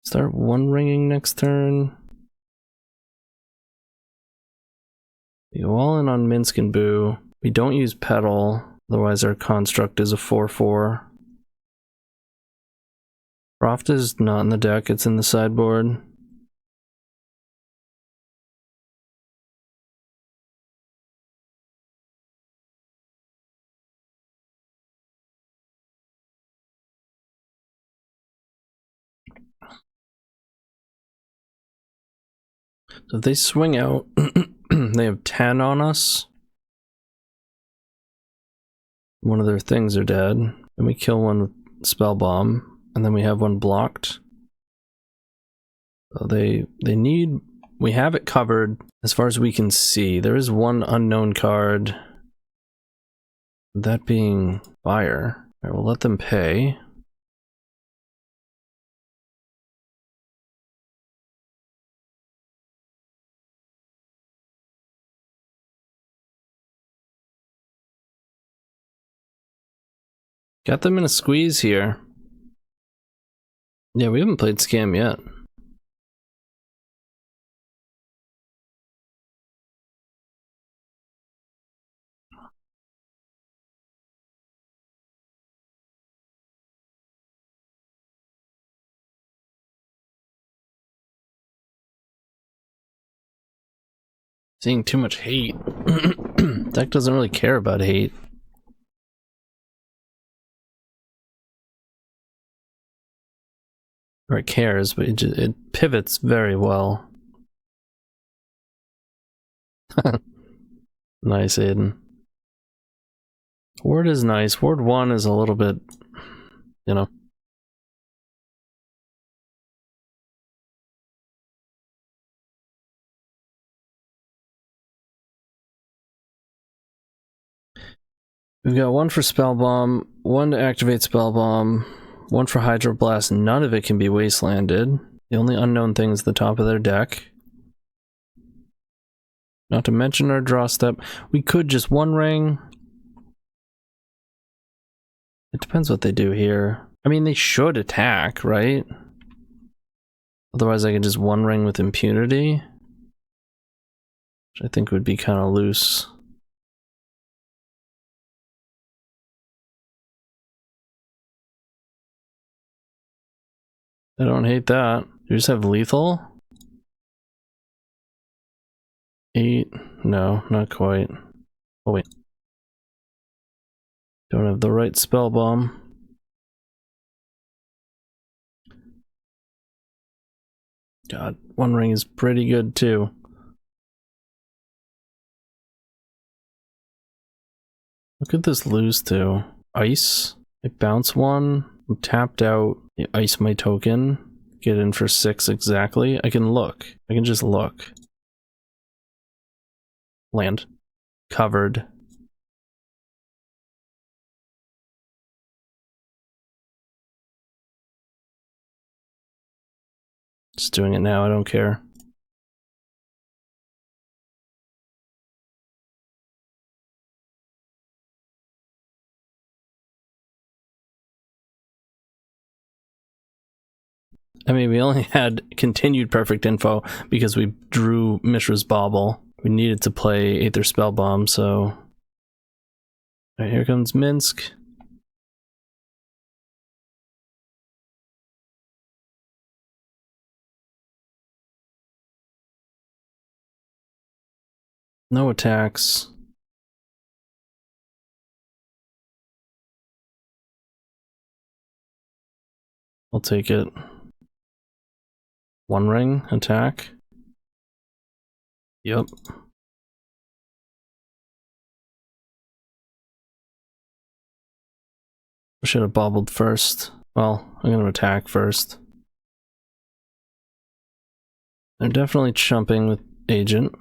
Start one ringing next turn. We go all in on Minsk and Boo. We don't use Petal, otherwise our construct is a 4/4. Croft is not in the deck, it's in the sideboard. So if they swing out, they have 10 on us. One of their things are dead. Then we kill one with Spellbomb, and then we have one blocked. So they need... We have it covered as far as we can see. There is one unknown card. That being Fire. Alright, we'll let them pay. Got them in a squeeze here. Yeah, we haven't played Scam yet. Seeing too much hate. Deck doesn't really care about hate. Or it cares, but it pivots very well. Nice, Aiden. Ward is nice. Ward 1 is a little bit, you know. We've got one for Spellbomb, one to activate Spellbomb, one for Hydroblast. None of it can be wastelanded. The only unknown thing is the top of their deck. Not to mention our draw step. We could just one ring. It depends what they do here. I mean, they should attack, right? Otherwise I can just one ring with impunity. Which I think would be kind of loose. I don't hate that. You just have lethal? 8? No, not quite. Oh wait. Don't have the right spell bomb. God, One Ring is pretty good too. What could this lose to? Ice? I bounce one. I'm tapped out. I ice my token. Get in for 6 exactly. I can look. I can just look. Land. Covered. Just doing it now, I don't care. I mean, we only had continued perfect info because we drew Mishra's Bauble. We needed to play Aether Spellbomb, so... Alright, here comes Minsk. No attacks. I'll take it. One Ring, attack. Yep. I should have bobbled first. Well, I'm gonna attack first. They're definitely chumping with Agent.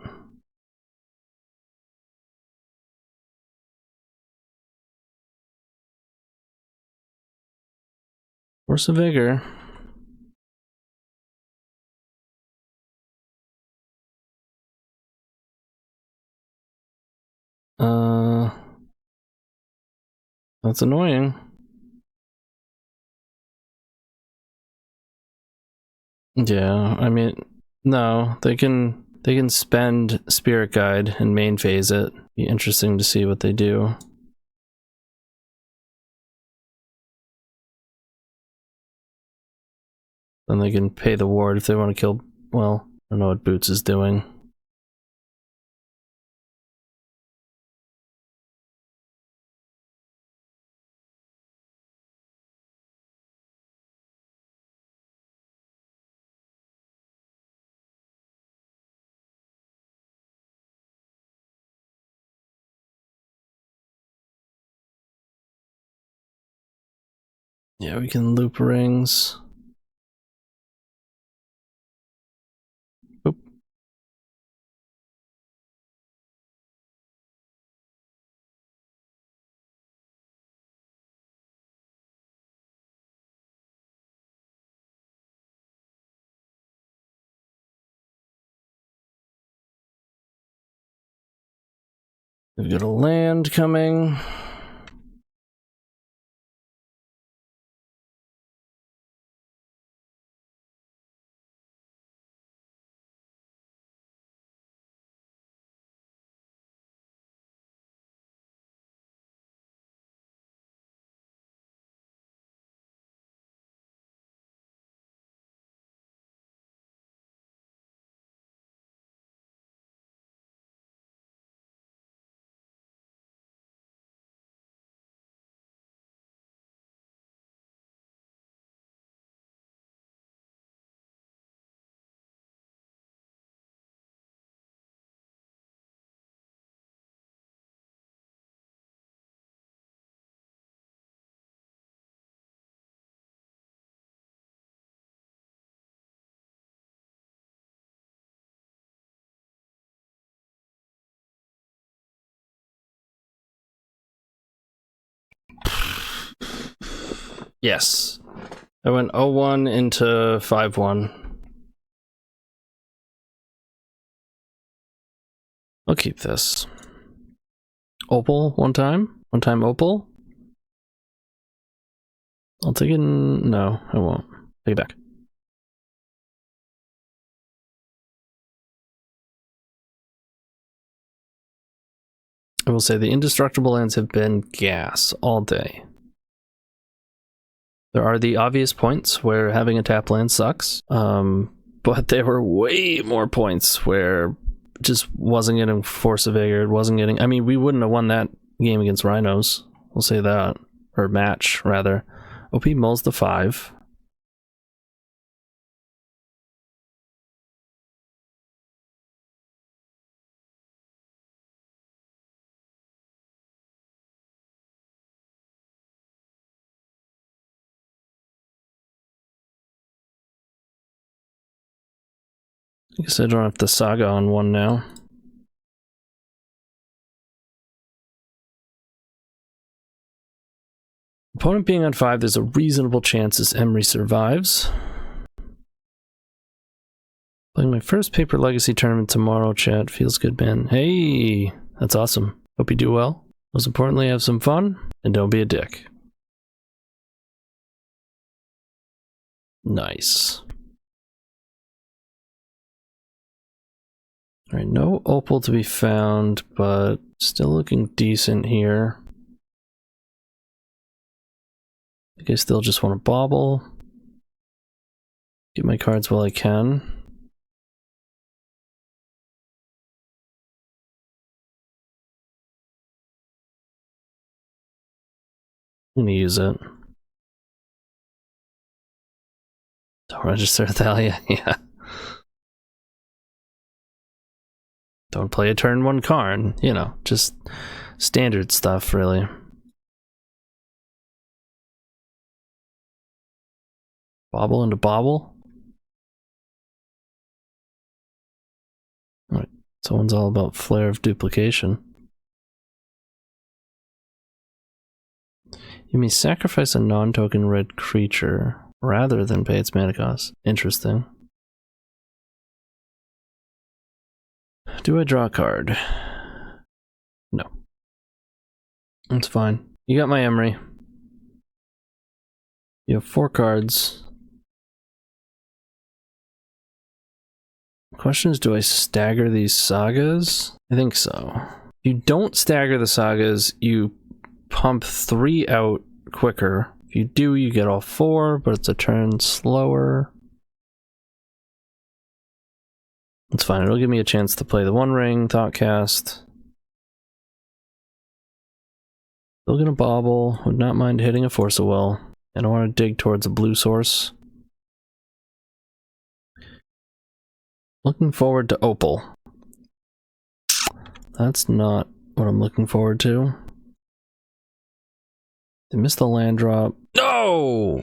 Force of Vigor. That's annoying. Yeah, I mean, no, they can spend Spirit Guide and main phase it. Be interesting to see what they do. Then they can pay the ward if they want to kill. Well, I don't know what Boots is doing. Yeah, we can loop rings. Oop. We've got a land coming. Yes. I went 0-1 into 5-1. I'll keep this. Opal one time? One time Opal? I'll take it. No, I won't. Take it back. I will say the indestructible lands have been gas all day. There are the obvious points where having a tap land sucks, but there were way more points where just wasn't getting Force of Vigor, wasn't getting... I mean, we wouldn't have won that game against Rhinos, we'll say that. Or match, rather. OP mulls the 5. I guess I don't have the Saga on 1 now. Opponent being on 5, there's a reasonable chance this Emry survives. Playing my first Paper Legacy tournament tomorrow, chat. Feels good, man. Hey, that's awesome. Hope you do well. Most importantly, have some fun, and don't be a dick. Nice. Alright, no opal to be found, but still looking decent here. I think I still just want to bobble. Get my cards while I can. I'm gonna use it. Don't register Thalia, yeah. Don't play a turn 1 card, you know, just standard stuff, really. Bobble into bobble. Alright, someone's all about Flare of Duplication. You may sacrifice a non-token red creature rather than pay its mana cost. Interesting. Do I draw a card? No. That's fine. You got my Emry. You have 4 cards. The question is, do I stagger these sagas? I think so. If you don't stagger the sagas, you pump 3 out quicker. If you do, you get all 4, but it's a turn slower. It's fine, it'll give me a chance to play the One Ring, Thoughtcast. Still gonna bobble, would not mind hitting a Force of Will. I don't want to dig towards a blue source. Looking forward to Opal. That's not what I'm looking forward to. They missed the land drop. No!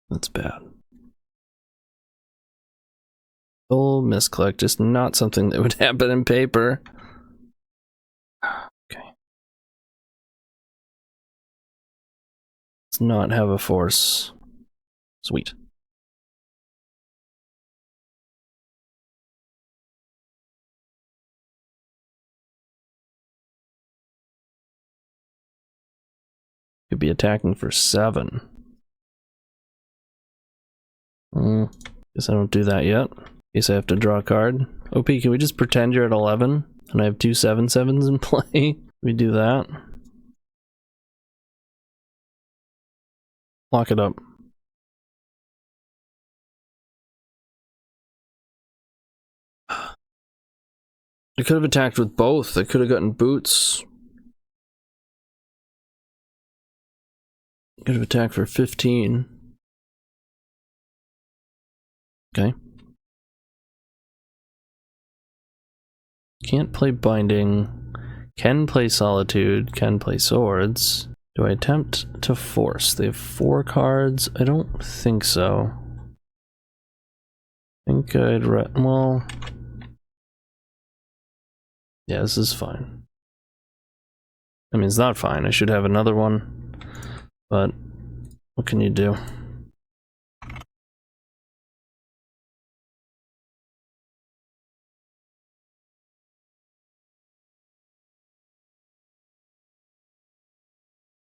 That's bad. Full misclick, just not something that would happen in paper. Okay. Let's not have a force. Sweet. Could be attacking for 7. Guess I don't do that yet. Guess I have to draw a card. OP, can we just pretend you're at 11? And I have 2 7/7s in play? We do that. Lock it up. I could have attacked with both. I could have gotten boots. Could have attacked for 15. Okay. Can't play Binding. Can play Solitude. Can play Swords. Do I attempt to force? They have 4 cards. I don't think so. I think I'd well... yeah, this is fine. I mean, it's not fine. I should have another one. But what can you do?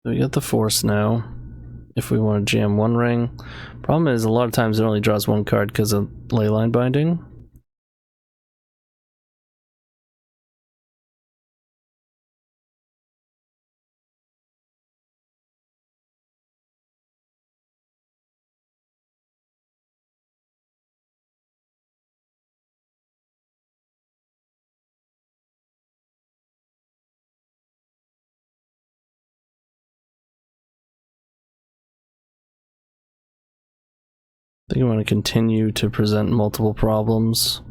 So we got the force now. If we want to jam One Ring. Problem is, a lot of times it only draws 1 card because of Leyline Binding. I think I want to continue to present multiple problems.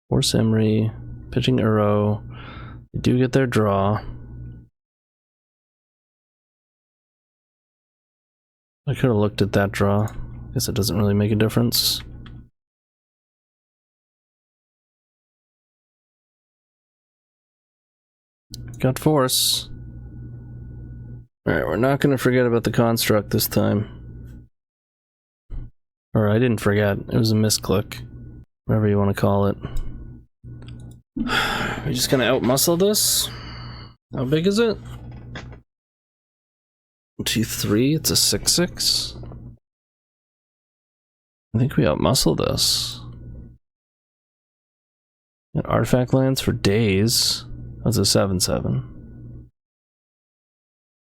Force Emry, pitching Uro. They do get their draw. I could have looked at that draw. Guess it doesn't really make a difference. Got force. Alright, we're not going to forget about the construct this time. Or I didn't forget, it was a misclick. Whatever you want to call it. We're just going to outmuscle this. How big is it? 2-3, it's a 6-6. I think we outmuscle this. Got artifact lands for days. That's a 7-7.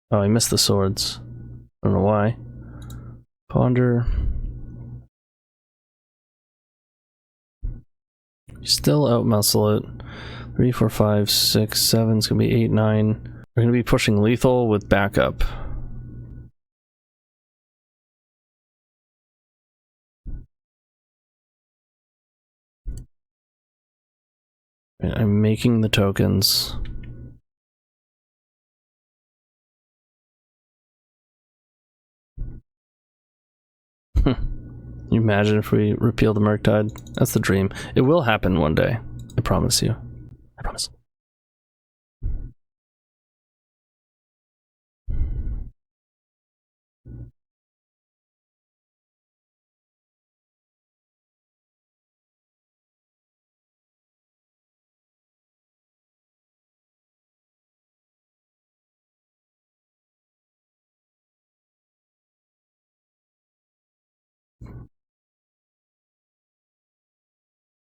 Oh, I missed the swords. I don't know why. Ponder. Still outmuscle it. 3, 4, 5, 6, 7. It's gonna be 8, 9. We're gonna be pushing lethal with backup. I'm making the tokens. Can you imagine if we repeal the Murktide? That's the dream. It will happen one day. I promise you. I promise.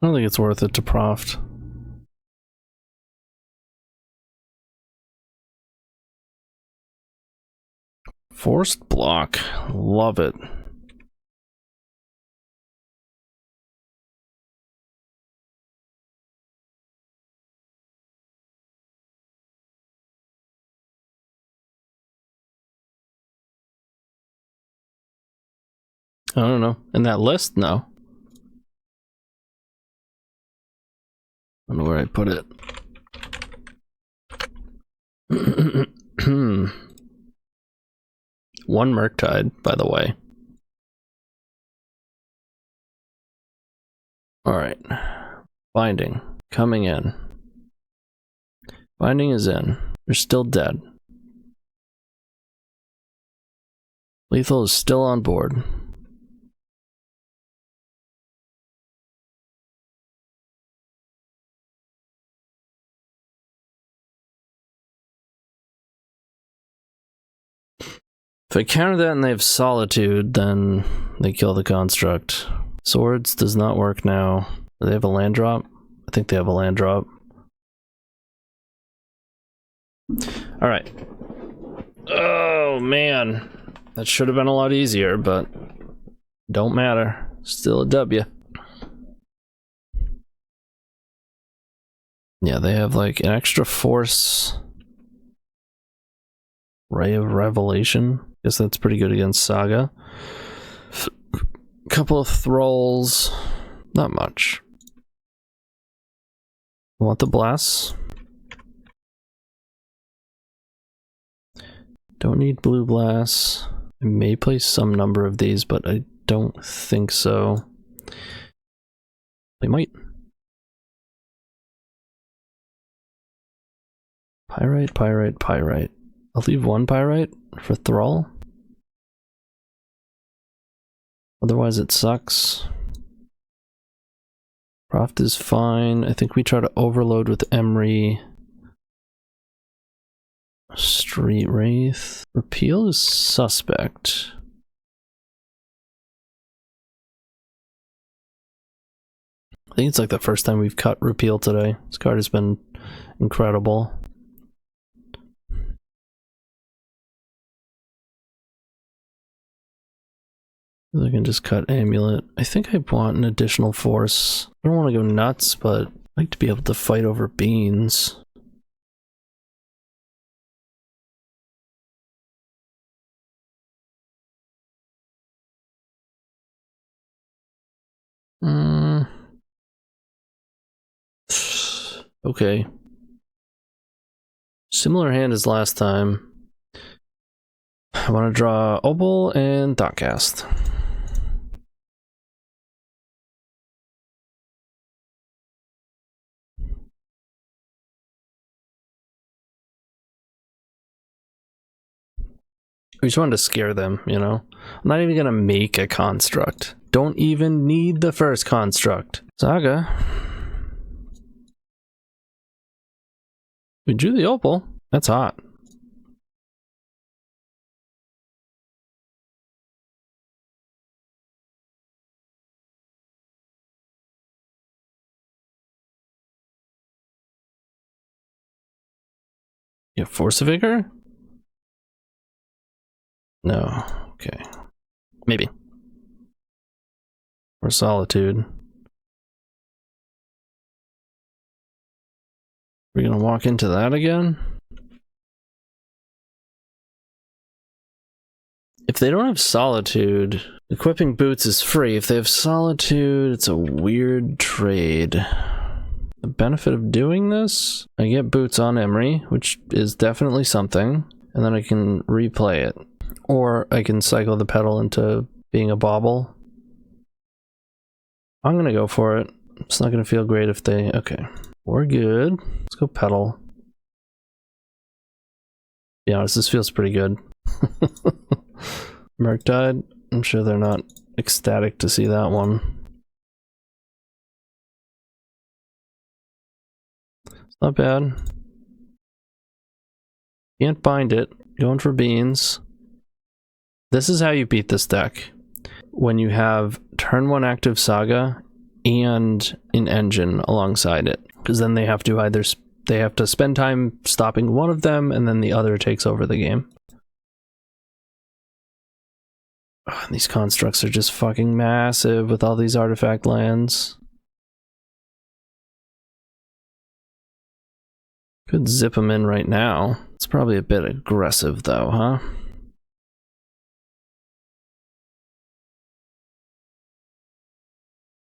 I don't think it's worth it to Proft. Forced block. Love it. I don't know. In that list? No. I don't know where I put it. One Murktide, by the way. Alright. Binding. Coming in. Binding is in. They're still dead. Lethal is still on board. If I counter that and they have Solitude, then they kill the construct. Swords does not work now. Do they have a land drop? I think they have a land drop. Alright. Oh, man. That should have been a lot easier, but don't matter. Still a W. Yeah, they have like an extra force. Ray of Revelation. Guess that's pretty good against Saga. Couple of thralls. Not much. Want the blasts? Don't need blue blasts. I may play some number of these, but I don't think so. They might. Pyrite, Pyrite, Pyrite. I'll leave one Pyrite for Thrall. Otherwise it sucks. Proft is fine. I think we try to overload with Emry. Street Wraith. Repeal is suspect. I think it's like the first time we've cut Repeal today. This card has been incredible. I can just cut Amulet. I think I want an additional force. I don't want to go nuts, but I'd like to be able to fight over beans. Okay. Similar hand as last time. I want to draw Opal and Thoughtcast. We just wanted to scare them, you know? I'm not even gonna make a construct. Don't even need the first construct. Saga. We drew the Opal. That's hot. You have Force of Vigor? No. Okay. Maybe. Or Solitude. We're gonna walk into that again? If they don't have Solitude, equipping boots is free. If they have Solitude, it's a weird trade. The benefit of doing this, I get boots on Emry, which is definitely something, and then I can replay it. Or I can cycle the pedal into being a bauble. I'm gonna go for it. It's not gonna feel great if they... Okay. We're good. Let's go pedal. To be honest, this feels pretty good. Murktide, I'm sure they're not ecstatic to see that one. It's not bad. Can't bind it. Going for beans. This is how you beat this deck. When you have turn 1 active Saga and an engine alongside it. Because then they have to either spend time stopping one of them and then the other takes over the game. Oh, these constructs are just fucking massive with all these artifact lands. Could zip them in right now. It's probably a bit aggressive though, huh?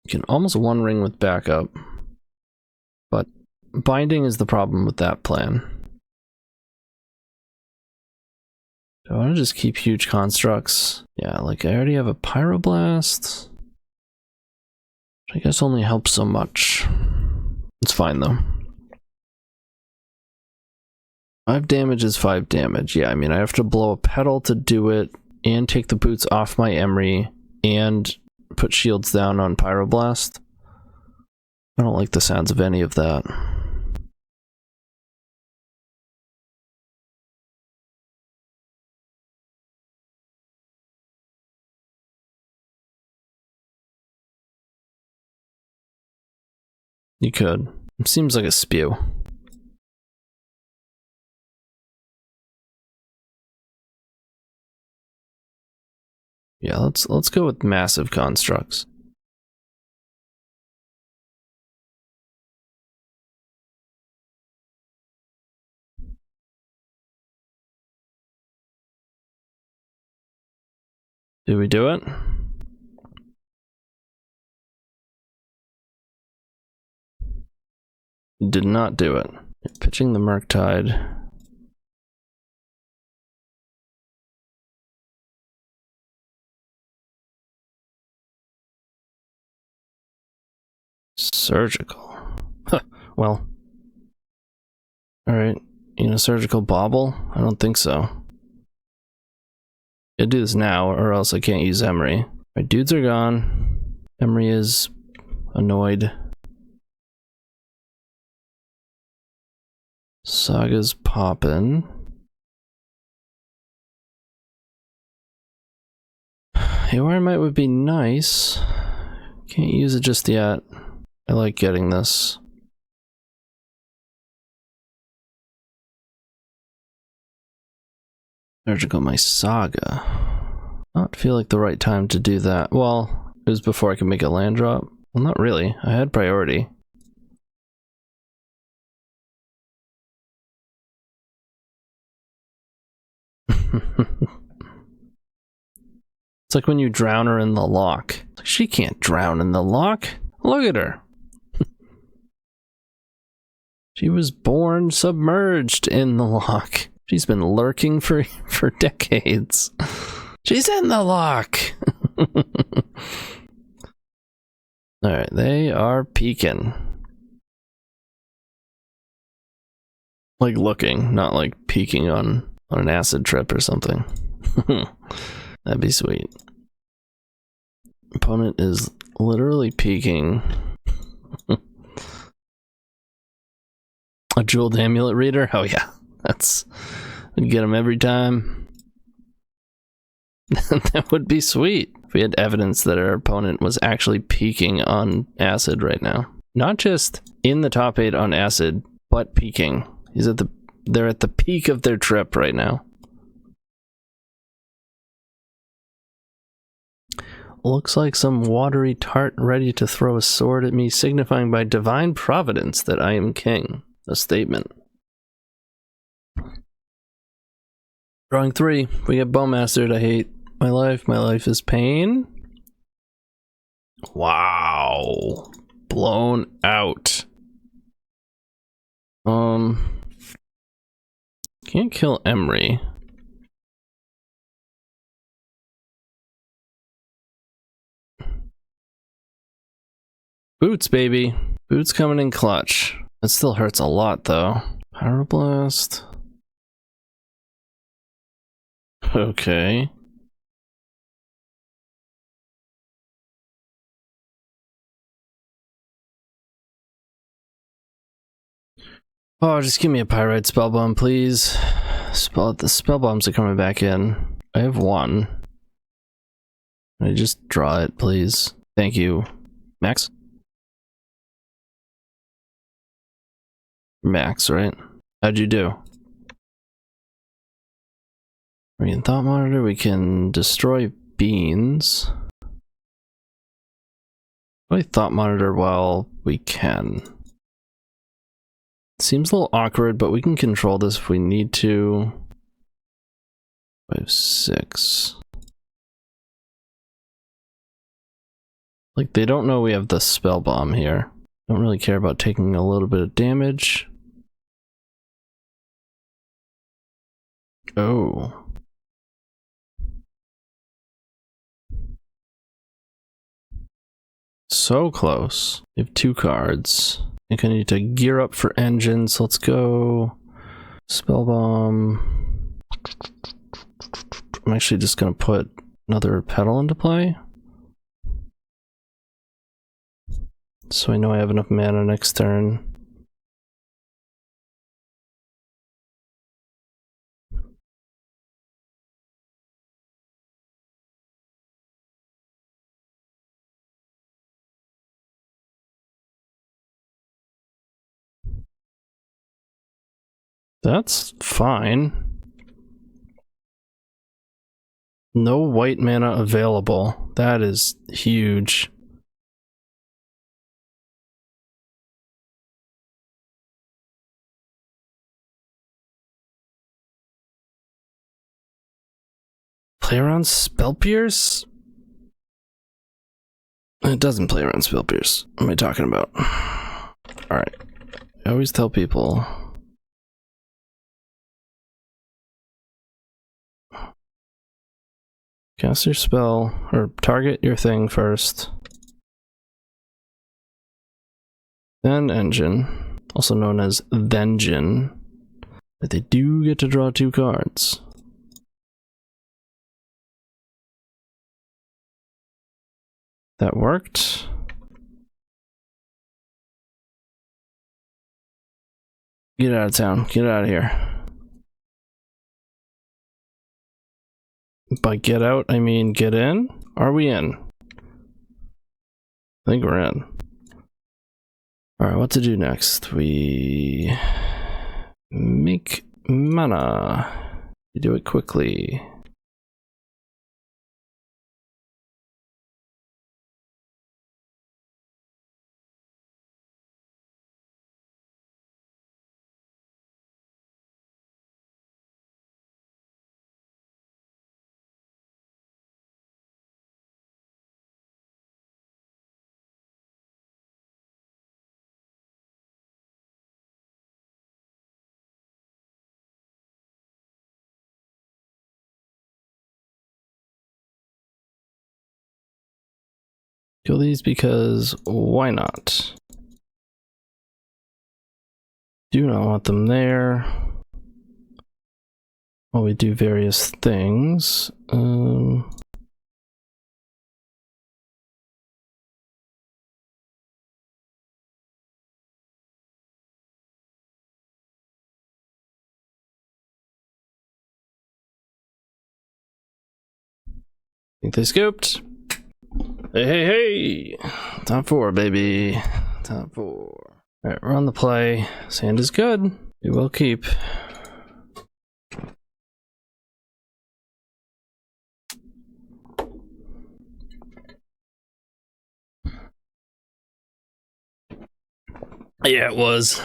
You can almost one ring with backup, but binding is the problem with that plan. Do I want to just keep huge constructs? Yeah, like I already have a Pyroblast. I guess only helps so much. It's fine though. 5 damage is 5 damage. Yeah, I mean I have to blow a pedal to do it and take the boots off my Emry and put shields down on Pyroblast. I don't like the sounds of any of that. You could. It seems like a spew. Yeah, let's go with massive constructs. Did we do it? Did not do it. Pitching the Murktide. Surgical. Huh, well. Alright. You know, surgical bauble? I don't think so. I'll do this now, or else I can't use Emry. My dudes are gone. Emry is annoyed. Saga's poppin'. Might would be nice. Can't use it just yet. I like getting this. Surgical my Saga. Not feel like the right time to do that. Well, it was before I could make a land drop. Well, not really. I had priority. It's It's like when you drown her in the Loch. She can't drown in the Loch. Look at her. She was born submerged in the Loch. She's been lurking for decades. She's in the Loch. Alright, they are peeking. Like looking, not like peeking on an acid trip or something. That'd be sweet. Opponent is literally peeking. A jeweled amulet reader? Oh yeah, that's... we get them every time. That would be sweet if we had evidence that our opponent was actually peaking on acid right now. Not just in the top 8 on acid, but peaking. They're at the peak of their trip right now. Looks like some watery tart ready to throw a sword at me, signifying by divine providence that I am king. A statement. Drawing 3. We get Bowmastered. I hate my life. My life is pain. Wow. Blown out. Can't kill Emry. Boots, baby. Boots coming in clutch. It still hurts a lot, though. Pyroblast. Okay. Oh, just give me a Pyrite Spellbomb, please. The Spellbombs are coming back in. I have one. Can I just draw it, please? Thank you. Max? Max, right? How'd you do? We can Thought Monitor, we can destroy beans. Probably Thought Monitor while we can. Seems a little awkward, but we can control this if we need to. 5, 6. Like, they don't know we have the spell bomb here. Don't really care about taking a little bit of damage. Oh. So close. We have 2 cards. I think I need to gear up for engines. Let's go. Spell bomb. I'm actually just gonna put another pedal into play. So I know I have enough mana next turn. That's fine. No white mana available. That is huge. Play around Spell Pierce? It doesn't play around Spell Pierce. What am I talking about? Alright. I always tell people... cast your spell, or target your thing first. Then engine, also known as Vengeance. But they do get to draw 2 cards. That worked. Get out of town. Get out of here. By get out, I mean get in? Are we in? I think we're in. Alright, what to do next? We make mana. We do it quickly. Kill these because why not? Do not want them there. While we do various things. Think they scooped. Hey, hey, hey! Top 4, baby. Top 4. Alright, we're on the play. Sand is good. We will keep. Yeah, it was.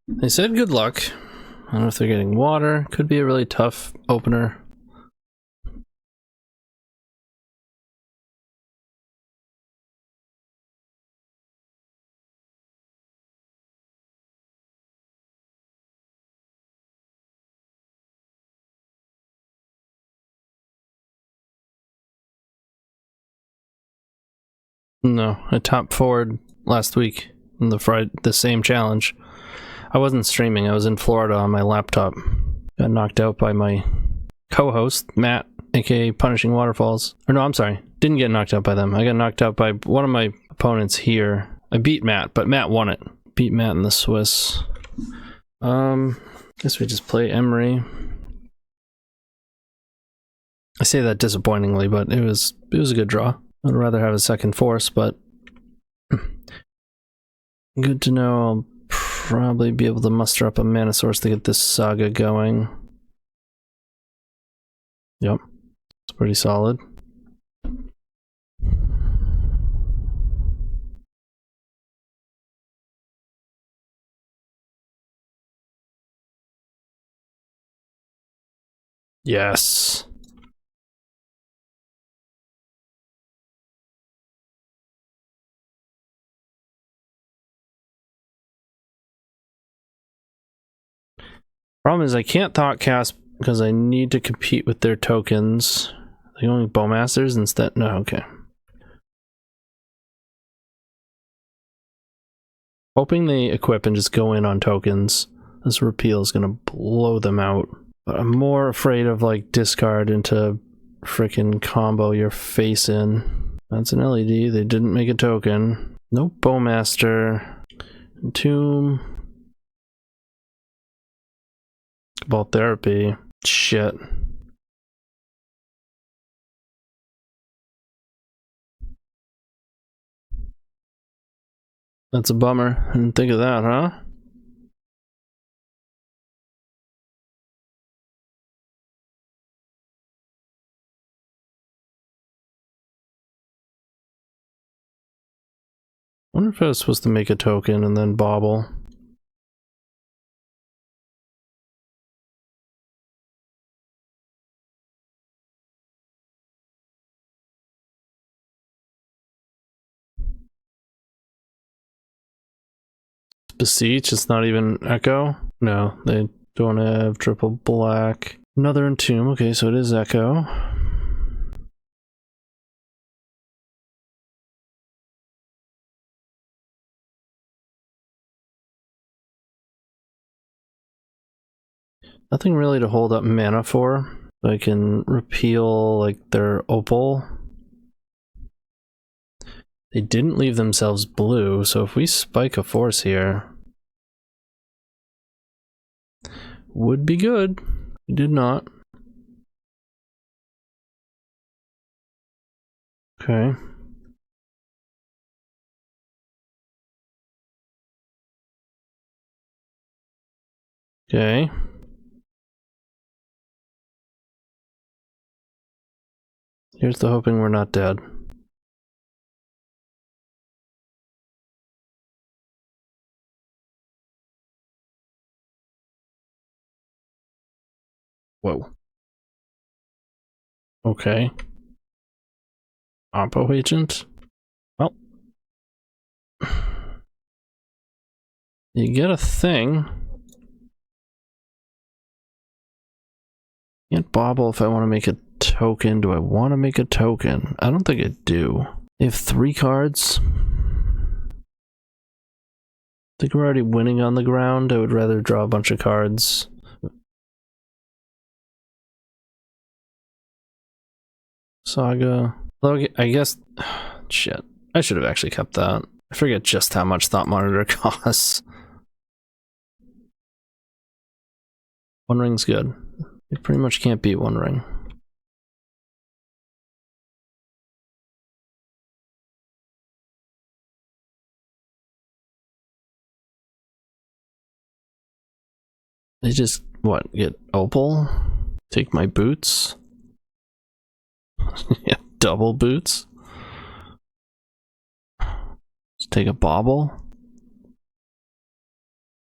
They said good luck. I don't know if they're getting water. Could be a really tough opener. No, I top forward last week in the same challenge. I wasn't streaming, I was in Florida on my laptop. Got knocked out by my co-host, Matt, aka PunishingWaterfalls. Or no, I'm sorry, didn't get knocked out by them. I got knocked out by one of my opponents here. I beat Matt, but Matt won it. Beat Matt in the Swiss. Guess we just play Emry. I say that disappointingly, but it was a good draw. I'd rather have a second force, but good to know. I'll probably be able to muster up a mana source to get this Saga going. Yep, it's pretty solid. Yes. Problem is I can't thought cast because I need to compete with their tokens. Are they going Bowmasters instead? No, okay. Hoping they equip and just go in on tokens. This repeal is gonna blow them out. But I'm more afraid of like discard into frickin' combo your face in. That's an LED. They didn't make a token. No Bowmaster. Tomb. Cabal Therapy. Shit. That's a bummer. I didn't think of that, huh? I wonder if I was supposed to make a token and then bobble. Beseech, it's not even Echo? No, they don't have triple black. Another Entomb, okay, so it is Echo. Nothing really to hold up mana for. I can repeal like their Opal. They didn't leave themselves blue, so if we spike a force here, would be good. We did not. Okay. Okay. Here's the hoping we're not dead. Whoa. Okay. Oppo agent? Well. You get a thing. Can't bobble if I want to make a token. Do I want to make a token? I don't think I do. They have 3 cards. I think we're already winning on the ground. I would rather draw a bunch of cards. Saga. I guess... Shit. I should have actually kept that. I forget just how much Thought Monitor costs. One ring's good. You pretty much can't beat one ring. They just, what, get opal? Take my boots? Yeah, double boots? Just take a bauble?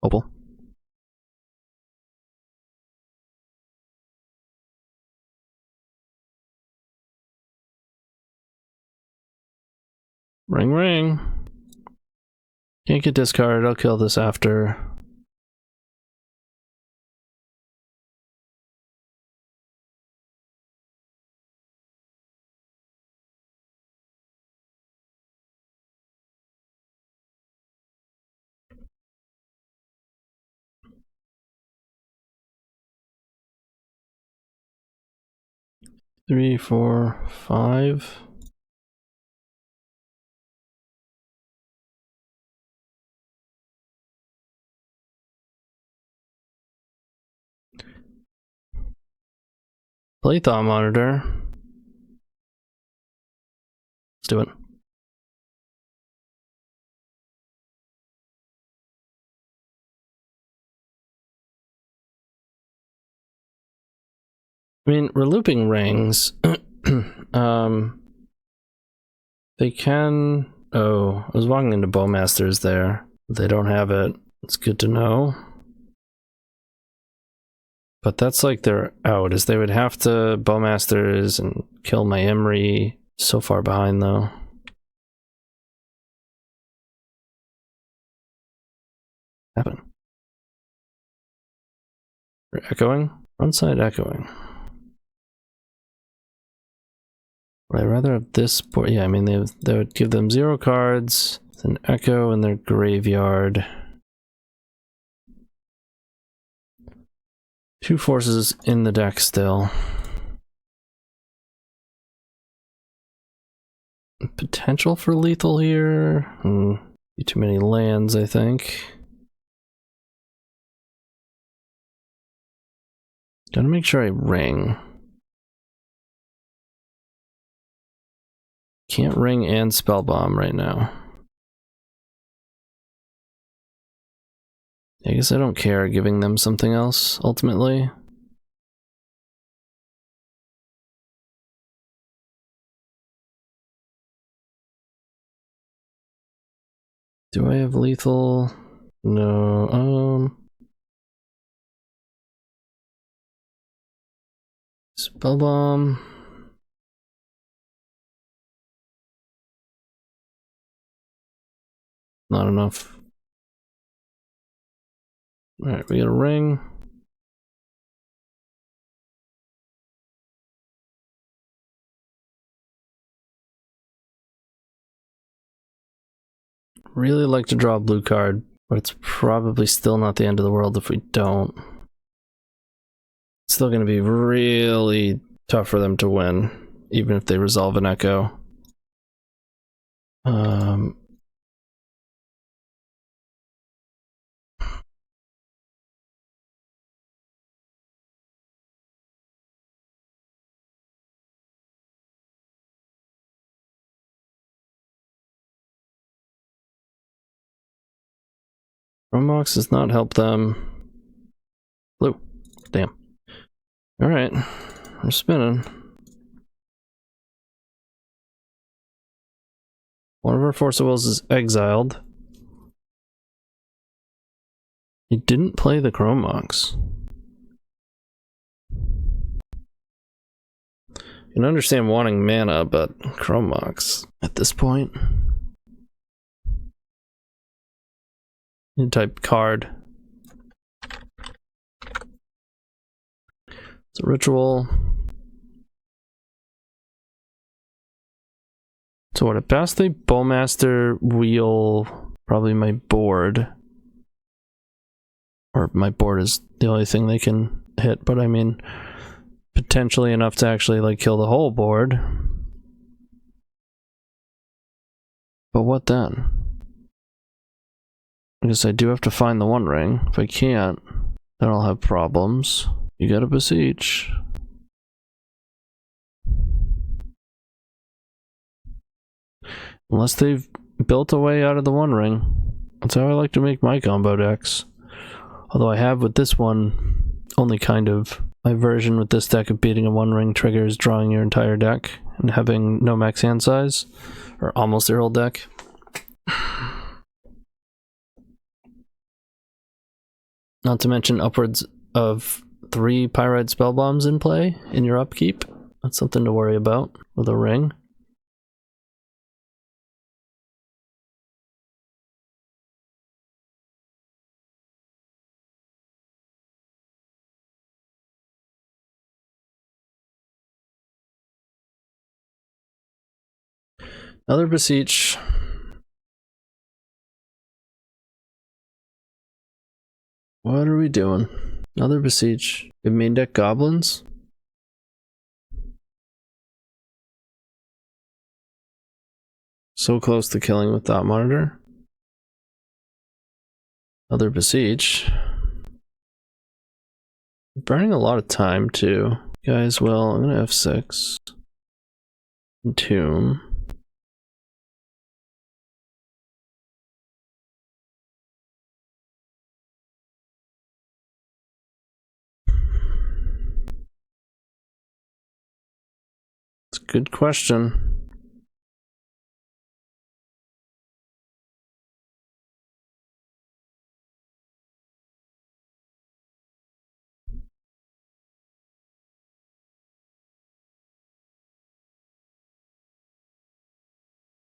Opal? Ring ring. Can't get discarded, I'll kill this after. Three, 4, 5. Play Thought Monitor. Let's do it. I mean, we're looping rings. They can... Oh, I was walking into Bowmasters there. They don't have it. It's good to know. But that's like their out, is they would have to Bowmasters and kill my Emry. So far behind, though. Happen. We're echoing? Frontside echoing. Would I rather have this board? Yeah, I mean, they would give them 0 cards, with an echo in their graveyard. 2 forces in the deck still. Potential for lethal here. Be too many lands, I think. Gotta make sure I ring. Can't ring and Spellbomb right now. I guess I don't care giving them something else, ultimately. Do I have lethal? No, Spellbomb. Not enough. Alright, we got a ring. Really like to draw a blue card, but it's probably still not the end of the world if we don't. It's still going to be really tough for them to win, even if they resolve an echo. Romox does not help them. Blue. Damn. Alright. We're spinning. One of our Force of Wills is exiled. He didn't play the Chromox. You can understand wanting mana, but Chrome Mox at this point. You type card. It's a ritual. So what, at best they Bowmaster wheel probably my board. Or my board is the only thing they can hit, but I mean potentially enough to actually like kill the whole board. But what then? I guess I do have to find the One Ring. If I can't, then I'll have problems. You gotta beseech. Unless they've built a way out of the One Ring. That's how I like to make my combo decks. Although I have with this one, only kind of. My version with this deck of beating a One Ring triggers drawing your entire deck and having no max hand size. Or almost their whole deck. Not to mention upwards of 3 Pyrite Spellbombs in play in your upkeep. That's something to worry about with a ring. Another beseech. What are we doing? Another beseech. We main deck Goblins. So close to killing with Thought Monitor. Another beseech. Burning a lot of time too. Guys, well, I'm gonna F6. Entomb. It's a good question.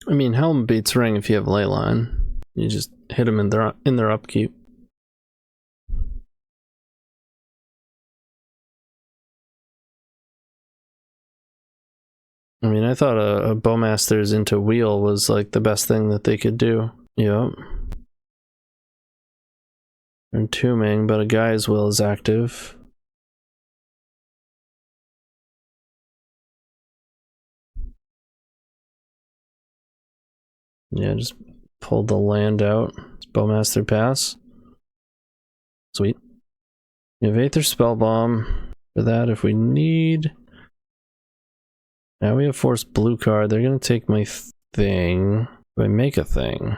I mean, Helm beats Ring if you have Leyline. You just hit them in their upkeep. I mean, I thought a Bowmasters into wheel was like the best thing that they could do. Yep. Entombing, but a guy's will is active. Yeah, just pulled the land out. It's Bowmaster pass. Sweet. You have Aether Spellbomb for that if we need. Now we have Force blue card. They're gonna take my thing. If I make a thing.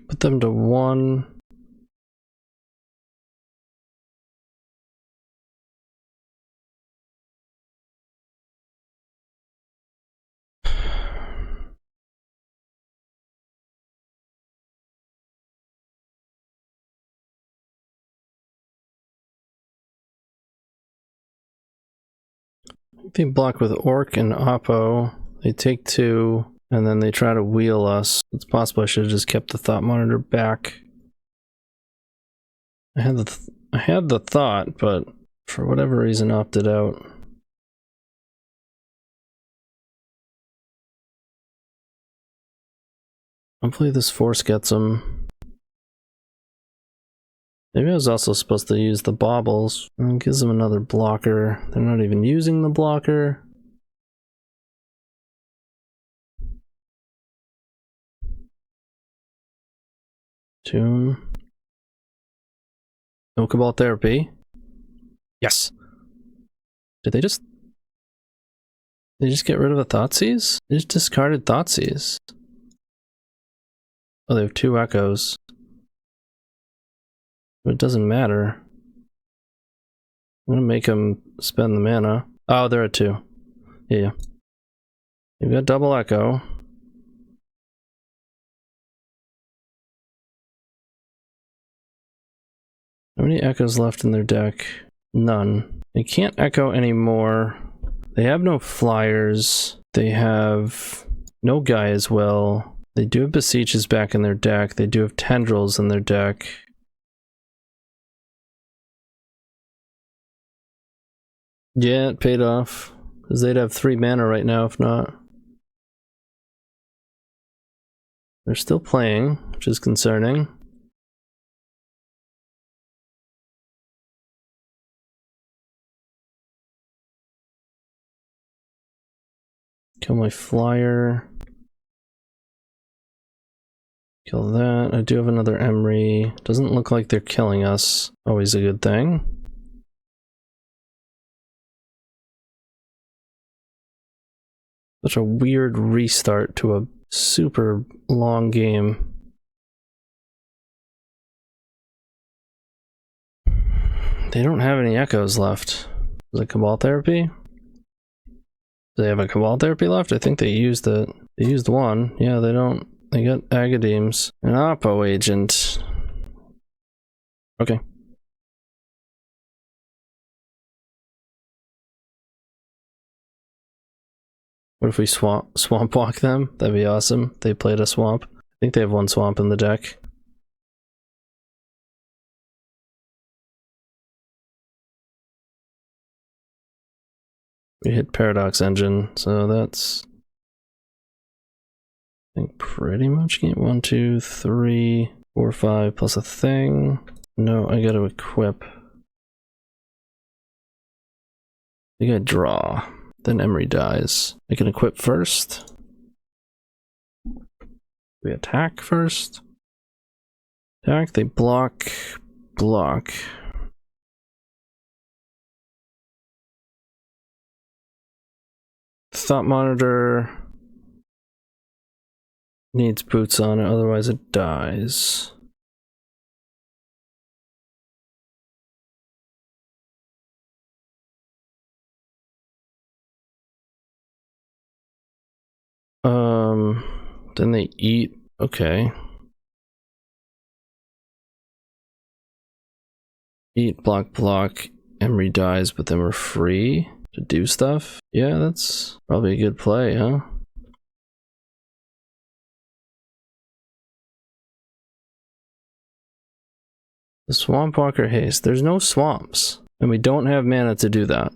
Put them to 1. They block with Orc and Oppo. They take 2, and then they try to wheel us. It's possible I should have just kept the Thought Monitor back. I had the thought, but for whatever reason opted out. Hopefully this force gets him. Maybe I was also supposed to use the baubles. It gives them another blocker. They're not even using the blocker. Tune. No Cabal Therapy. Yes. Did they just get rid of a Thoughtseize? They just discarded Thoughtseize. Oh, they have 2 echoes. But it doesn't matter. I'm gonna make them spend the mana. Oh, they're at 2. Yeah. You've got double echo. How many echoes left in their deck? None. They can't echo anymore. They have no flyers. They have no guy as well. They do have Beseeches back in their deck. They do have Tendrils in their deck. Yeah, it paid off. Because they'd have 3 mana right now, if not. They're still playing, which is concerning. Kill my flyer. Kill that. I do have another Emry. Doesn't look like they're killing us. Always a good thing. Such a weird restart to a super long game. They don't have any echoes left. Is it Cabal Therapy? Do they have a Cabal Therapy left? I think they used it. They used one. Yeah, they don't. They got Agadeems. An Oppo agent. Okay. What if we swamp walk them? That'd be awesome. They played a swamp. I think they have 1 swamp in the deck. We hit Paradox Engine, so that's, I think, pretty much game 1, 2, 3, 4, 5 plus a thing. No, I gotta equip. I gotta draw. Then Emry dies. I can equip first. We attack first. Attack, they block. Block. Thought Monitor needs boots on it, otherwise it dies. Then they eat. Okay. Eat, block, block. Emry dies, but then we're free to do stuff. Yeah, that's probably a good play, huh? The Swamp Walker Haste. There's no swamps, and we don't have mana to do that.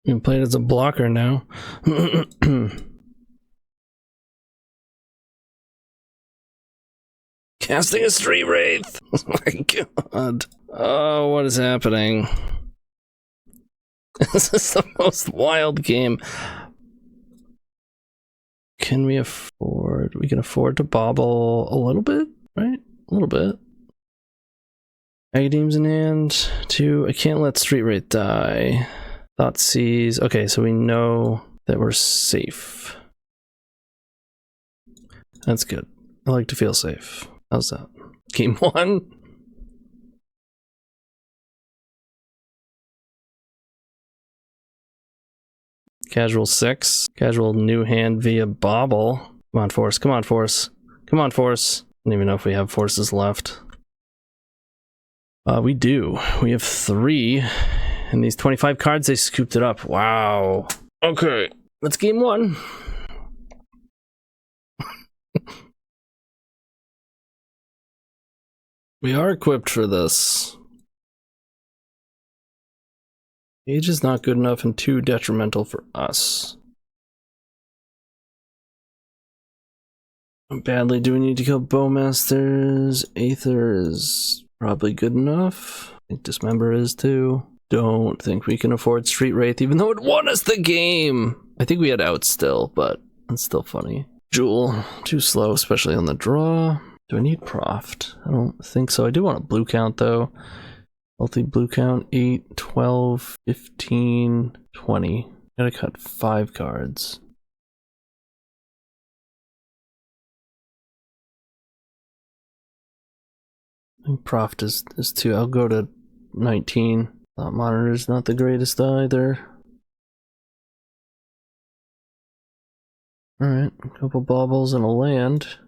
You can play it as a blocker now. Casting a Street Wraith! Oh my god. Oh, what is happening? This is the most wild game. Can we afford... We can afford to bobble a little bit, right? A little bit. Agadeem's in hand. 2. I can't let Street Wraith die. Thoughtseize. Okay, so we know that we're safe. That's good. I like to feel safe. How's that? Game 1? Casual 6. Casual new hand via bobble. Come on, Force. Come on, Force. Come on, Force. I don't even know if we have forces left. We do. We have 3. And these 25 cards, they scooped it up. Wow. Okay. Let's game 1. We are equipped for this. Age is not good enough and too detrimental for us. How badly do we need to kill Bowmasters? Aether is probably good enough. I think Dismember is too. Don't think we can afford Street Wraith, even though it won us the game. I think we had outs still, but it's still funny. Jewel, too slow, especially on the draw. Do I need Proft? I don't think so. I do want a blue count though. Multi blue count 8, 12, 15, 20. Gotta cut 5 cards. I think Proft is 2. I'll go to 19. Thought Monitor's not the greatest either. Alright, a couple baubles and a land.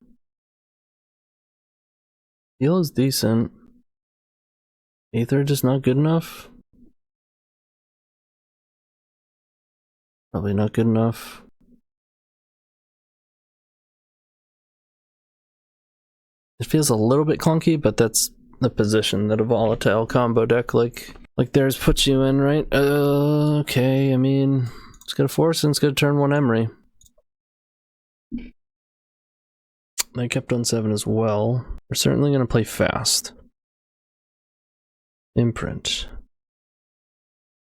Heal is decent. Aether just not good enough? Probably not good enough. It feels a little bit clunky, but that's the position that a volatile combo deck like theirs puts you in, right? Okay, I mean, it's gonna force and it's gonna turn 1 Emry. They kept on 7 as well. We're certainly gonna play fast. Imprint.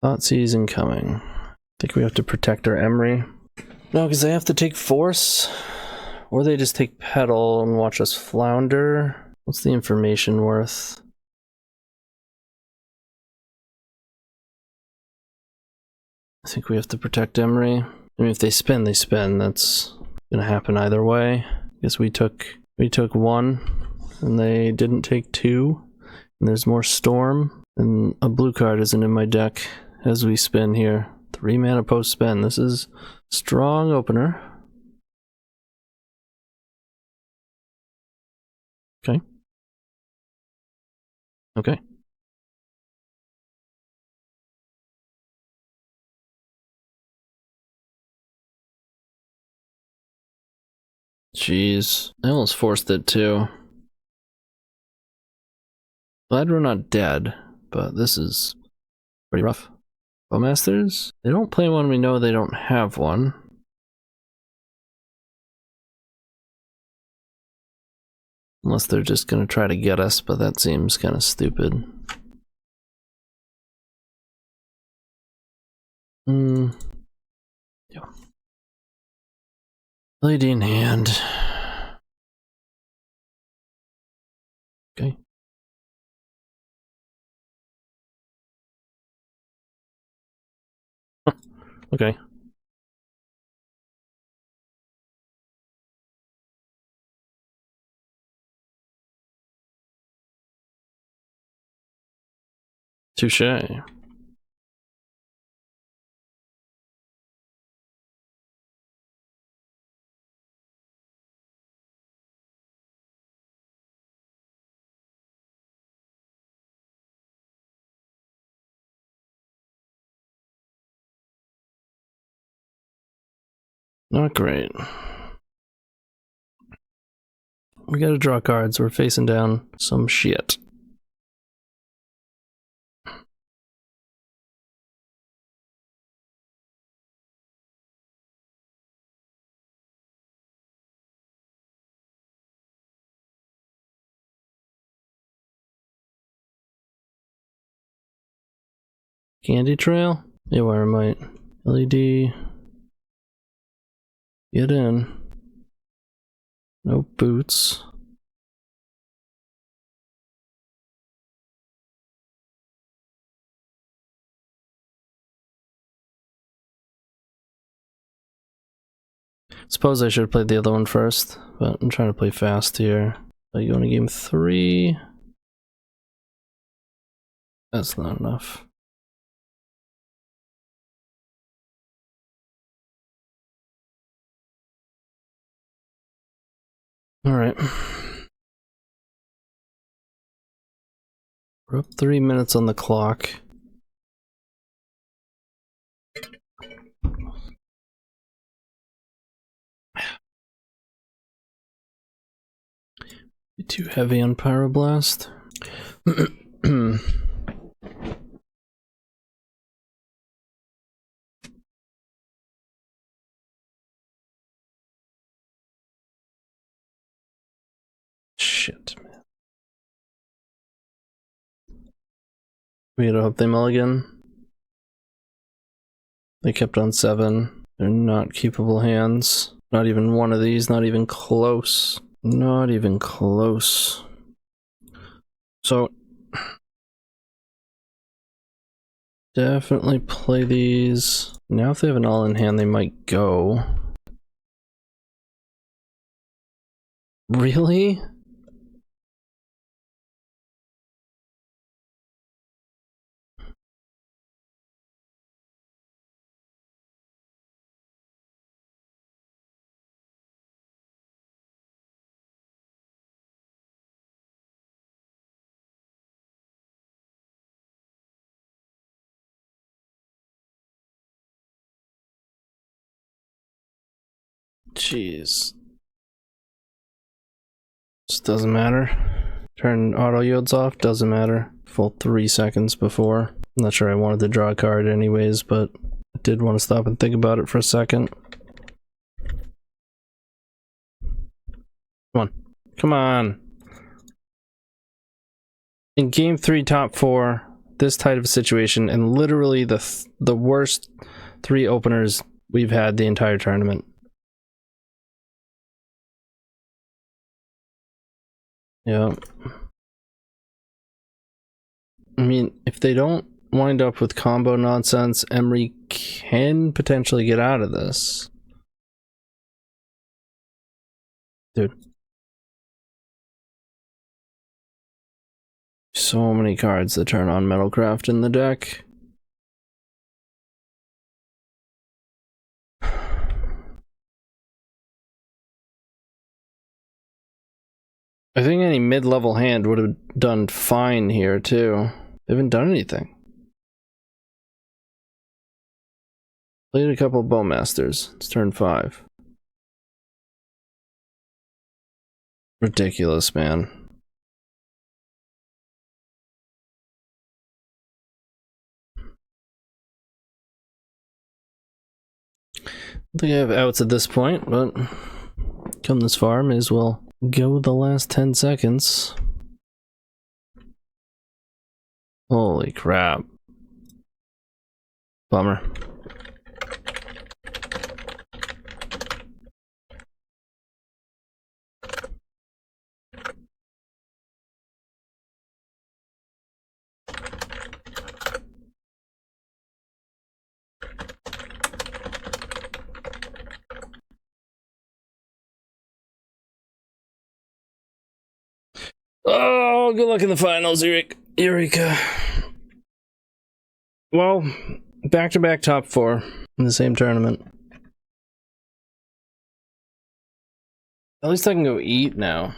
Thoughtseize incoming. I think we have to protect our Emry. No, because they have to take Force. Or they just take Petal and watch us flounder. What's the information worth? I think we have to protect Emry. I mean, if they spin, they spin. That's gonna happen either way. I guess we took 1, and they didn't take 2. And there's more Storm, and a blue card isn't in my deck as we spin here. 3 mana post spin. This is strong opener. Okay. Okay. Jeez. I almost forced it too. Glad we're not dead, but this is pretty rough. Bowmasters? They don't play one, we know they don't have one. Unless they're just gonna try to get us, but that seems kind of stupid. Yeah. LED in hand. Okay. Okay. Touché. Not great. We gotta draw cards. We're facing down some shit. Candy Trail? Yeah, wire might. LED. Get in. No boots. Suppose I should have played the other one first, but I'm trying to play fast here. Are you going to game 3? That's not enough. Alright. We're up 3 minutes on the clock. Too heavy on Pyroblast. Shit, man. We gotta hope they mulligan. They kept on 7. They're not keepable hands. Not even one of these, not even close. Not even close. So, definitely play these. Now if they have an all in hand, they might go. Really? Jeez. Just doesn't matter. Turn auto yields off, doesn't matter. Full 3 seconds before. I'm not sure I wanted to draw a card anyways, but I did want to stop and think about it for a second. Come on. Come on. In game 3, top 4, this tight of a situation, and literally the worst 3 openers we've had the entire tournament. Yeah. I mean, if they don't wind up with combo nonsense, Emry can potentially get out of this. Dude. So many cards that turn on Metalcraft in the deck. I think any mid-level hand would have done fine here, too. They haven't done anything. Played a couple of Bowmasters. It's turn 5. Ridiculous, man. I think I have outs at this point, but come this far, may as well go the last 10 seconds. Holy crap. Bummer. Oh, good luck in the finals, Eureka. Well, back-to-back top 4 in the same tournament. At least I can go eat now.